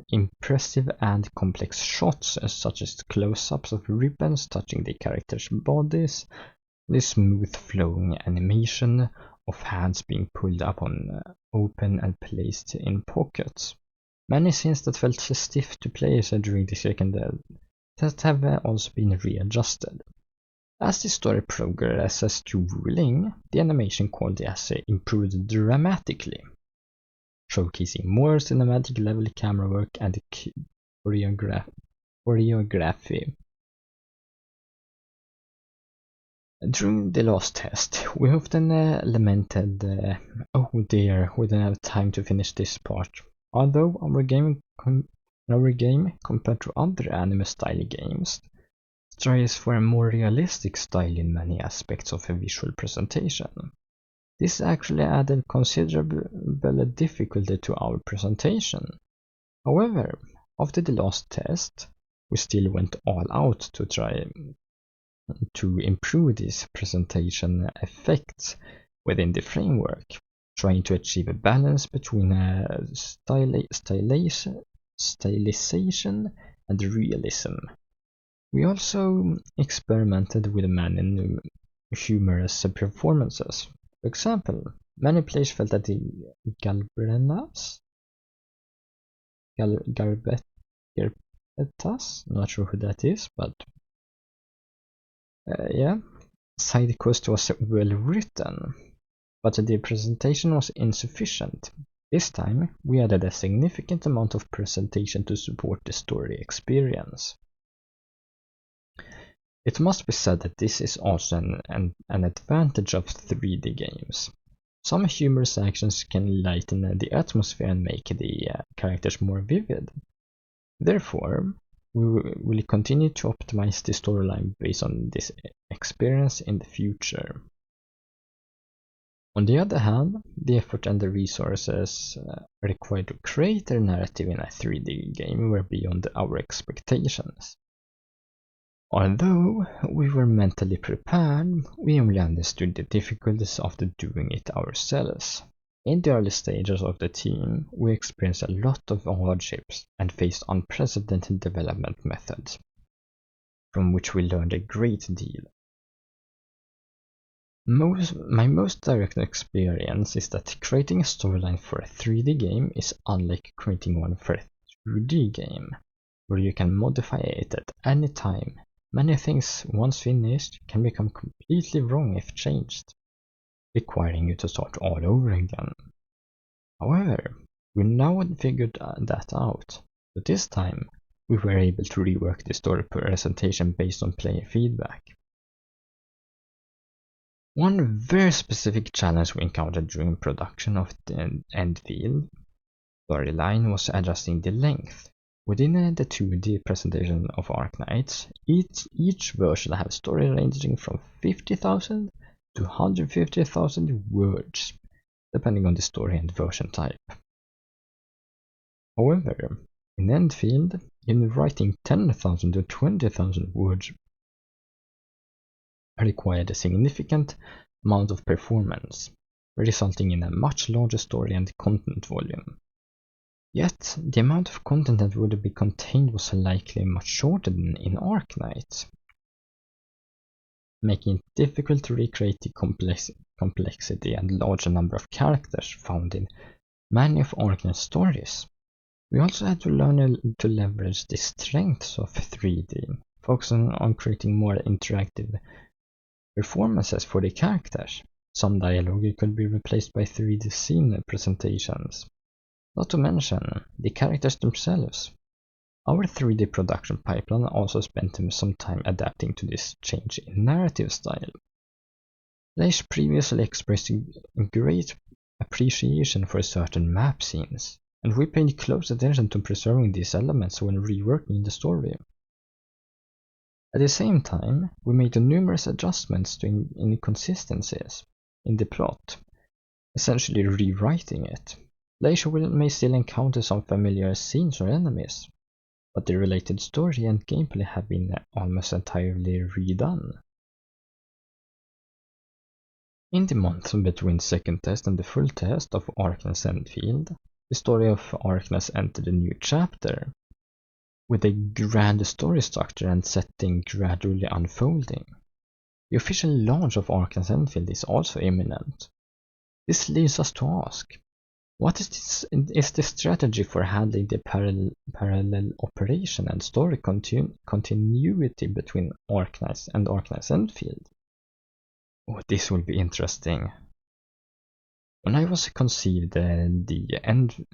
impressive and complex shots, such as close-ups of ribbons touching the characters' bodies, the smooth flowing animation of hands being pulled up on open and placed in pockets. Many scenes that felt stiff to players during the second test have also been readjusted. As the story progresses to ruling, the animation quality has improved dramatically, showcasing more cinematic level camera work and choreography. During the last test, we often lamented, oh dear, we don't have time to finish this part. Although our game compared to other anime-style games, strives for a more realistic style in many aspects of a visual presentation. This actually added considerable difficulty to our presentation. However, after the last test, we still went all out to try to improve these presentation effects within the framework, trying to achieve a balance between stylization and realism. We also experimented with many new humorous performances. For example, many players felt that the Galbrenas, not sure who that is, but yeah, side quest was well written, but the presentation was insufficient. This time, we added a significant amount of presentation to support the story experience. It must be said that this is also an advantage of 3D games. Some humorous actions can lighten the atmosphere and make the characters more vivid. Therefore, we will continue to optimize the storyline based on this experience in the future. On the other hand, the effort and the resources required to create a narrative in a 3D game were beyond our expectations. Although we were mentally prepared, we only understood the difficulties after doing it ourselves. In the early stages of the team, we experienced a lot of hardships and faced unprecedented development methods, from which we learned a great deal. My most direct experience is that creating a storyline for a 3D game is unlike creating one for a 2D game, where you can modify it at any time. Many things, once finished, can become completely wrong if changed, requiring you to start all over again. However, we now figured that out, but this time we were able to rework the story presentation based on player feedback. One very specific challenge we encountered during production of the Endfield storyline was adjusting the length. Within the 2D presentation of Arknights, each version has story ranging from 50,000 to 150,000 words, depending on the story and version type. However, in Endfield, even writing 10,000 to 20,000 words required a significant amount of performance, resulting in a much larger story and content volume. Yet, the amount of content that would be contained was likely much shorter than in Arknights, making it difficult to recreate the complexity and larger number of characters found in many of Arknights' stories. We also had to learn to leverage the strengths of 3D, focusing on creating more interactive performances for the characters. Some dialogue could be replaced by 3D scene presentations. Not to mention the characters themselves. Our 3D production pipeline also spent some time adapting to this change in narrative style. Leish previously expressed great appreciation for certain map scenes, and we paid close attention to preserving these elements when reworking the story. At the same time, we made numerous adjustments to inconsistencies in the plot, essentially rewriting it. Leish may still encounter some familiar scenes or enemies, but the related story and gameplay have been almost entirely redone. In the month between second test and the full test of Arknights Endfield, the story of Arknights entered a new chapter, with a grand story structure and setting gradually unfolding. The official launch of Arknights Endfield is also imminent. This leads us to ask, what is the strategy for handling the parallel operation and story continuity between Arknights and Arknights Endfield? Oh, this will be interesting. When I was conceived the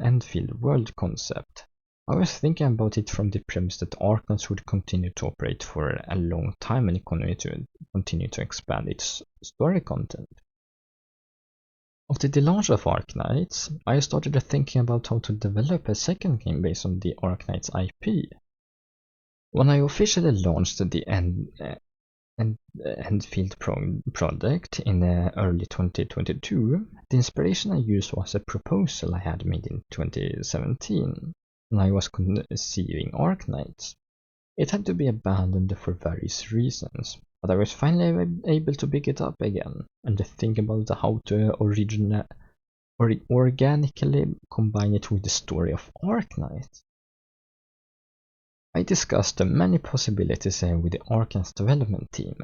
Endfield world concept, I was thinking about it from the premise that Arknights would continue to operate for a long time and continue to expand its story content. After the launch of Arknights, I started thinking about how to develop a second game based on the Arknights IP. When I officially launched the Endfield project in early 2022, the inspiration I used was a proposal I had made in 2017 when I was conceiving Arknights. It had to be abandoned for various reasons, but I was finally able to pick it up again and think about how to organically combine it with the story of Arknights. I discussed many possibilities with the Arknights development team,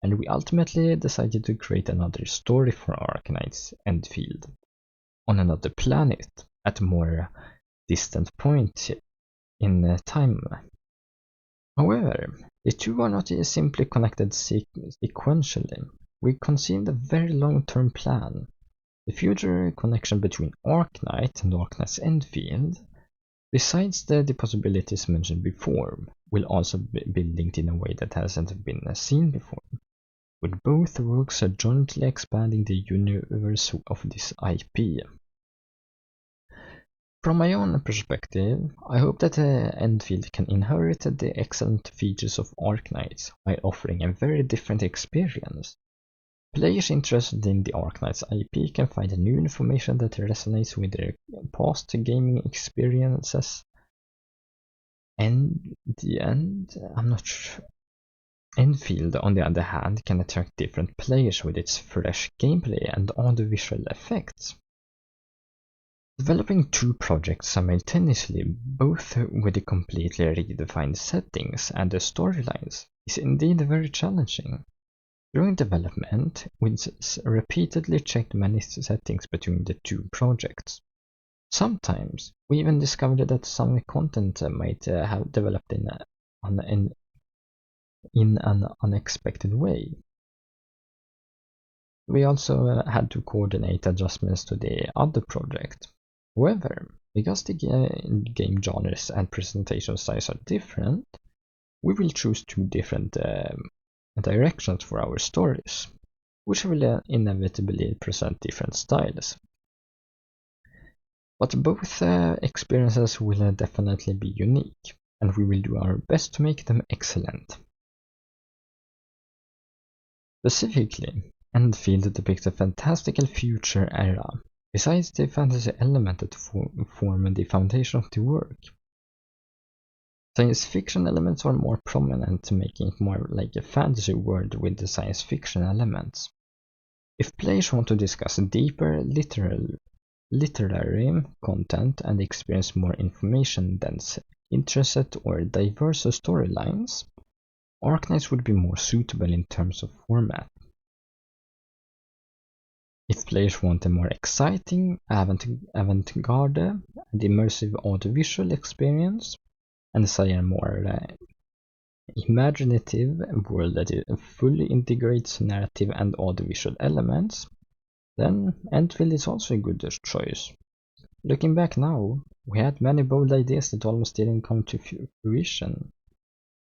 and we ultimately decided to create another story for Arknights Endfield on another planet at a more distant point in time. However, the two are not simply connected sequentially. We conceived a very long-term plan. The future connection between Arknights and Arknights Endfield, besides the possibilities mentioned before, will also be linked in a way that hasn't been seen before, with both works jointly expanding the universe of this IP. From my own perspective, I hope that Endfield can inherit the excellent features of Arknights while offering a very different experience. Players interested in the Arknights IP can find new information that resonates with their past gaming experiences. And I'm not sure. Endfield, on the other hand, can attract different players with its fresh gameplay and audiovisual effects. Developing two projects simultaneously, both with the completely redefined settings and the storylines, is indeed very challenging. During development, we repeatedly checked many settings between the two projects. Sometimes, we even discovered that some content might have developed in an unexpected way. We also had to coordinate adjustments to the other project. However, because the game genres and presentation styles are different, we will choose two different directions for our stories, which will inevitably present different styles. But both experiences will definitely be unique, and we will do our best to make them excellent. Specifically, Endfield depicts a fantastical future era, besides the fantasy element that form the foundation of the work. Science fiction elements are more prominent, making it more like a fantasy world with the science fiction elements. If players want to discuss deeper literary content and experience more information-dense, intricate or diverse storylines, Arknights would be more suitable in terms of format. If players want a more exciting, avant-garde, and immersive audiovisual experience, and desire a more imaginative world that fully integrates narrative and audiovisual elements, then Endfield is also a good choice. Looking back now, we had many bold ideas that almost didn't come to fruition.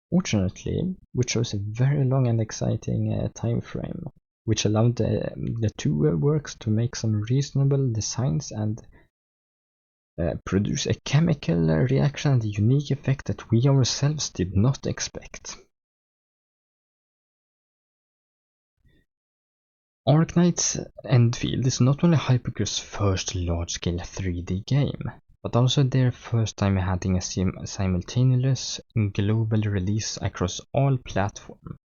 Fortunately, we chose a very long and exciting time frame, which allowed the two works to make some reasonable designs and produce a chemical reaction and a unique effect that we ourselves did not expect. Arknights Endfield is not only Hypergryph's first large-scale 3D game, but also their first time having a simultaneous global release across all platforms.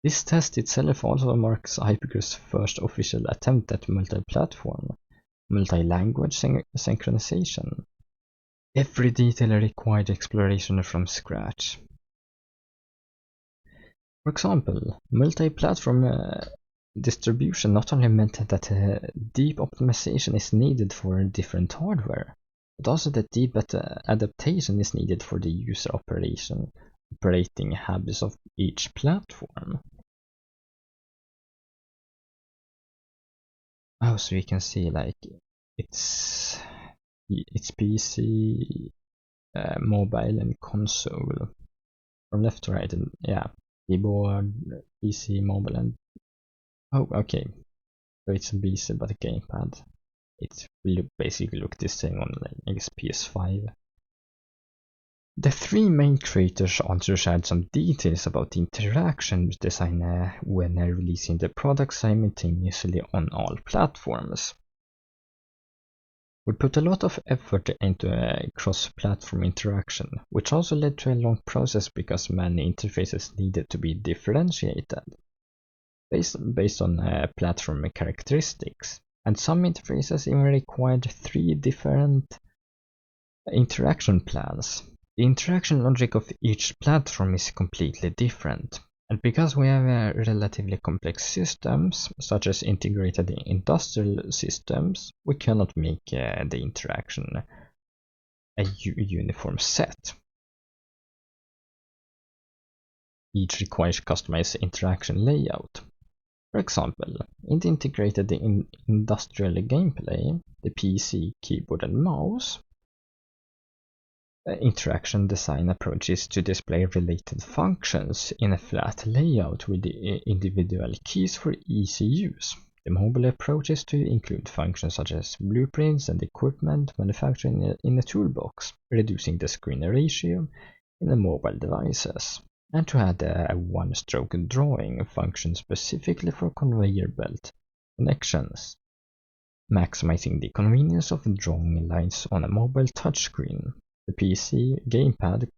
This test itself also marks Hypergryph's first official attempt at multi-platform, multi-language synchronization. Every detail required exploration from scratch. For example, multi-platform distribution not only meant that deep optimization is needed for different hardware, but also that deep adaptation is needed for the user operating habits of each platform. Oh, so you can see like it's PC, mobile, and console from left to right, and yeah, keyboard, PC, mobile, and oh, okay. So it's a PC but a gamepad. It will basically look the same on, I guess, PS5. The three main creators also shared some details about the interaction design when releasing the product simultaneously on all platforms. We put a lot of effort into cross-platform interaction, which also led to a long process because many interfaces needed to be differentiated based on platform characteristics, and some interfaces even required 3 different interaction plans. The interaction logic of each platform is completely different, and because we have relatively complex systems, such as integrated industrial systems, we cannot make the interaction a uniform set. Each requires customized interaction layout. For example, in the integrated industrial gameplay, the PC, keyboard, and mouse, interaction design approaches to display related functions in a flat layout with the individual keys for easy use. The mobile approach is to include functions such as blueprints and equipment manufactured in a toolbox, reducing the screen ratio in the mobile devices, and to add a one-stroke drawing function specifically for conveyor belt connections, maximizing the convenience of drawing lines on a mobile touchscreen. The PC gamepad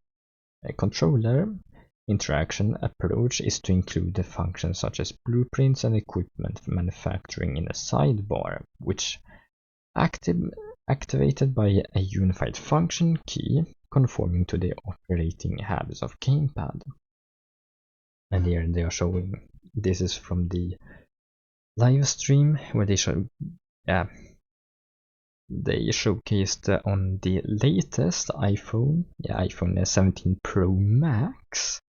controller interaction approach is to include the functions such as blueprints and equipment manufacturing in a sidebar, which activated by a unified function key conforming to the operating habits of gamepad. And here they are showing, this is from the live stream where they show, they showcased on the latest iPhone, iPhone 17 Pro Max.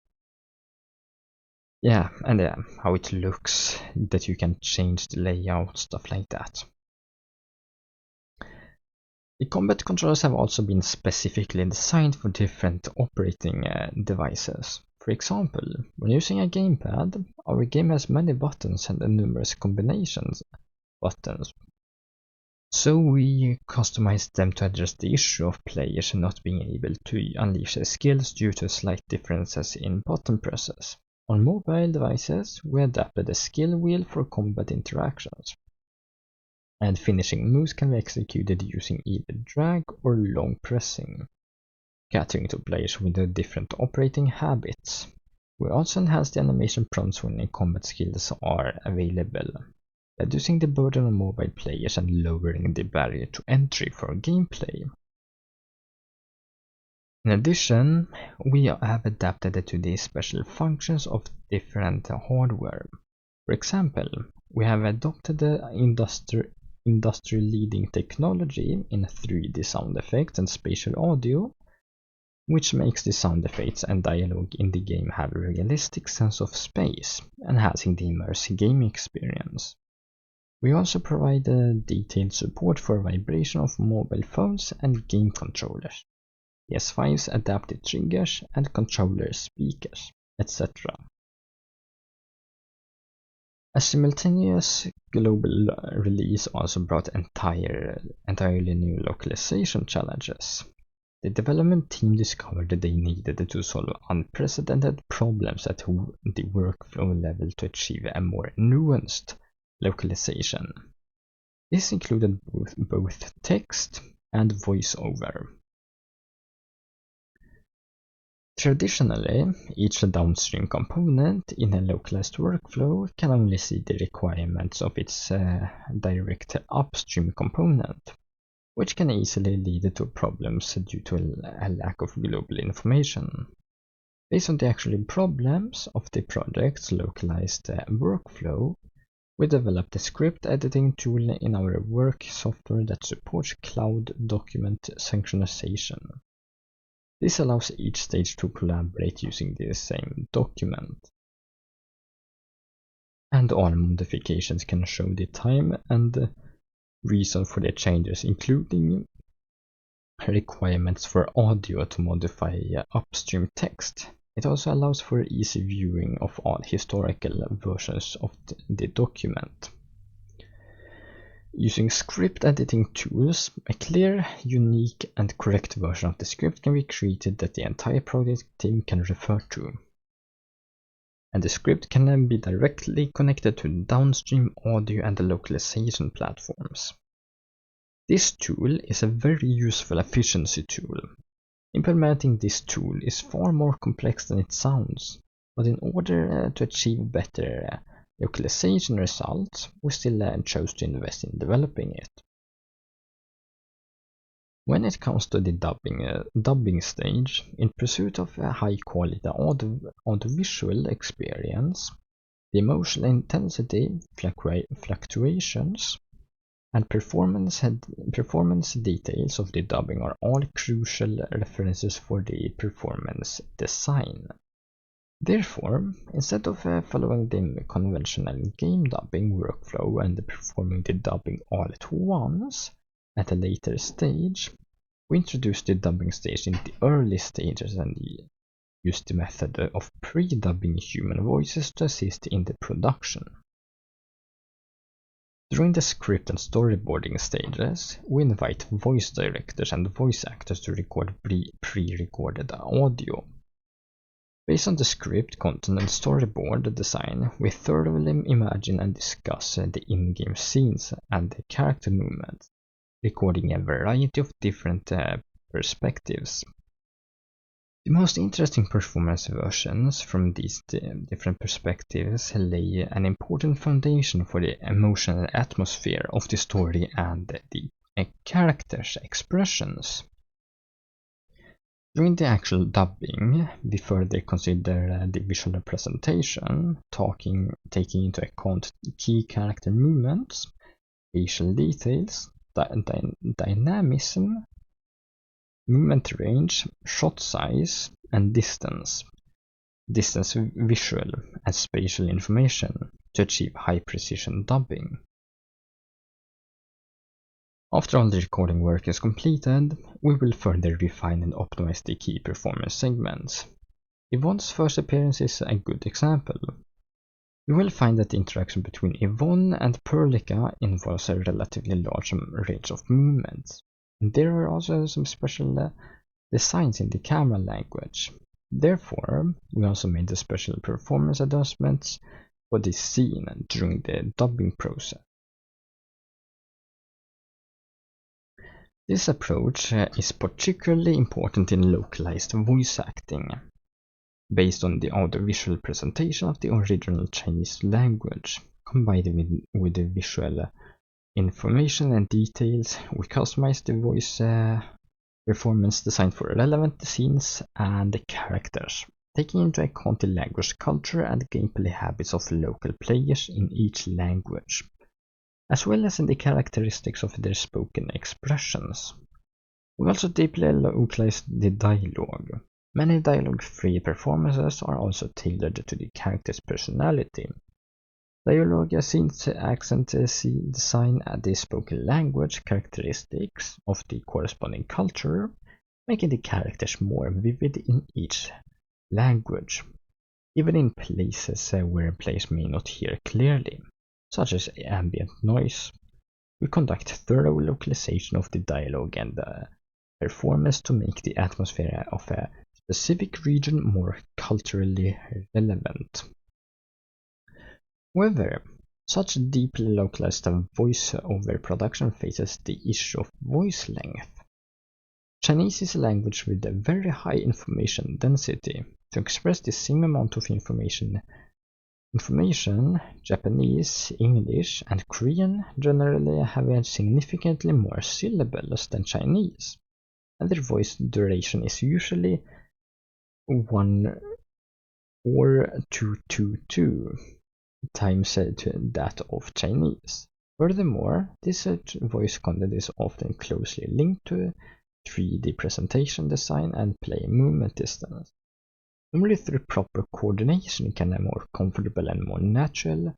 Yeah, and how it looks, that you can change the layout, stuff like that. The combat controllers have also been specifically designed for different operating devices. For example, when using a gamepad, our game has many buttons and numerous combinations buttons. So we customized them to address the issue of players not being able to unleash their skills due to slight differences in button presses. On mobile devices, we adapted a skill wheel for combat interactions, and finishing moves can be executed using either drag or long pressing, catering to players with different operating habits. We also enhanced the animation prompts when combat skills are available, reducing the burden on mobile players and lowering the barrier to entry for gameplay. In addition, we have adapted to the special functions of different hardware. For example, We have adopted the industry-leading technology in 3D sound effects and spatial audio, which makes the sound effects and dialogue in the game have a realistic sense of space, enhancing the immersive gaming experience. We also provide detailed support for vibration of mobile phones and game controllers, PS5's adaptive triggers and controller speakers, etc. A simultaneous global release also brought entirely new localization challenges. The development team discovered that they needed to solve unprecedented problems at the workflow level to achieve a more nuanced localization. This included both text and voiceover. Traditionally, each downstream component in a localized workflow can only see the requirements of its direct upstream component, which can easily lead to problems due to a lack of global information. Based on the actual problems of the project's localized workflow, we developed a script editing tool in our work software that supports cloud document synchronization. This allows each stage to collaborate using the same document. And all modifications can show the time and reason for the changes, including requirements for audio to modify upstream text. It also allows for easy viewing of all historical versions of the document. Using script editing tools, a clear, unique, and correct version of the script can be created that the entire project team can refer to. And the script can then be directly connected to downstream audio and localization platforms. This tool is a very useful efficiency tool. Implementing this tool is far more complex than it sounds, but in order to achieve better localization results, we still chose to invest in developing it. When it comes to the dubbing stage, in pursuit of a high-quality audiovisual experience, the emotional intensity, fluctuations, and performance details of the dubbing are all crucial references for the performance design. Therefore, instead of following the conventional game dubbing workflow and performing the dubbing all at once at a later stage, we introduced the dubbing stage in the early stages and used the method of pre-dubbing human voices to assist in the production. During the script and storyboarding stages, we invite voice directors and voice actors to record pre-recorded audio. Based on the script content and storyboard design, we thoroughly imagine and discuss the in-game scenes and the character movements, recording a variety of different perspectives. The most interesting performance versions from these different perspectives lay an important foundation for the emotional atmosphere of the story and the characters' expressions. During the actual dubbing, we further consider the visual representation, taking into account key character movements, facial details, dynamism, movement range, shot size, and distance visual, and spatial information to achieve high precision dubbing. After all the recording work is completed, we will further refine and optimize the key performance segments. Yvonne's first appearance is a good example. You will find that the interaction between Yvonne and Perlica involves a relatively large range of movements, and there are also some special designs in the camera language. Therefore, we also made the special performance adjustments for this scene during the dubbing process. This approach is particularly important in localized voice acting, based on the audiovisual presentation of the original Chinese language, combined with the visual information and details. We customized the voice performance design for relevant scenes and the characters, taking into account the language culture and gameplay habits of local players in each language, as well as in the characteristics of their spoken expressions. We also deeply localized the dialogue. Many dialogue-free performances are also tailored to the character's personality. Dialogue scenes, accent design, and the spoken language characteristics of the corresponding culture, making the characters more vivid in each language, even in places where players may not hear clearly, such as ambient noise. We conduct thorough localization of the dialogue and performance to make the atmosphere of a specific region more culturally relevant. However, such deeply localized voice-over production faces the issue of voice length. Chinese is a language with a very high information density. To express the same amount of information, Japanese, English, and Korean generally have significantly more syllables than Chinese, and their voice duration is usually 1 or 222 times that of Chinese. Furthermore, this voice content is often closely linked to 3D presentation design and player movement distance. Only through proper coordination can a more comfortable and more natural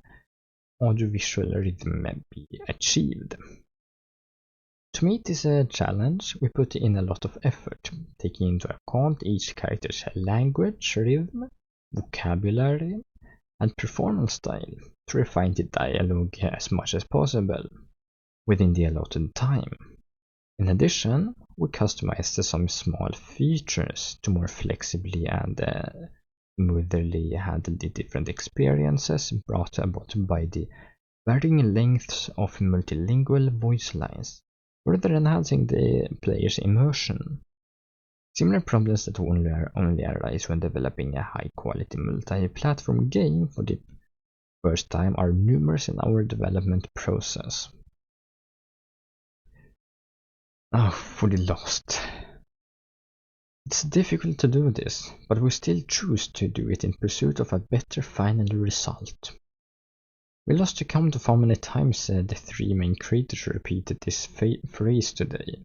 audiovisual rhythm be achieved. To meet this challenge, we put in a lot of effort, taking into account each character's language, rhythm, vocabulary, and performance style to refine the dialogue as much as possible within the allotted time. In addition, we customized some small features to more flexibly and smoothly handle the different experiences brought about by the varying lengths of multilingual voice lines, further enhancing the player's immersion. Similar problems that only arise when developing a high-quality multi-platform game for the first time are numerous in our development process. For the lost. It's difficult to do this, but we still choose to do it in pursuit of a better final result. We lost to count of how many times the three main creators repeated this phrase today.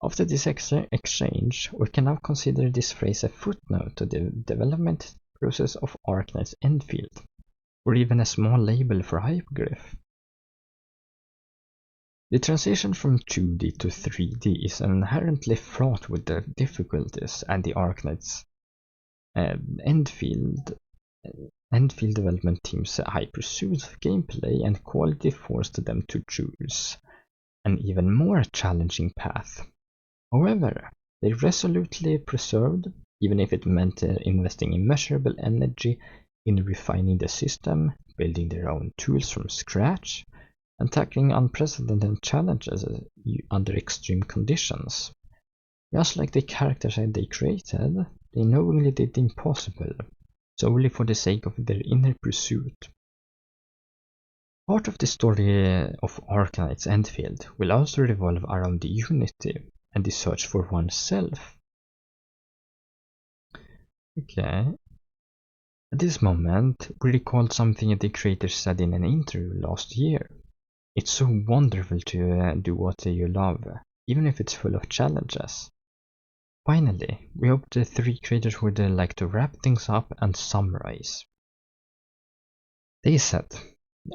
After this exchange, we can now consider this phrase a footnote to the development process of Arknights Endfield, or even a small label for Hypergryph. The transition from 2D to 3D is inherently fraught with the difficulties, and the Arknights Endfield development team's high pursuit of gameplay and quality forced them to choose an even more challenging path. However, they resolutely persevered, even if it meant investing immeasurable energy in refining the system, building their own tools from scratch, and tackling unprecedented challenges under extreme conditions. Just like the characters they created, they knowingly did the impossible, solely for the sake of their inner pursuit. Part of the story of Arknights Endfield will also revolve around the unity and the search for oneself. Okay. At this moment, we recalled something the creators said in an interview last year. It's so wonderful to do what you love, even if it's full of challenges. Finally, we hope the three creators would like to wrap things up and summarize. They said,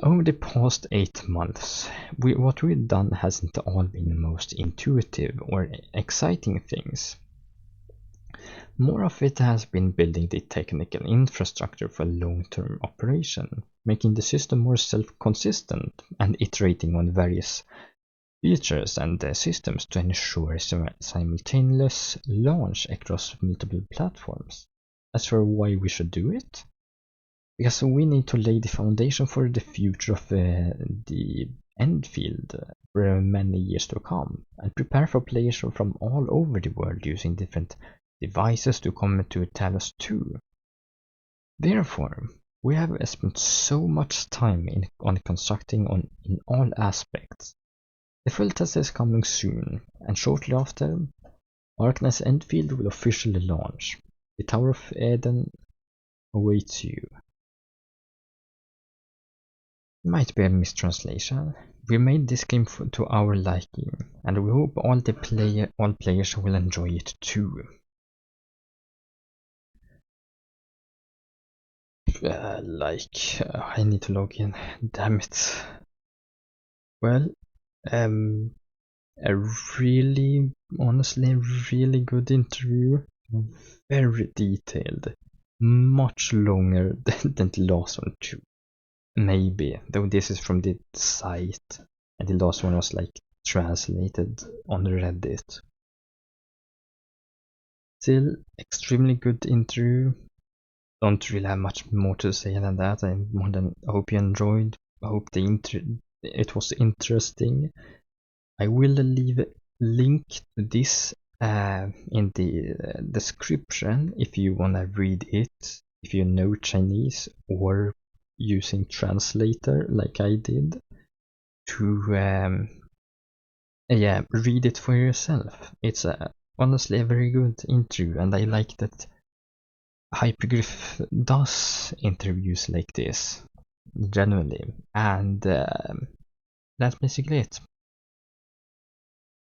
over the past 8 months, what we've done hasn't all been the most intuitive or exciting things. More of it has been building the technical infrastructure for long-term operation, making the system more self-consistent and iterating on various features and systems to ensure simultaneous launch across multiple platforms. As for why we should do it? Because we need to lay the foundation for the future of the Endfield for many years to come, and prepare for players from all over the world using different devices to come to Talos 2. Therefore, we have spent so much time on constructing in all aspects. The full test is coming soon, and shortly after, Arknights Endfield will officially launch. The Tower of Eden awaits you. Might be a mistranslation. We made this game to our liking, and we hope all players will enjoy it too. I need to log in. Damn it. Well, a really, honestly, really good interview. Very detailed. Much longer than the last one too. Maybe, though this is from the site, and the last one was like translated on Reddit. Still, extremely good interview. Don't really have much more to say than that. I hope you enjoyed. I hope it was interesting. I will leave a link to this in the description if you wanna read it. If you know Chinese or using translator like I did, to read it for yourself. It's honestly a very good interview, and I like that Hypergryph does interviews like this, genuinely. And that's basically it.